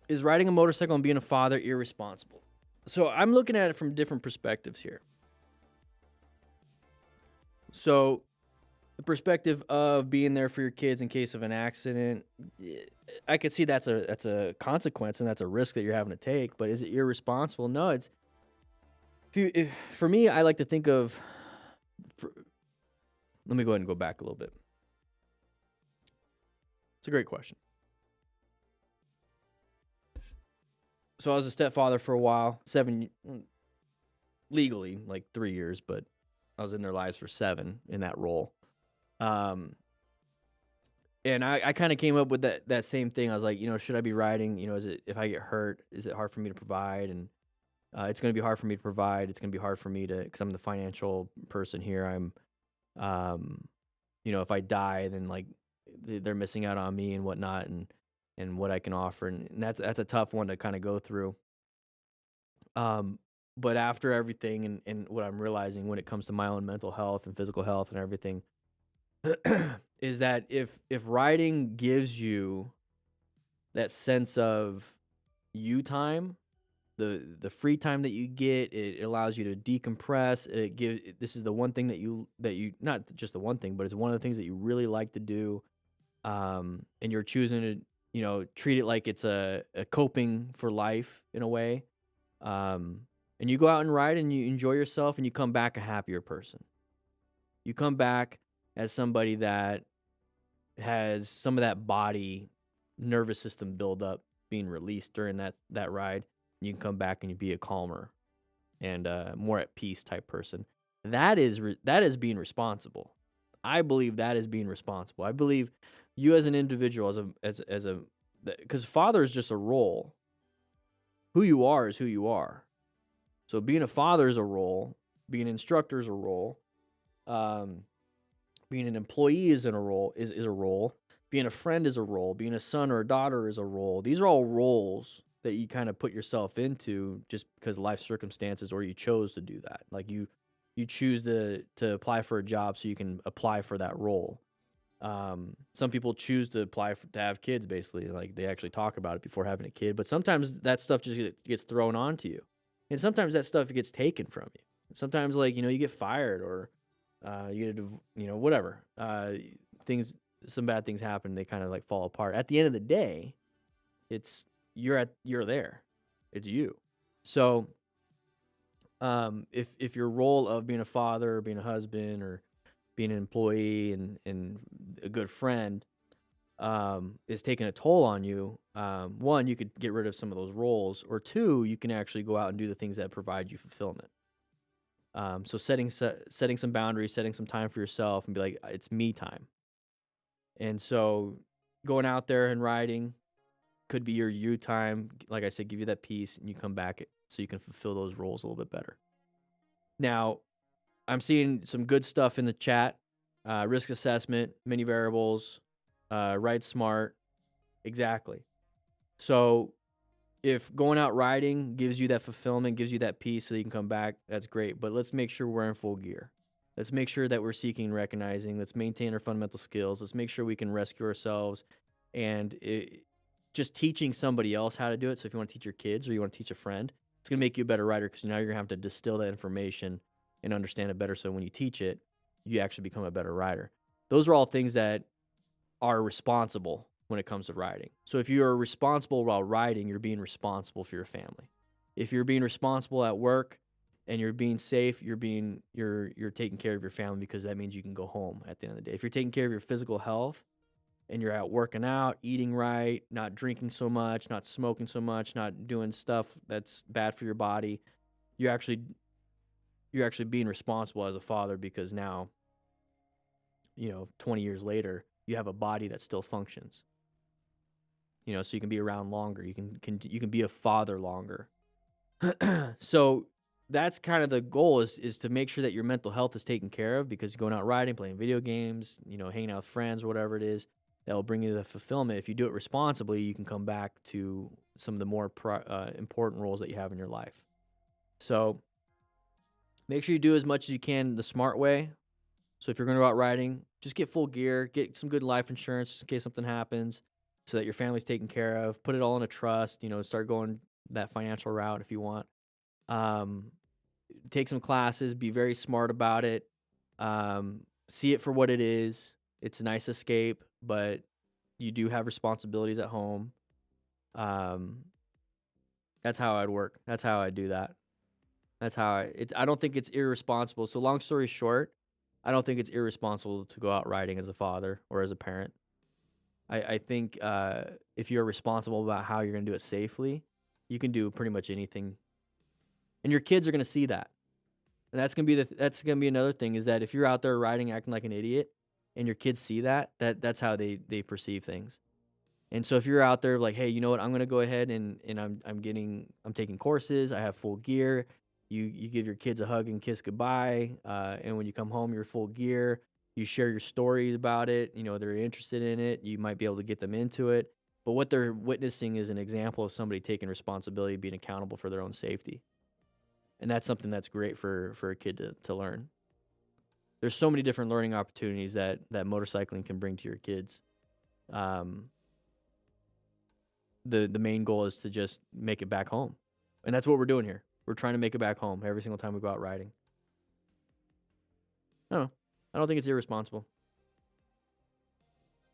Is riding a motorcycle and being a father irresponsible? So I'm looking at it from different perspectives here. So the perspective of being there for your kids in case of an accident, I could see that's a consequence and that's a risk that you're having to take. But is it irresponsible? No, it's. For me, I like to think of. Let me go ahead and go back a little bit. It's a great question. So I was a stepfather for a while, legally, like 3 years, but I was in their lives for 7 in that role. And I kind of came up with that same thing. I was like, should I be riding? If I get hurt, is it hard for me to provide? And it's going to be hard for me to provide. It's going to be hard for me because I'm the financial person here. I'm, if I die, then like they're missing out on me and whatnot. And what I can offer, and that's a tough one to kind of go through. But after everything and what I'm realizing when it comes to my own mental health and physical health and everything, is that if riding gives you that sense of you time, the free time that you get, it allows you to decompress. This is the one thing that you not just the one thing, but it's one of the things that you really like to do, and you're choosing to treat it like it's a coping for life in a way. And you go out and ride and you enjoy yourself and you come back a happier person. You come back as somebody that has some of that body nervous system buildup being released during that ride. You can come back and you be a calmer and more at peace type person. That is being responsible. I believe that is being responsible. I believe you as an individual, because father is just a role. Who you are is who you are. So being a father is a role. Being an instructor is a role. Being an employee is a role. Being a friend is a role. Being a son or a daughter is a role. These are all roles that you kind of put yourself into just because of life circumstances, or you chose to do that. Like you choose to apply for a job so you can apply for that role. Some people choose to apply to have kids, basically. Like they actually talk about it before having a kid. But sometimes that stuff just gets thrown onto you. And sometimes that stuff gets taken from you. Sometimes, like, you get fired or you get, whatever. Some bad things happen. They kind of like fall apart. At the end of the day, you're there. It's you. So if your role of being a father or being a husband or being an employee and a good friend is taking a toll on you, one, you could get rid of some of those roles, or two, you can actually go out and do the things that provide you fulfillment. So setting some boundaries, setting some time for yourself, and be like, it's me time. And so going out there and riding could be your you time. Like I said, give you that peace, and you come back so you can fulfill those roles a little bit better. Now, I'm seeing some good stuff in the chat. Risk assessment, many variables, ride smart. Exactly. So if going out riding gives you that fulfillment, gives you that peace so that you can come back, that's great. But let's make sure we're in full gear. Let's make sure that we're seeking and recognizing. Let's maintain our fundamental skills. Let's make sure we can rescue ourselves. And just teaching somebody else how to do it. So if you want to teach your kids or you want to teach a friend, it's going to make you a better rider because now you're going to have to distill that information and understand it better. So when you teach it, you actually become a better rider. Those are all things that are responsible when it comes to riding. So if you're responsible while riding, you're being responsible for your family. If you're being responsible at work and you're being safe, you're taking care of your family because that means you can go home at the end of the day. If you're taking care of your physical health and you're out working out, eating right, not drinking so much, not smoking so much, not doing stuff that's bad for your body, you're actually being responsible as a father because now, 20 years later, you have a body that still functions. So you can be around longer. You can be a father longer. So that's kind of the goal is to make sure that your mental health is taken care of because going out riding, playing video games, hanging out with friends or whatever it is, that will bring you the fulfillment. If you do it responsibly, you can come back to some of the more important roles that you have in your life. So make sure you do as much as you can the smart way. So if you're going to go out riding, just get full gear, get some good life insurance just in case something happens so that your family's taken care of. Put it all in a trust, start going that financial route if you want. Take some classes, be very smart about it. See it for what it is. It's a nice escape, but you do have responsibilities at home. That's how I'd work. That's how I do that. That's how I don't think it's irresponsible. So long story short, I don't think it's irresponsible to go out riding as a father or as a parent. I think if you're responsible about how you're going to do it safely, you can do pretty much anything. And your kids are going to see that. And that's going to be another thing is that if you're out there riding acting like an idiot and your kids see that's how they perceive things. And so if you're out there like, hey, you know what, I'm going to go ahead and I'm taking courses, I have full gear. You give your kids a hug and kiss goodbye. And when you come home, you're full gear. You share your stories about it. They're interested in it. You might be able to get them into it. But what they're witnessing is an example of somebody taking responsibility, being accountable for their own safety. And that's something that's great for a kid to learn. There's so many different learning opportunities that motorcycling can bring to your kids. The main goal is to just make it back home. And that's what we're doing here. We're trying to make it back home every single time we go out riding. I don't know. I don't think it's irresponsible.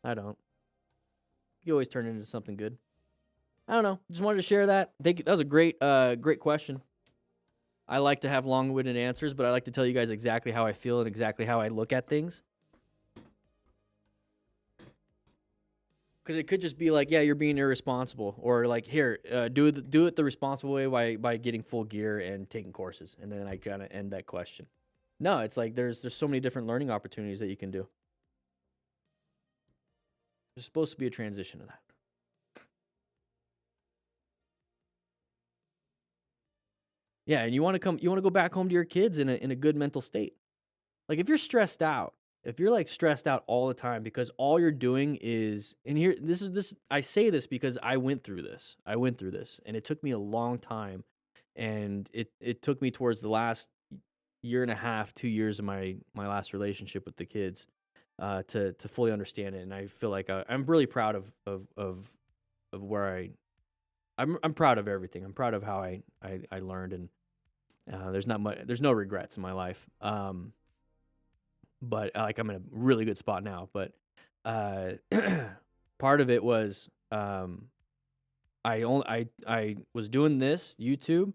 I don't. You always turn it into something good. I don't know. Just wanted to share that. That was a great question. I like to have long-winded answers, but I like to tell you guys exactly how I feel and exactly how I look at things. Because it could just be like, yeah, you're being irresponsible. Or like, here, do it the responsible way by getting full gear and taking courses. And then I kind of end that question. No, it's like there's so many different learning opportunities that you can do. There's supposed to be a transition to that. Yeah, and you want to go back home to your kids in a good mental state. Like if you're stressed out, if you're like stressed out all the time because all you're doing is, and here I say this because I went through this. And it took me a long time, and it took me towards the last year and a half, 2 years of my last relationship with the kids to fully understand it. And I feel like I'm really proud of where I'm proud of everything. I'm proud of how I learned, and there's no regrets in my life. But like I'm in a really good spot now. But part of it was I was doing this YouTube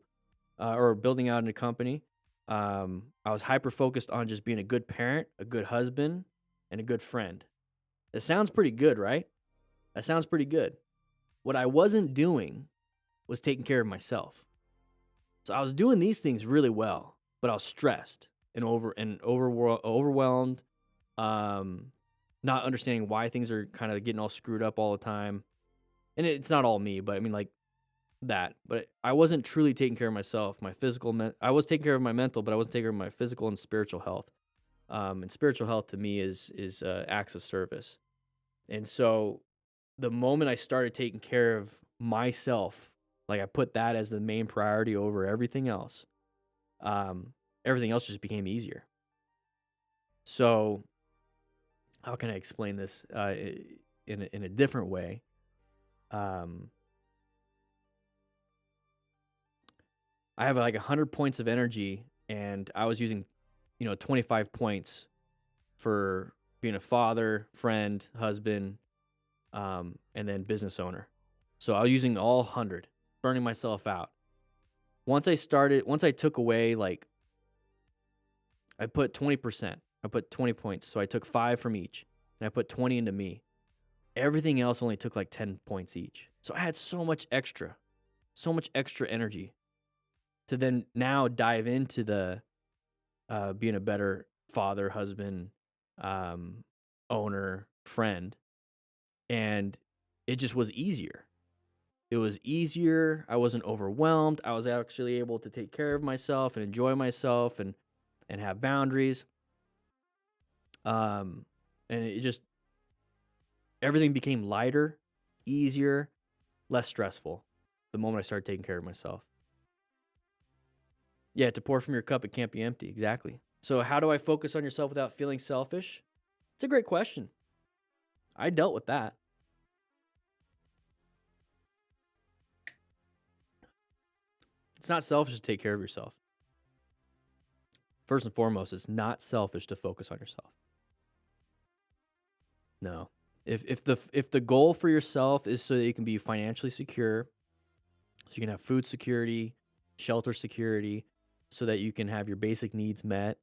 or building out a company. I was hyper focused on just being a good parent, a good husband, and a good friend. It sounds pretty good, right? That sounds pretty good. What I wasn't doing was taking care of myself. So I was doing these things really well, but I was stressed and overwhelmed, not understanding why things are kind of getting all screwed up all the time. And it's not all me, but I mean like that. But I wasn't truly taking care of myself, my physical. I was taking care of my mental, but I wasn't taking care of my physical and spiritual health. And spiritual health to me is acts of service. And so the moment I started taking care of myself, like I put that as the main priority over everything else, everything else just became easier. So how can I explain this in a different way? I have like 100 points of energy, and I was using, 25 points for being a father, friend, husband, and then business owner. So I was using all 100, burning myself out. Once I took away, like, I put 20%, I put 20 points. So I took 5 from each, and I put 20 into me. Everything else only took like 10 points each. So I had so much extra energy to then now dive into the being a better father, husband, owner, friend. And it just was easier. It was easier. I wasn't overwhelmed. I was actually able to take care of myself and enjoy myself and have boundaries. And it just, everything became lighter, easier, less stressful the moment I started taking care of myself. Yeah, to pour from your cup, it can't be empty. Exactly. So how do I focus on yourself without feeling selfish? It's a great question. I dealt with that. It's not selfish to take care of yourself. First and foremost, it's not selfish to focus on yourself. No. If the goal for yourself is so that you can be financially secure, so you can have food security, shelter security, so that you can have your basic needs met,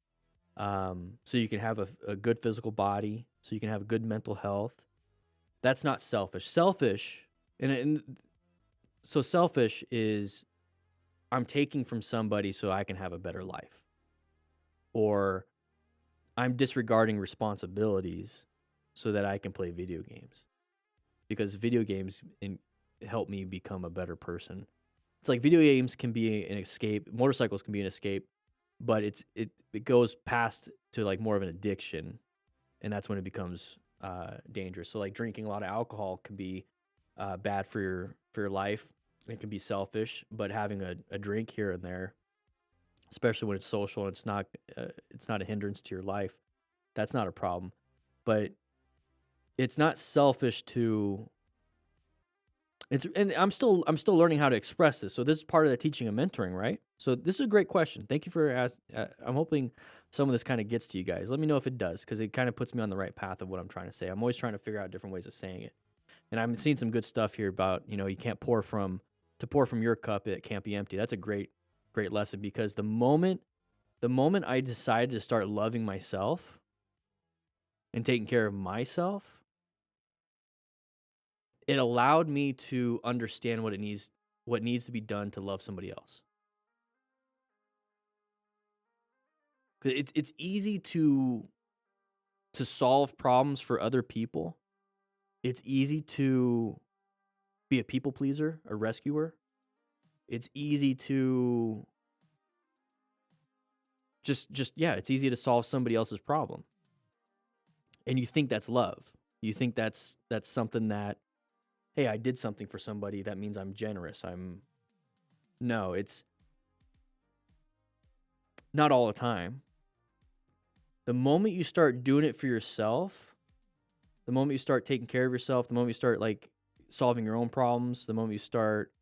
so you can have a good physical body, so you can have good mental health, that's not selfish. Selfish, so selfish is I'm taking from somebody so I can have a better life. Or I'm disregarding responsibilities so that I can play video games. Because video games help me become a better person. It's like video games can be an escape, motorcycles can be an escape, but it goes past to like more of an addiction, and that's when it becomes dangerous. So like drinking a lot of alcohol can be bad for your life. It can be selfish, but having a drink here and there, especially when it's social and it's not a hindrance to your life, that's not a problem. But it's not selfish to. And I'm still learning how to express this. So this is part of the teaching and mentoring, right? So this is a great question. Thank you for asking. I'm hoping some of this kind of gets to you guys. Let me know if it does, because it kind of puts me on the right path of what I'm trying to say. I'm always trying to figure out different ways of saying it. And I'm seeing some good stuff here about, you can't pour from your cup, it can't be empty. That's a great lesson, because the moment I decided to start loving myself and taking care of myself, it allowed me to understand what needs to be done to love somebody else. It's easy to solve problems for other people. It's easy to be a people pleaser, a rescuer. It's easy to it's easy to solve somebody else's problem. And you think that's love. You think that's something that, hey, I did something for somebody, that means I'm generous. No, it's not all the time. The moment you start doing it for yourself, the moment you start taking care of yourself, the moment you start like solving your own problems, the moment you start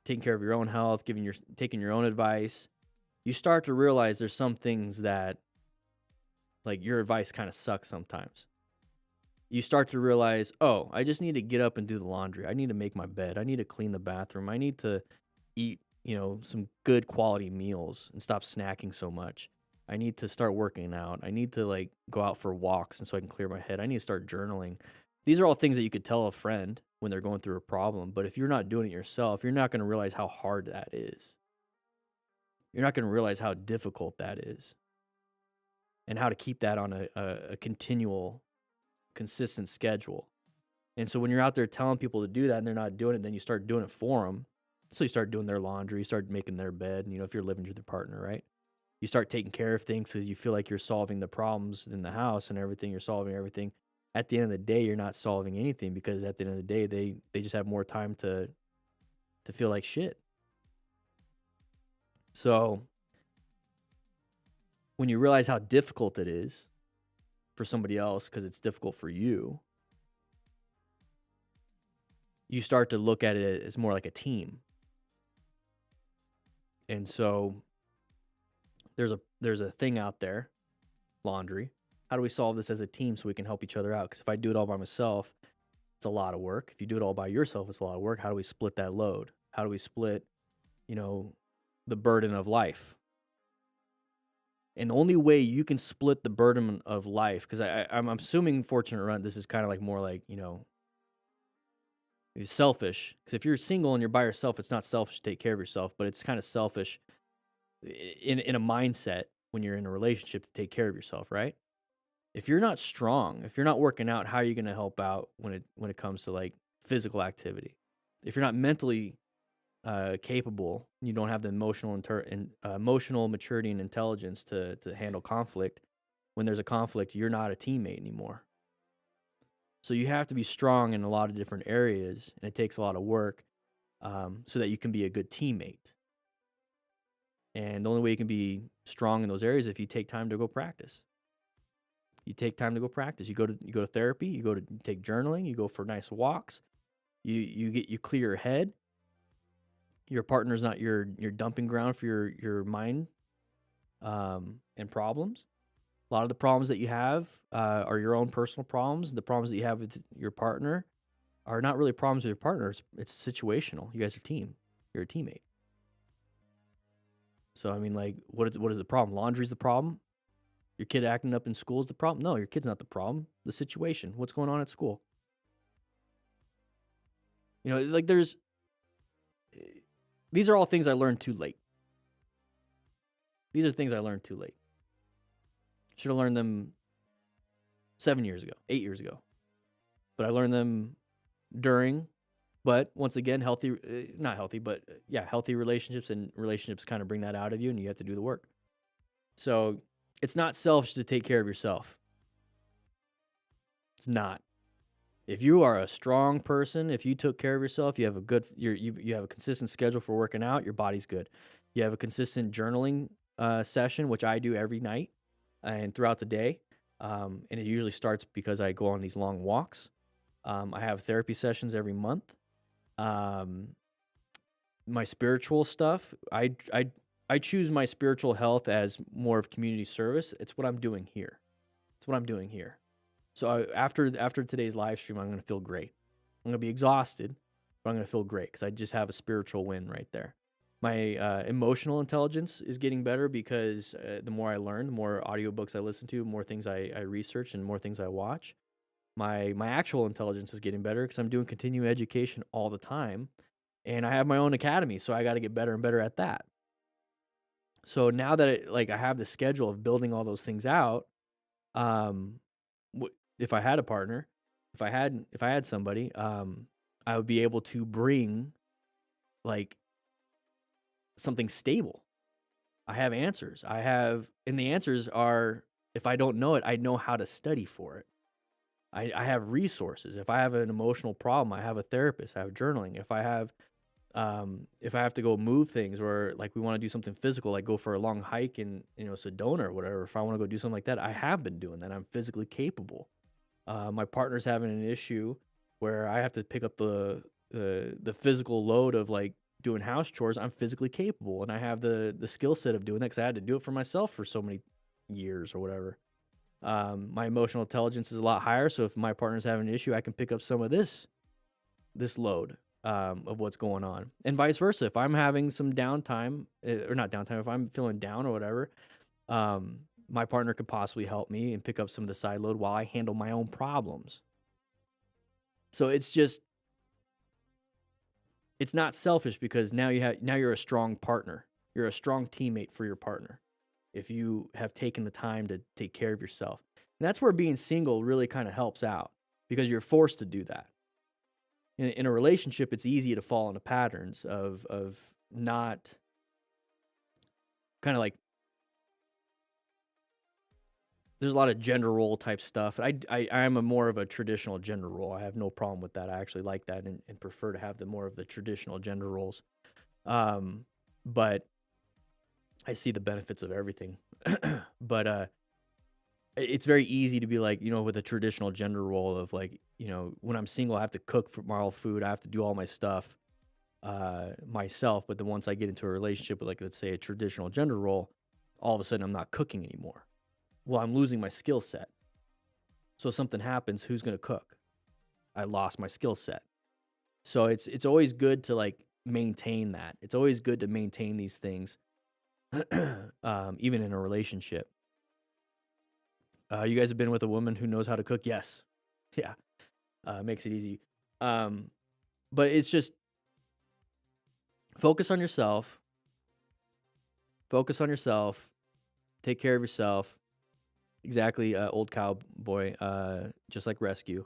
taking care of your own health, taking your own advice, you start to realize there's some things that, like, your advice kind of sucks sometimes. You start to realize, oh, I just need to get up and do the laundry. I need to make my bed. I need to clean the bathroom. I need to eat, some good quality meals and stop snacking so much. I need to start working out. I need to like go out for walks and so I can clear my head. I need to start journaling. These are all things that you could tell a friend when they're going through a problem. But if you're not doing it yourself, you're not going to realize how hard that is. You're not going to realize how difficult that is. And how to keep that on a continual, consistent schedule. And so when you're out there telling people to do that and they're not doing it, then you start doing it for them. So you start doing their laundry, you start making their bed, and, if you're living with your partner, right? You start taking care of things because you feel like you're solving the problems in the house and everything. You're solving everything. at the end of the day, you're not solving anything, because at the end of the day, they just have more time to feel like shit. So when you realize how difficult it is for somebody else because it's difficult for you, you start to look at it as more like a team. And so there's a thing out there, laundry. How do we solve this as a team so we can help each other out? Because if I do it all by myself, it's a lot of work. If you do it all by yourself, it's a lot of work. How do we split that load? How do we split, the burden of life? And the only way you can split the burden of life, because I'm assuming Fortunate Run, this is kind of like more like, it's selfish. Because if you're single and you're by yourself, it's not selfish to take care of yourself, but it's kind of selfish in a mindset when you're in a relationship to take care of yourself, right? If you're not strong, if you're not working out, how are you going to help out when it comes to like physical activity? If you're not mentally capable, you don't have the emotional maturity and intelligence to handle conflict. When there's a conflict, you're not a teammate anymore. So you have to be strong in a lot of different areas, and it takes a lot of work so that you can be a good teammate. And the only way you can be strong in those areas is if you take time to go practice. You take time to go practice. You go to therapy. You take journaling. You go for nice walks. You clear your head. Your partner's not your dumping ground for your mind and problems. A lot of the problems that you have are your own personal problems. The problems that you have with your partner are not really problems with your partner. It's situational. You guys are a team. You're a teammate. So, I mean, like, what is the problem? Laundry's the problem? Your kid acting up in school is the problem? No, your kid's not the problem. The situation. What's going on at school? Like these are all things I learned too late. These are things I learned too late. Should have learned them 7 years ago, 8 years ago. But I learned them during, but once again, healthy relationships, and relationships kind of bring that out of you, and you have to do the work. So it's not selfish to take care of yourself. It's not. If you are a strong person, if you took care of yourself, you have you have a consistent schedule for working out, your body's good. You have a consistent journaling session, which I do every night and throughout the day. And it usually starts because I go on these long walks. I have therapy sessions every month. My spiritual stuff, I choose my spiritual health as more of community service. It's what I'm doing here. So after today's live stream, I'm going to feel great. I'm going to be exhausted, but I'm going to feel great because I just have a spiritual win right there. My emotional intelligence is getting better because the more I learn, the more audiobooks I listen to, more things I research, and more things I watch. My actual intelligence is getting better because I'm doing continuing education all the time, and I have my own academy, so I got to get better and better at that. So now that I have the schedule of building all those things out, if I had a partner, if I had somebody, I would be able to bring something stable. I have answers. And the answers are, if I don't know it, I know how to study for it. I have resources. If I have an emotional problem, I have a therapist. I have journaling. If I have to go move things, or we want to do something physical, like go for a long hike in Sedona or whatever, if I want to go do something like that, I have been doing that. I'm physically capable. My partner's having an issue where I have to pick up the physical load of doing house chores. I'm physically capable, and I have the skill set of doing that because I had to do it for myself for so many years or whatever. My emotional intelligence is a lot higher, so if my partner's having an issue, I can pick up some of this load of what's going on, and vice versa. If I'm having some downtime, or not downtime, if I'm feeling down or whatever, my partner could possibly help me and pick up some of the side load while I handle my own problems. So it's not selfish, because now you're a strong partner. You're a strong teammate for your partner if you have taken the time to take care of yourself. And that's where being single really kind of helps out, because you're forced to do that. In a relationship, it's easy to fall into patterns of not kind of there's a lot of gender role type stuff. I'm a more of a traditional gender role. I have no problem with that. I actually like that and prefer to have the more of the traditional gender roles. But I see the benefits of everything. But it's very easy to be like, you know, with a traditional gender role of like, you know, when I'm single, I have to cook for my own food. I have to do all my stuff myself. But then once I get into a relationship with, like, let's say a traditional gender role, all of a sudden I'm not cooking anymore. Well, I'm losing my skill set. So if something happens, who's going to cook? I lost my skill set. So it's always good to like maintain that. It's always good to maintain these things, even in a relationship. You guys have been with a woman who knows how to cook? Yes. Yeah. Makes it easy. But it's just focus on yourself. Focus on yourself. Take care of yourself. Exactly, old cowboy, just like rescue.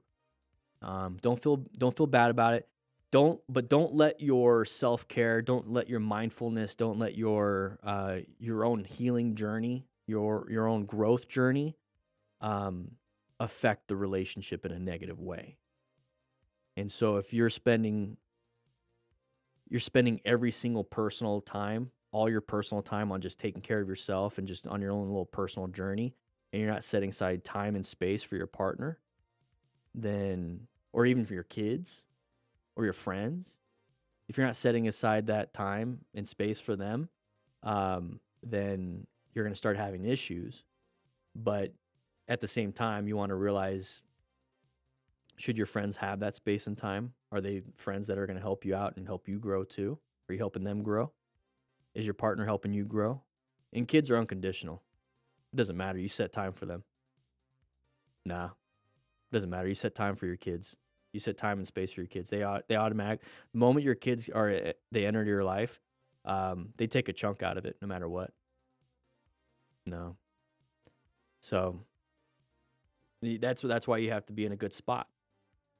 Don't feel bad about it. Don't let your self-care, don't let your mindfulness, don't let your own healing journey, your own growth journey, affect the relationship in a negative way. And so if you're spending every single personal time, all your personal time on just taking care of yourself and just on your own little personal journey, and you're not setting aside time and space for your partner, then, or even for your kids or your friends, if you're not setting aside that time and space for them, then you're going to start having issues. But at the same time, you want to realize, should your friends have that space and time? Are they friends that are going to help you out and help you grow too? Are you helping them grow? Is your partner helping you grow? And kids are unconditional. It doesn't matter. You set time for them. Nah, it doesn't matter. You set time for your kids. You set time and space for your kids. They automatic. The moment your kids they enter your life, they take a chunk out of it, no matter what. No. So that's why you have to be in a good spot.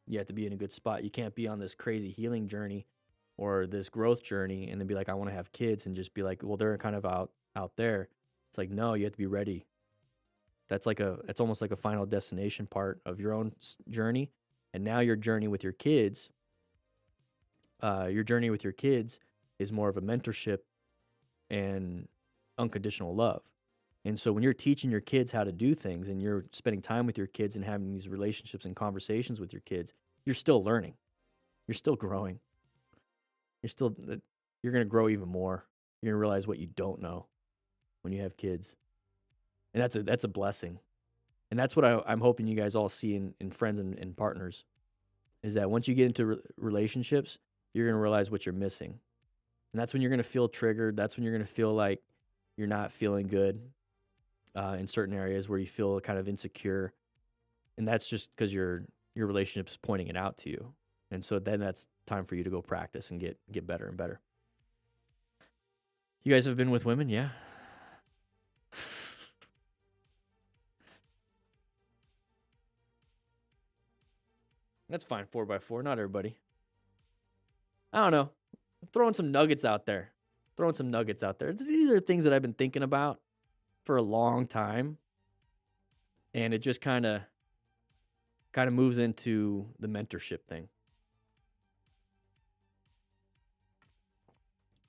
You have to be in a good spot. You can't be on this crazy healing journey or this growth journey and then be like, I want to have kids, and just be like, well, they're kind of out there. It's like, no, you have to be ready. It's almost like a final destination part of your own journey. And now your journey with your kids is more of a mentorship and unconditional love. And so when you're teaching your kids how to do things and you're spending time with your kids and having these relationships and conversations with your kids, you're still learning. You're still growing. You're going to grow even more. You're going to realize what you don't know when you have kids. And that's a blessing. And that's what I'm hoping you guys all see in friends and partners, is that once you get into relationships, you're going to realize what you're missing. And that's when you're going to feel triggered. That's when you're going to feel like you're not feeling good in certain areas where you feel kind of insecure. And that's just because your relationship's pointing it out to you. And so then that's time for you to go practice and get better and better. You guys have been with women? Yeah. That's fine, 4x4. Not everybody. I don't know. Throwing some nuggets out there. These are things that I've been thinking about for a long time. And it just kind of moves into the mentorship thing.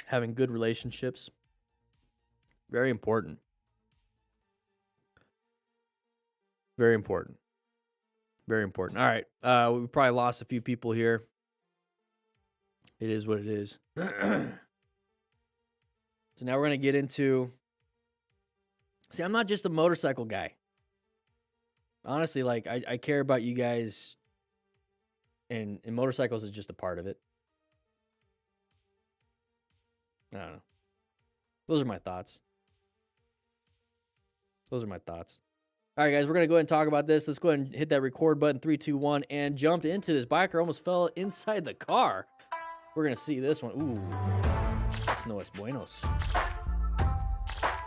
Having good relationships, very important. Very important. Very important. All right. We probably lost a few people here. It is what it is. So now we're going to get into... See, I'm not just a motorcycle guy. Honestly, like, I care about you guys, and motorcycles is just a part of it. I don't know. Those are my thoughts. All right, guys, we're going to go ahead and talk about this. Let's go ahead and hit that record button, 3, 2, 1, and jumped into this. Biker almost fell inside the car. We're going to see this one. Ooh, that's no es buenos.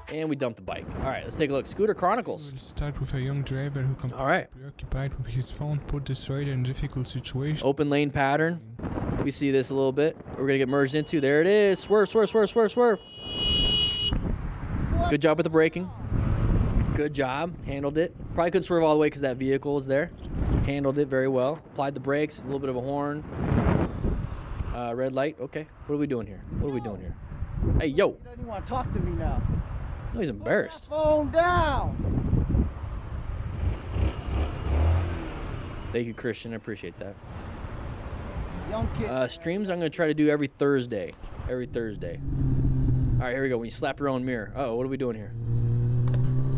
And we dumped the bike. All right, let's take a look. Scooter Chronicles. We'll start with a young driver who completely preoccupied with his phone put this rider in a difficult situation. Open lane pattern. We see this a little bit. We're going to get merged into. There it is. Swerve. Good job with the braking. Good job. Handled it. Probably couldn't swerve all the way because that vehicle was there. Handled it very well. Applied the brakes. A little bit of a horn. Red light. Okay. What are we doing here? What are we doing here? Hey, yo. He doesn't want to talk to me now. Oh, he's embarrassed. Phone down. Thank you, Christian. I appreciate that. Young kid. Streams I'm going to try to do every Thursday. Every Thursday. All right, here we go. When you slap your own mirror. Uh-oh, what are we doing here?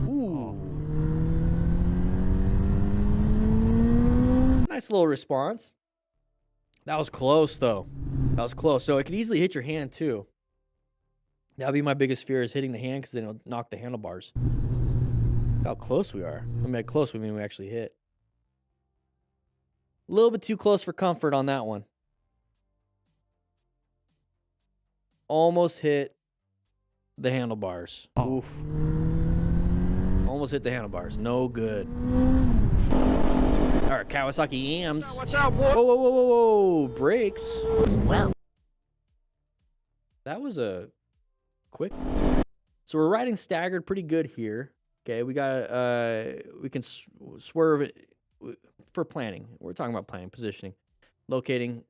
Ooh. Nice little response. That was close, though. That was close. So it could easily hit your hand, too. That would be my biggest fear, is hitting the hand, because then it'll knock the handlebars. How close we are. I mean, how close we mean we actually hit. A little bit too close for comfort on that one. Almost hit the handlebars. Oof. Almost hit the handlebars. No good. All right, Kawasaki Yams. Watch out, boy. Whoa, whoa, whoa, whoa, whoa. Brakes. Well. That was a quick. So we're riding staggered pretty good here. Okay, we got, we can swerve it for planning. We're talking about planning, positioning, locating.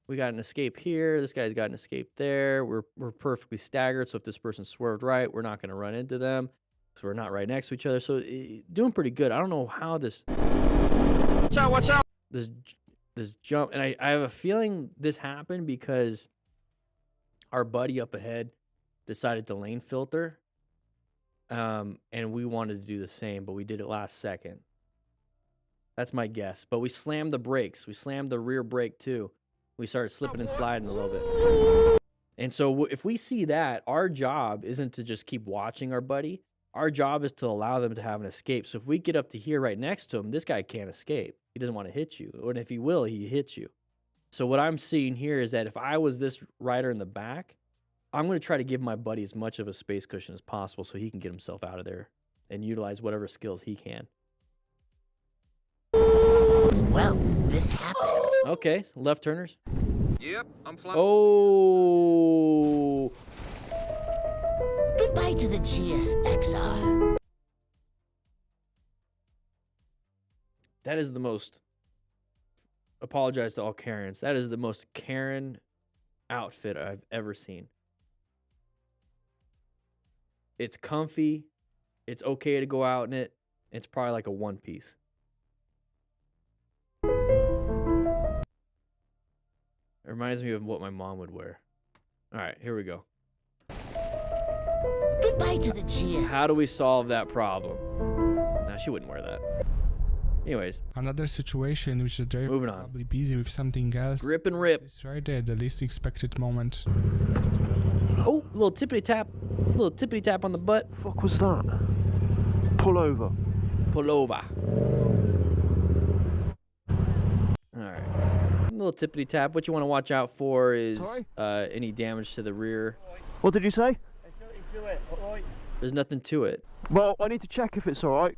We got an escape here. This guy's got an escape there. We're perfectly staggered. So if this person swerved right, we're not going to run into them because we're not right next to each other. So doing pretty good. I don't know how this. Watch out, watch out. This jump, and I have a feeling this happened because our buddy up ahead decided to lane filter, and we wanted to do the same, but we did it last second. That's my guess. But we slammed the brakes. We slammed the rear brake too. We started slipping and sliding a little bit. And so if we see that, our job isn't to just keep watching our buddy. Our job is to allow them to have an escape. So if we get up to here right next to him, this guy can't escape. He doesn't want to hit you. And if he will, he hits you. So what I'm seeing here is that if I was this rider in the back, I'm going to try to give my buddy as much of a space cushion as possible so he can get himself out of there and utilize whatever skills he can. Well, this happened. Okay, left turners. Yep, I'm flying. Oh. Goodbye to the GSXR. That is the most, apologize to all Karens, that is the most Karen outfit I've ever seen. It's comfy. It's okay to go out in it. It's probably like a one piece. It reminds me of what my mom would wear. All right, here we go. Goodbye to the GS. How do we solve that problem? Nah, she wouldn't wear that. Anyways. Another situation in which the driver Moving is on. probably busy with something else. Grip and rip. It's right there, the least expected moment. Oh, a little tippity tap. A little tippity tap on the butt. Fuck was that? Pull over. Pull over. Alright. A little tippity tap. What you want to watch out for is any damage to the rear. What did you say? There's nothing to it. Well, I need to check if it's alright.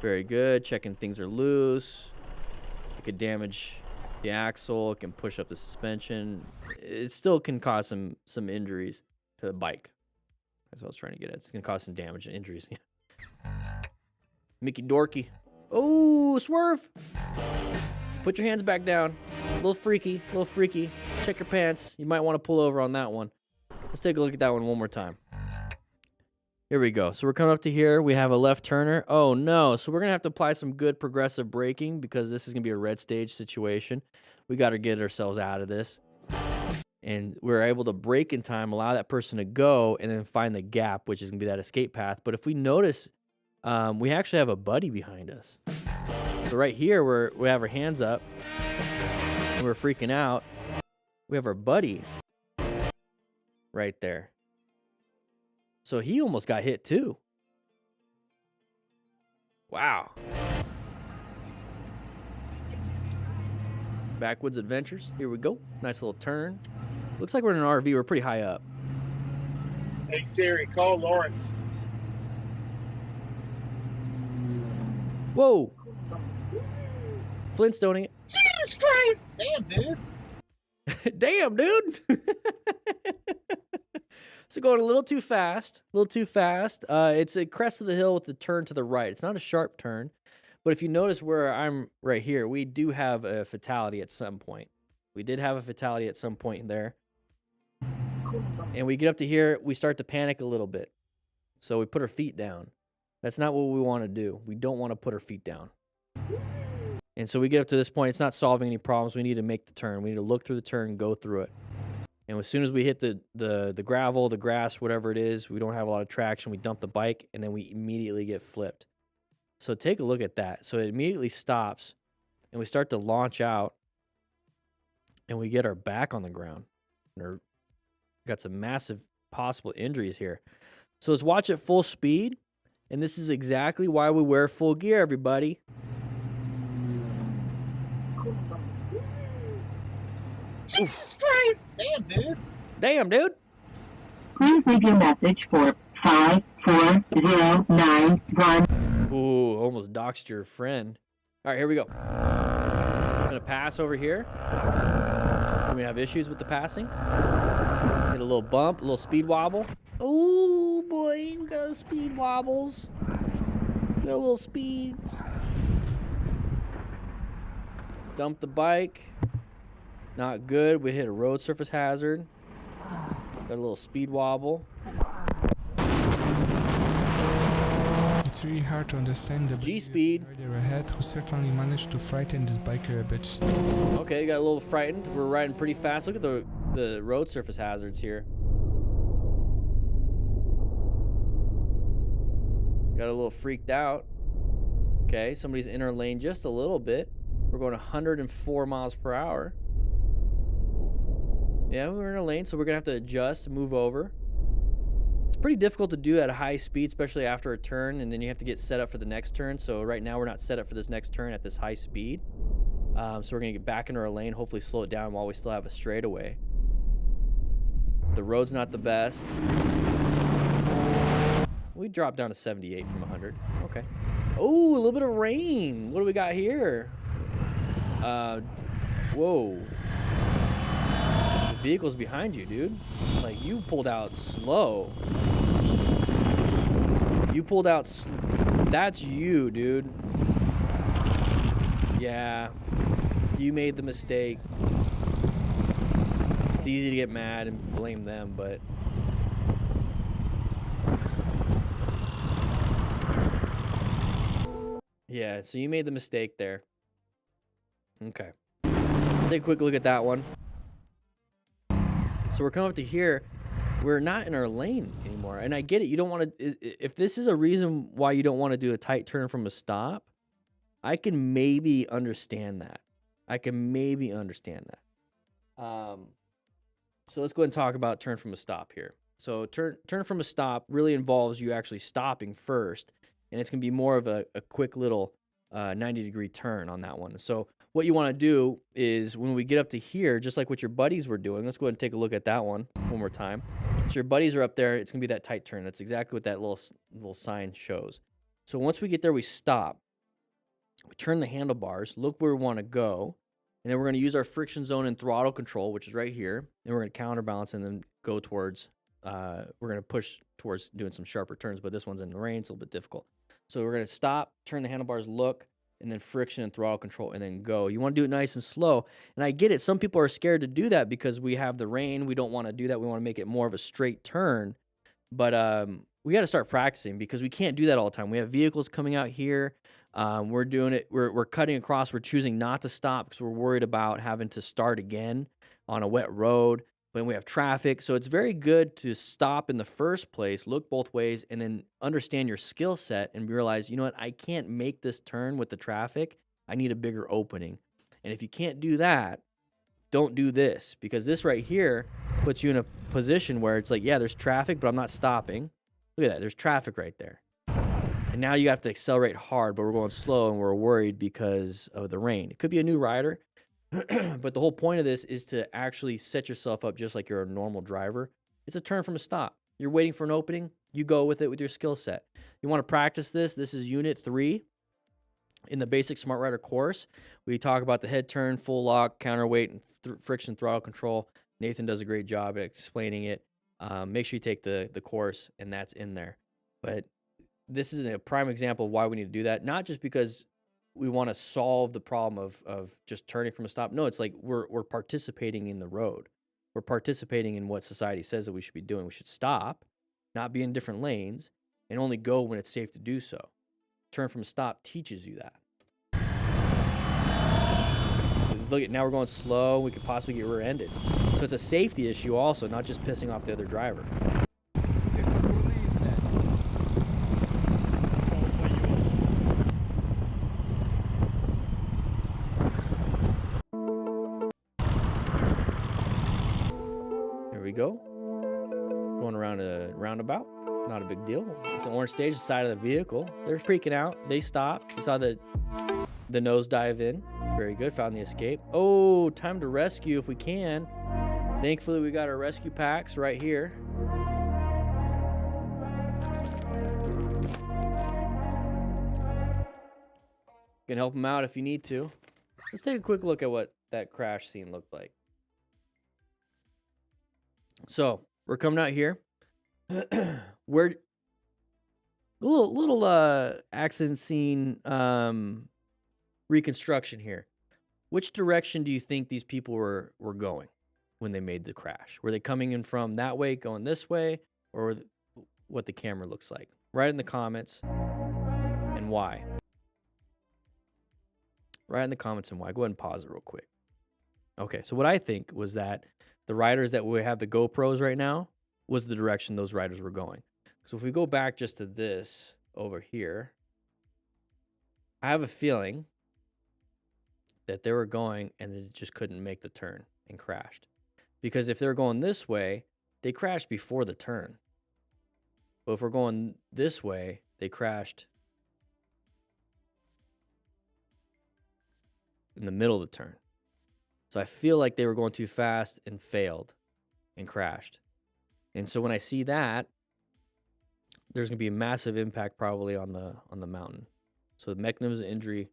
Very good. Checking things are loose. It could damage the axle. It can push up the suspension. It still can cause some injuries to the bike. That's what I was trying to get at. It's going to cause some damage and injuries. Mickey Dorky. Oh, swerve. Put your hands back down. A little freaky. A little freaky. Check your pants. You might want to pull over on that one. Let's take a look at that one more time. Here we go. So we're coming up to here. We have a left turner. Oh, no. So we're going to have to apply some good progressive braking because this is going to be a red stage situation. We got to get ourselves out of this. And we're able to brake in time, allow that person to go, and then find the gap, which is going to be that escape path. But if we notice, we actually have a buddy behind us. So right here, we have our hands up. And we're freaking out. We have our buddy right there. So he almost got hit too. Wow. Backwoods Adventures. Here we go. Nice little turn. Looks like we're in an RV. We're pretty high up. Hey Siri, call Lawrence. Whoa. Flintstoning it. Jesus Christ! Damn, dude. Damn, dude. So going a little too fast, a little too fast. It's a crest of the hill with the turn to the right. It's not a sharp turn, but if you notice where I'm right here, we do have a fatality at some point. We did have a fatality at some point in there. And we get up to here, we start to panic a little bit. So we put our feet down. That's not what we want to do. We don't want to put our feet down. And so we get up to this point, it's not solving any problems. We need to make the turn. We need to look through the turn and go through it. And as soon as we hit the gravel, the grass, whatever it is, we don't have a lot of traction. We dump the bike, and then we immediately get flipped. So take a look at that. So it immediately stops, and we start to launch out, and we get our back on the ground. And got some massive possible injuries here. So let's watch at full speed, and this is exactly why we wear full gear, everybody. Jesus Christ! Damn, dude. Damn, dude. Please leave your message for 54091. Ooh, almost doxed your friend. All right, here we go. I'm going to pass over here. We're going to have issues with the passing. Get a little bump, a little speed wobble. Oh, boy, we got speed wobbles. We got a little speeds. Dump the bike. Not good. We hit a road surface hazard. Got a little speed wobble. It's really hard to understand the G-speed rider ahead, who certainly managed to frighten this biker a bit. Okay, got a little frightened. We're riding pretty fast. Look at the road surface hazards here. Got a little freaked out. Okay, somebody's in our lane just a little bit. We're going 104 miles per hour. Yeah, we're in a lane, so we're gonna have to adjust, move over. It's pretty difficult to do at a high speed, especially after a turn, and then you have to get set up for the next turn. So right now we're not set up for this next turn at this high speed. So we're gonna get back into our lane, hopefully slow it down while we still have a straightaway. The road's not the best. We dropped down to 78 from 100. Okay. Oh, a little bit of rain. What do we got here? Whoa. The vehicle's behind you, dude. Like, you pulled out slow. You pulled out that's you, dude. Yeah. You made the mistake. It's easy to get mad and blame them, but... Yeah, so you made the mistake there. Okay. Let's take a quick look at that one. So we're coming up to here. We're not in our lane anymore. And I get it. You don't want to... If this is a reason why you don't want to do a tight turn from a stop, I can maybe understand that. I can maybe understand that. So let's go ahead and talk about turn from a stop here. So turn from a stop really involves you actually stopping first. And it's going to be more of a quick little 90-degree turn on that one. So what you want to do is when we get up to here, just like what your buddies were doing, let's go ahead and take a look at that one more time. So your buddies are up there. It's going to be that tight turn. That's exactly what that little sign shows. So once we get there, we stop. We turn the handlebars, look where we want to go, and then we're going to use our friction zone and throttle control, which is right here. And we're going to counterbalance and then go towards, we're going to push towards doing some sharper turns, but this one's in the rain. It's a little bit difficult. So we're going to stop, turn the handlebars, look, and then friction and throttle control, and then go. You want to do it nice and slow. And I get it. Some people are scared to do that because we have the rain. We don't want to do that. We want to make it more of a straight turn. But we got to start practicing because we can't do that all the time. We have vehicles coming out here. We're doing it. We're cutting across. We're choosing not to stop because we're worried about having to start again on a wet road when we have traffic. So it's very good to stop in the first place, look both ways, and then understand your skill set and realize, you know what, I can't make this turn with the traffic. I need a bigger opening. And if you can't do that, don't do this, because this right here puts you in a position where it's like, yeah, there's traffic, but I'm not stopping. Look at that. There's traffic right there. And now you have to accelerate hard, but we're going slow and we're worried because of the rain. It could be a new rider. But the whole point of this is to actually set yourself up just like you're a normal driver. It's a turn from a stop. You're waiting for an opening. You go with it with your skill set. You want to practice this. This is Unit 3 in the basic Smart Rider course. We talk about the head turn, full lock, counterweight, and friction throttle control. Nathan does a great job at explaining it. make sure you take the course, and that's in there. But this is a prime example of why we need to do that. Not just because we want to solve the problem of just turning from a stop. No, it's like we're participating in the road. We're participating in what society says that we should be doing. We should stop, not be in different lanes, and only go when it's safe to do so. Turn from a stop teaches you that. Look at, now we're going slow. We could possibly get rear-ended. So it's a safety issue also, not just pissing off the other driver. There we go. Going around a roundabout. Not a big deal. It's an orange stage, the side of the vehicle. They're freaking out. They stopped. You saw the nose dive in. Very good. Found the escape. Oh, time to rescue if we can. Thankfully, we got our rescue packs right here. You can help them out if you need to. Let's take a quick look at what that crash scene looked like. So, we're coming out here. We're little accident scene reconstruction here. Which direction do you think these people were going when they made the crash? Were they coming in from that way, going this way, or what the camera looks like? Write in the comments and why. Write in the comments and why. Go ahead and pause it real quick. Okay, so what I think was that the riders that we have the GoPros right now was the direction those riders were going. So if we go back just to this over here, I have a feeling that they were going and they just couldn't make the turn and crashed. Because if they're going this way, they crashed before the turn. But if we're going this way, they crashed in the middle of the turn. So I feel like they were going too fast and failed and crashed. And so when I see that, there's going to be a massive impact probably on the mountain. So the mechanism of injury,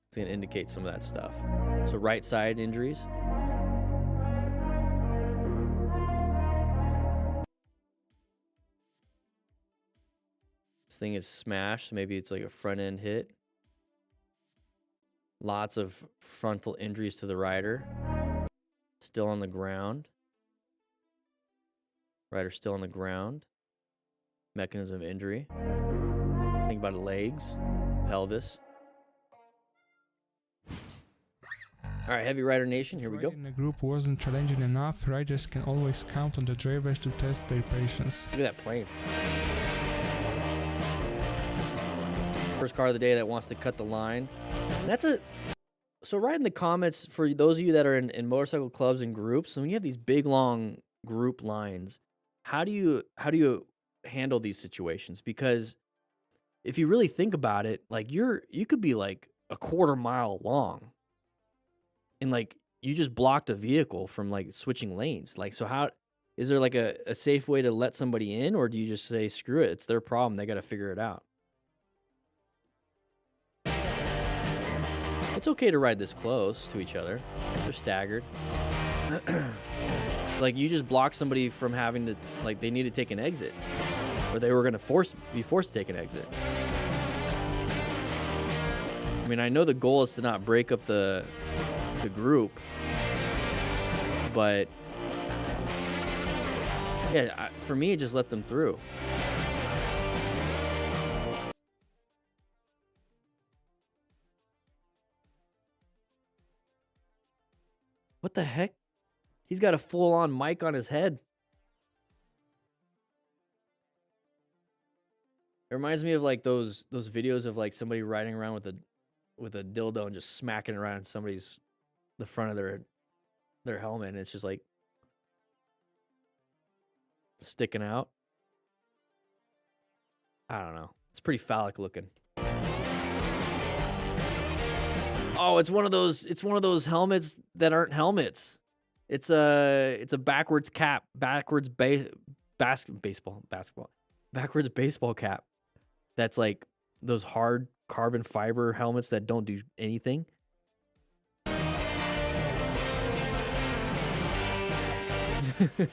it's going to indicate some of that stuff. So right side injuries. This thing is smashed. So maybe it's like a front end hit. Lots of frontal injuries to the rider. Still on the ground. Rider still on the ground. Mechanism of injury. Think about legs, pelvis. All right, Heavy Rider Nation, here we go. If riding in a group wasn't challenging enough, riders can always count on the drivers to test their patience. Look at that plane. First car of the day that wants to cut the line. So write in the comments for those of you that are in motorcycle clubs and groups. So when you have these big long group lines, how do you handle these situations? Because if you really think about it, like you could be like a quarter mile long, and like you just blocked a vehicle from like switching lanes. Like, so how is there like a safe way to let somebody in, or do you just say screw it, it's their problem, they got to figure it out? It's okay to ride this close to each other. They're staggered. Like, you just blocked somebody from having to, like, they need to take an exit, or they were going to be forced to take an exit. I mean, I know the goal is to not break up the group, but yeah, for me, just let them through. What the heck? He's got a full-on mic on his head. It reminds me of like those videos of like somebody riding around with a dildo and just smacking it around the front of their helmet, and it's just like sticking out. I don't know. It's pretty phallic looking. Oh, it's one of those helmets that aren't helmets. It's a backwards cap, backwards basketball cap. That's like those hard carbon fiber helmets that don't do anything. What the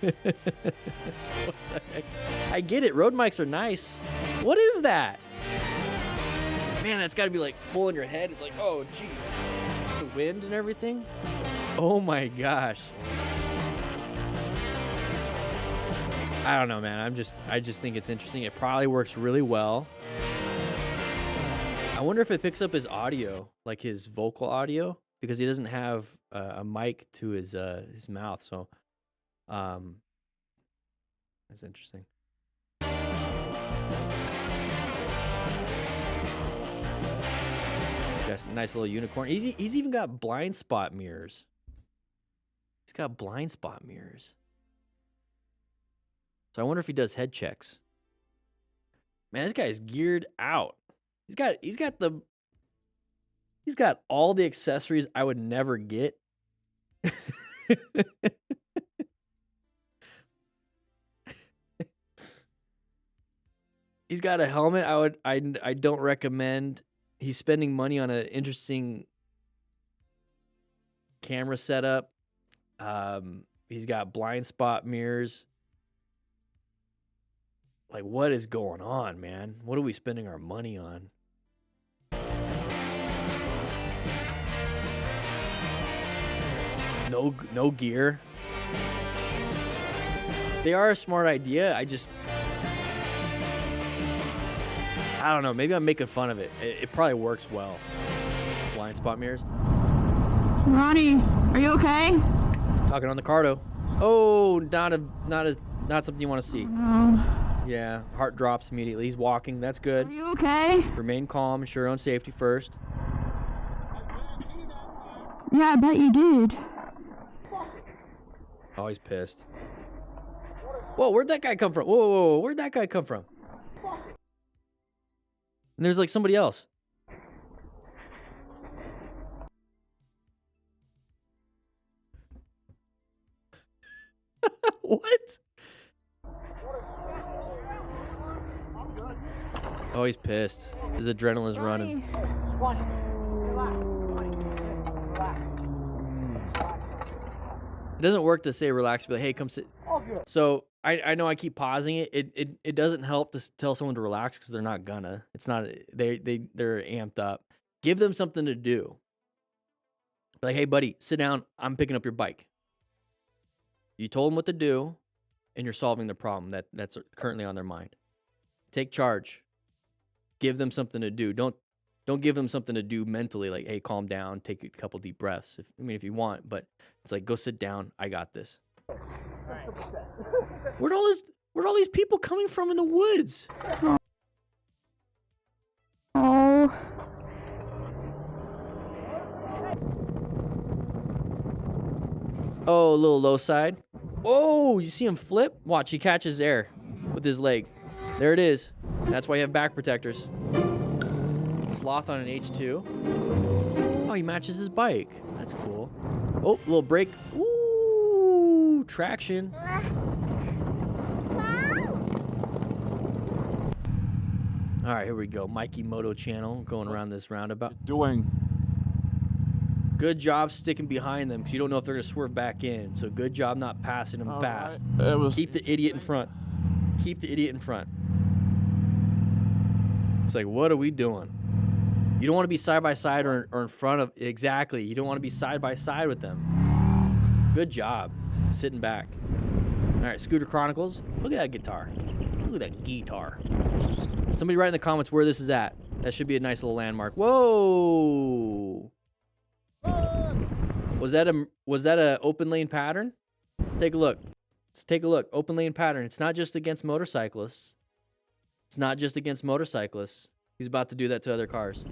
heck? I get it. Road mics are nice. What is that? Man, that's got to be like pulling your head. It's like, oh, jeez. The wind and everything. Oh my gosh. I don't know, man. I just think it's interesting. It probably works really well. I wonder if it picks up his audio, like his vocal audio, because he doesn't have a mic to his mouth. So, that's interesting. Got a nice little unicorn. He's even got blind spot mirrors. He's got blind spot mirrors. So I wonder if he does head checks. Man, this guy's geared out. He's got all the accessories I would never get. He's got a helmet I don't recommend. He's spending money on an interesting camera setup. He's got blind spot mirrors. Like, what is going on, man? What are we spending our money on? No gear. They are a smart idea. I don't know. Maybe I'm making fun of it. It probably works well. Blind spot mirrors. Ronnie, are you okay? Talking on the Cardo. Oh, not something you want to see. No. Yeah, heart drops immediately. He's walking. That's good. Are you okay? Remain calm. Ensure your own safety first. Yeah, I bet you did. Oh, he's pissed. Whoa, where'd that guy come from? Whoa, where'd that guy come from? And there's like somebody else. What? Oh, he's pissed. His adrenaline's running. It doesn't work to say relax, but hey, come sit. So I know I keep pausing it. It doesn't help to tell someone to relax because they're not gonna. It's not they're amped up. Give them something to do. Like, hey buddy, sit down. I'm picking up your bike. You told them what to do, and you're solving the problem that's currently on their mind. Take charge. Give them something to do. Don't give them something to do mentally, like, hey, calm down, take a couple deep breaths. If you want, but it's like, go sit down. I got this. Where'd all these people coming from in the woods? Oh. Oh, a little low side. Oh, you see him flip? Watch, he catches air with his leg. There it is. That's why you have back protectors. Sloth on an H2. Oh, he matches his bike. That's cool. Oh, little brake. Ooh, traction. All right, here we go. Mikey Moto Channel going around this roundabout. Good job sticking behind them because you don't know if they're going to swerve back in. So good job not passing them fast. Keep the idiot in front. Keep the idiot in front. It's like, what are we doing? You don't want to be side by side or in front of. Exactly. You don't want to be side by side with them. Good job. Sitting back. All right, Scooter Chronicles. Look at that guitar. Look at that guitar. Somebody write in the comments where this is at. That should be a nice little landmark. Whoa. Was that a open lane pattern? Let's take a look. Let's take a look. Open lane pattern. It's not just against motorcyclists. It's not just against motorcyclists. He's about to do that to other cars.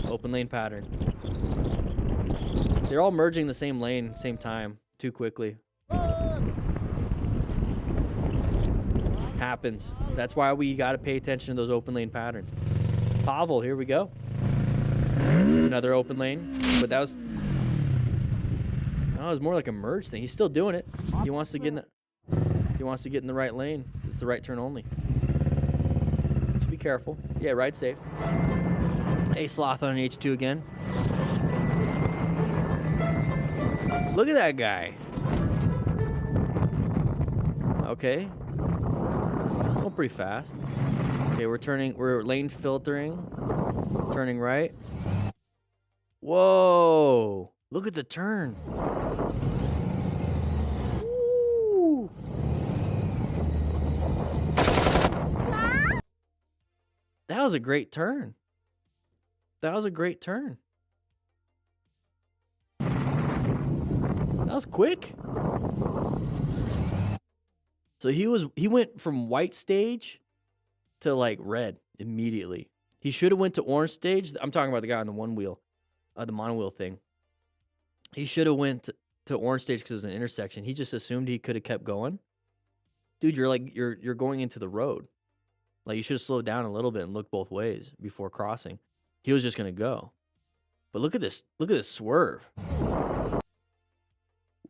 Open lane pattern. They're all merging the same lane, same time, too quickly. Happens. That's why we got to pay attention to those open lane patterns. Pavel, here we go. Another open lane, but that was it was more like a merge thing. He's still doing it. He wants to get in the right lane. It's the right turn only. So be careful. Yeah, ride safe. Hey, Sloth on an H2 again. Look at that guy. Okay. Going pretty fast. Okay, we're lane filtering. Turning right. Whoa! Look at the turn. Woo! That was a great turn. That was a great turn. That was quick. So he went from white stage to like red immediately. He should have went to orange stage. I'm talking about the guy on the one wheel, the monowheel thing. He should have went to orange stage because it was an intersection. He just assumed he could have kept going. Dude, you're going into the road. Like, you should have slowed down a little bit and looked both ways before crossing. He was just gonna go. But look at this swerve.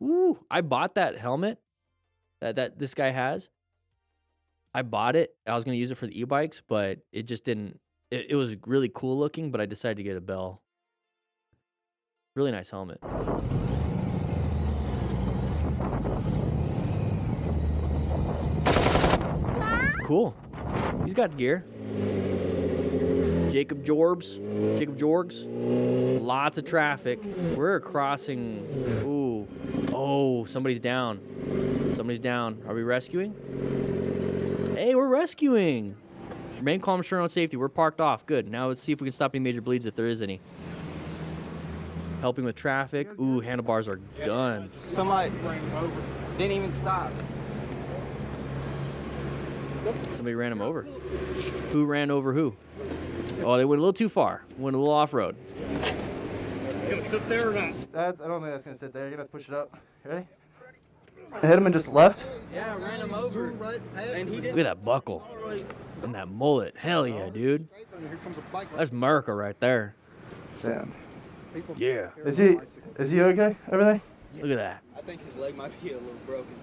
Ooh, I bought that helmet that this guy has. I bought it. I was gonna use it for the e-bikes, but it just didn't. It was really cool looking, but I decided to get a Bell. Really nice helmet. It's cool. He's got gear. Jacob Jorgs. Lots of traffic. We're crossing. Ooh. Oh, somebody's down. Somebody's down. Are we rescuing? Hey, we're rescuing. Remain calm, ensure on safety. We're parked off. Good. Now let's see if we can stop any major bleeds if there is any. Helping with traffic. Ooh, handlebars are done. Somebody didn't even stop. Somebody ran him over. Who ran over who? Oh, they went a little too far. Went a little off-road. You gonna sit there or not? I don't think that's gonna sit there. You're gonna have to push it up. Ready? I hit him and just left. Yeah, I ran him over. And he Look didn't. at that buckle. And that mullet. Hell yeah, dude. That's America right there. Damn. Yeah. Is he okay? Everything? Look at that. I think his leg might be a little broken.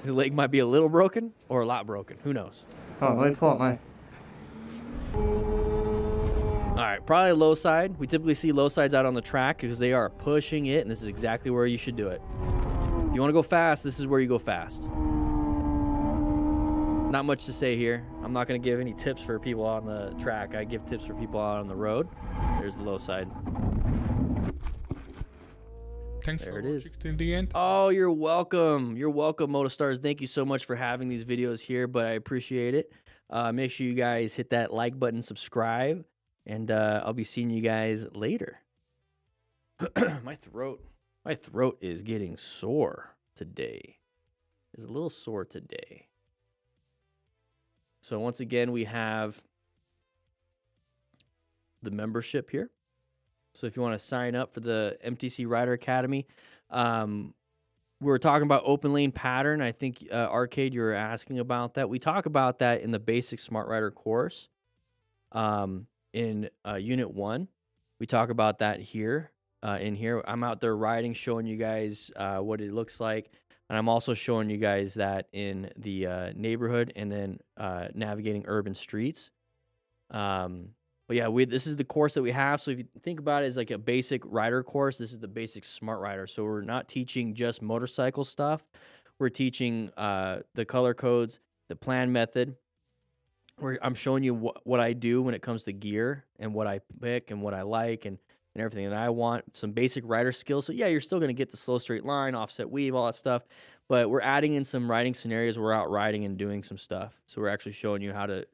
His leg might be a little broken or a lot broken. Who knows? Oh, let me pull up my. All right, probably low side. We typically see low sides out on the track because they are pushing it, and this is exactly where you should do it. If you want to go fast, this is where you go fast. Not much to say here. I'm not going to give any tips for people on the track. I give tips for people out on the road. There's the low side. Thanks There for it is. watching till the end. Oh, you're welcome. You're welcome, Motostars. Thank you so much for having these videos here, but I appreciate it. Make sure you guys hit that like button, subscribe, and I'll be seeing you guys later. My throat is getting sore today. It's a little sore today. So once again, we have the membership here. So if you want to sign up for the MTC Rider Academy, we're talking about open lane pattern. I think, Arcade, you were asking about that. We talk about that in the basic Smart Rider course. In Unit 1, we talk about that here. In here, I'm out there riding, showing you guys what it looks like. And I'm also showing you guys that in the neighborhood and then navigating urban streets. But yeah, this is the course that we have. So if you think about it as like a basic rider course, this is the basic Smart Rider. So we're not teaching just motorcycle stuff. We're teaching the color codes, the plan method. I'm showing you what I do when it comes to gear and what I pick and what I like and everything that I want. Some basic rider skills. So yeah, you're still going to get the slow straight line, offset weave, all that stuff. But we're adding in some riding scenarios. We're out riding and doing some stuff. So we're actually showing you how to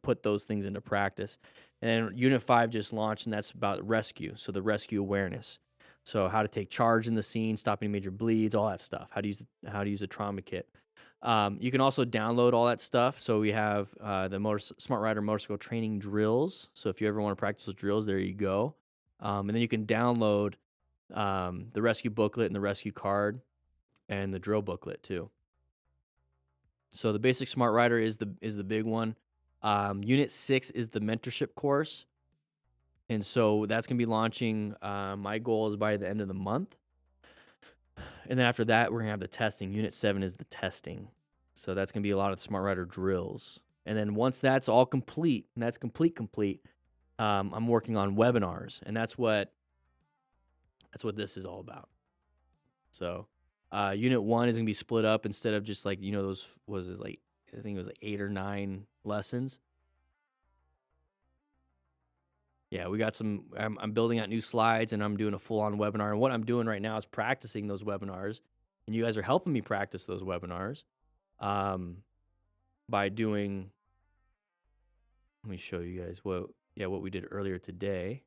put those things into practice. And Unit 5 just launched, and that's about rescue. So the rescue awareness. So how to take charge in the scene, stopping major bleeds, all that stuff. How to use a trauma kit. You can also download all that stuff. So we have the Smart Rider motorcycle training drills. So if you ever want to practice those drills, there you go. And then you can download the rescue booklet and the rescue card and the drill booklet too. So the basic Smart Rider is the big one. Unit 6 is the mentorship course. And so that's going to be launching. My goal is by the end of the month. And then after that, we're going to have the testing. Unit 7 is the testing. So that's going to be a lot of Smart Rider drills. And then once that's all complete, and that's complete, I'm working on webinars. And that's what this is all about. So Unit 1 is going to be split up instead of just like, those, was it like, I think it was like 8 or 9 lessons. Yeah, we got some, I'm building out new slides and I'm doing a full-on webinar. And what I'm doing right now is practicing those webinars. And you guys are helping me practice those webinars by doing, let me show you guys what we did earlier today.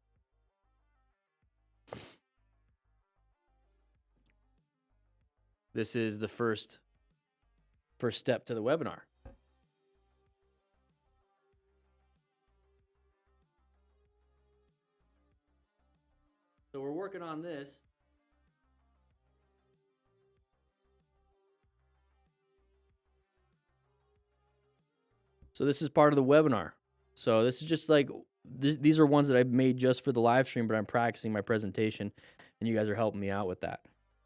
This is the first step to the webinar. So we're working on this. So this is part of the webinar. So this is just like, these are ones that I've made just for the live stream, but I'm practicing my presentation and you guys are helping me out with that.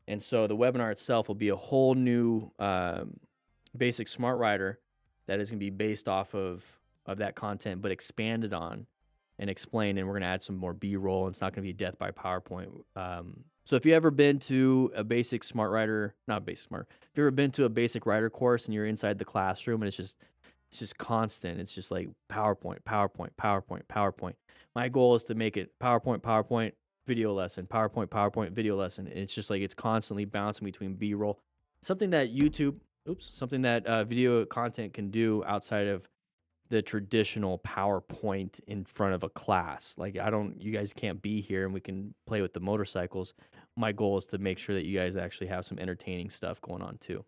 And so the webinar itself will be a whole new basic smart rider that is going to be based off of that content, but expanded on and explained. And we're going to add some more B-roll. It's not going to be death by PowerPoint. So if you ever been to a basic smart rider, not basic smart, if you've ever been to a basic rider course and you're inside the classroom and it's just constant. It's just like PowerPoint, PowerPoint, PowerPoint, PowerPoint. My goal is to make it PowerPoint, PowerPoint, video lesson, PowerPoint, PowerPoint, video lesson. It's just like it's constantly bouncing between B-roll. Something that something that video content can do outside of the traditional PowerPoint in front of a class. Like you guys can't be here and we can play with the motorcycles. My goal is to make sure that you guys actually have some entertaining stuff going on too.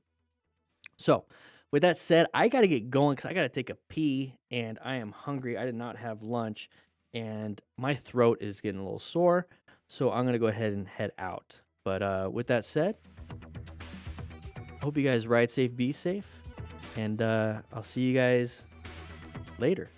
So with that said, I got to get going because I got to take a pee and I am hungry. I did not have lunch and my throat is getting a little sore. So I'm going to go ahead and head out. But with that said, I hope you guys ride safe, be safe, and I'll see you guys later.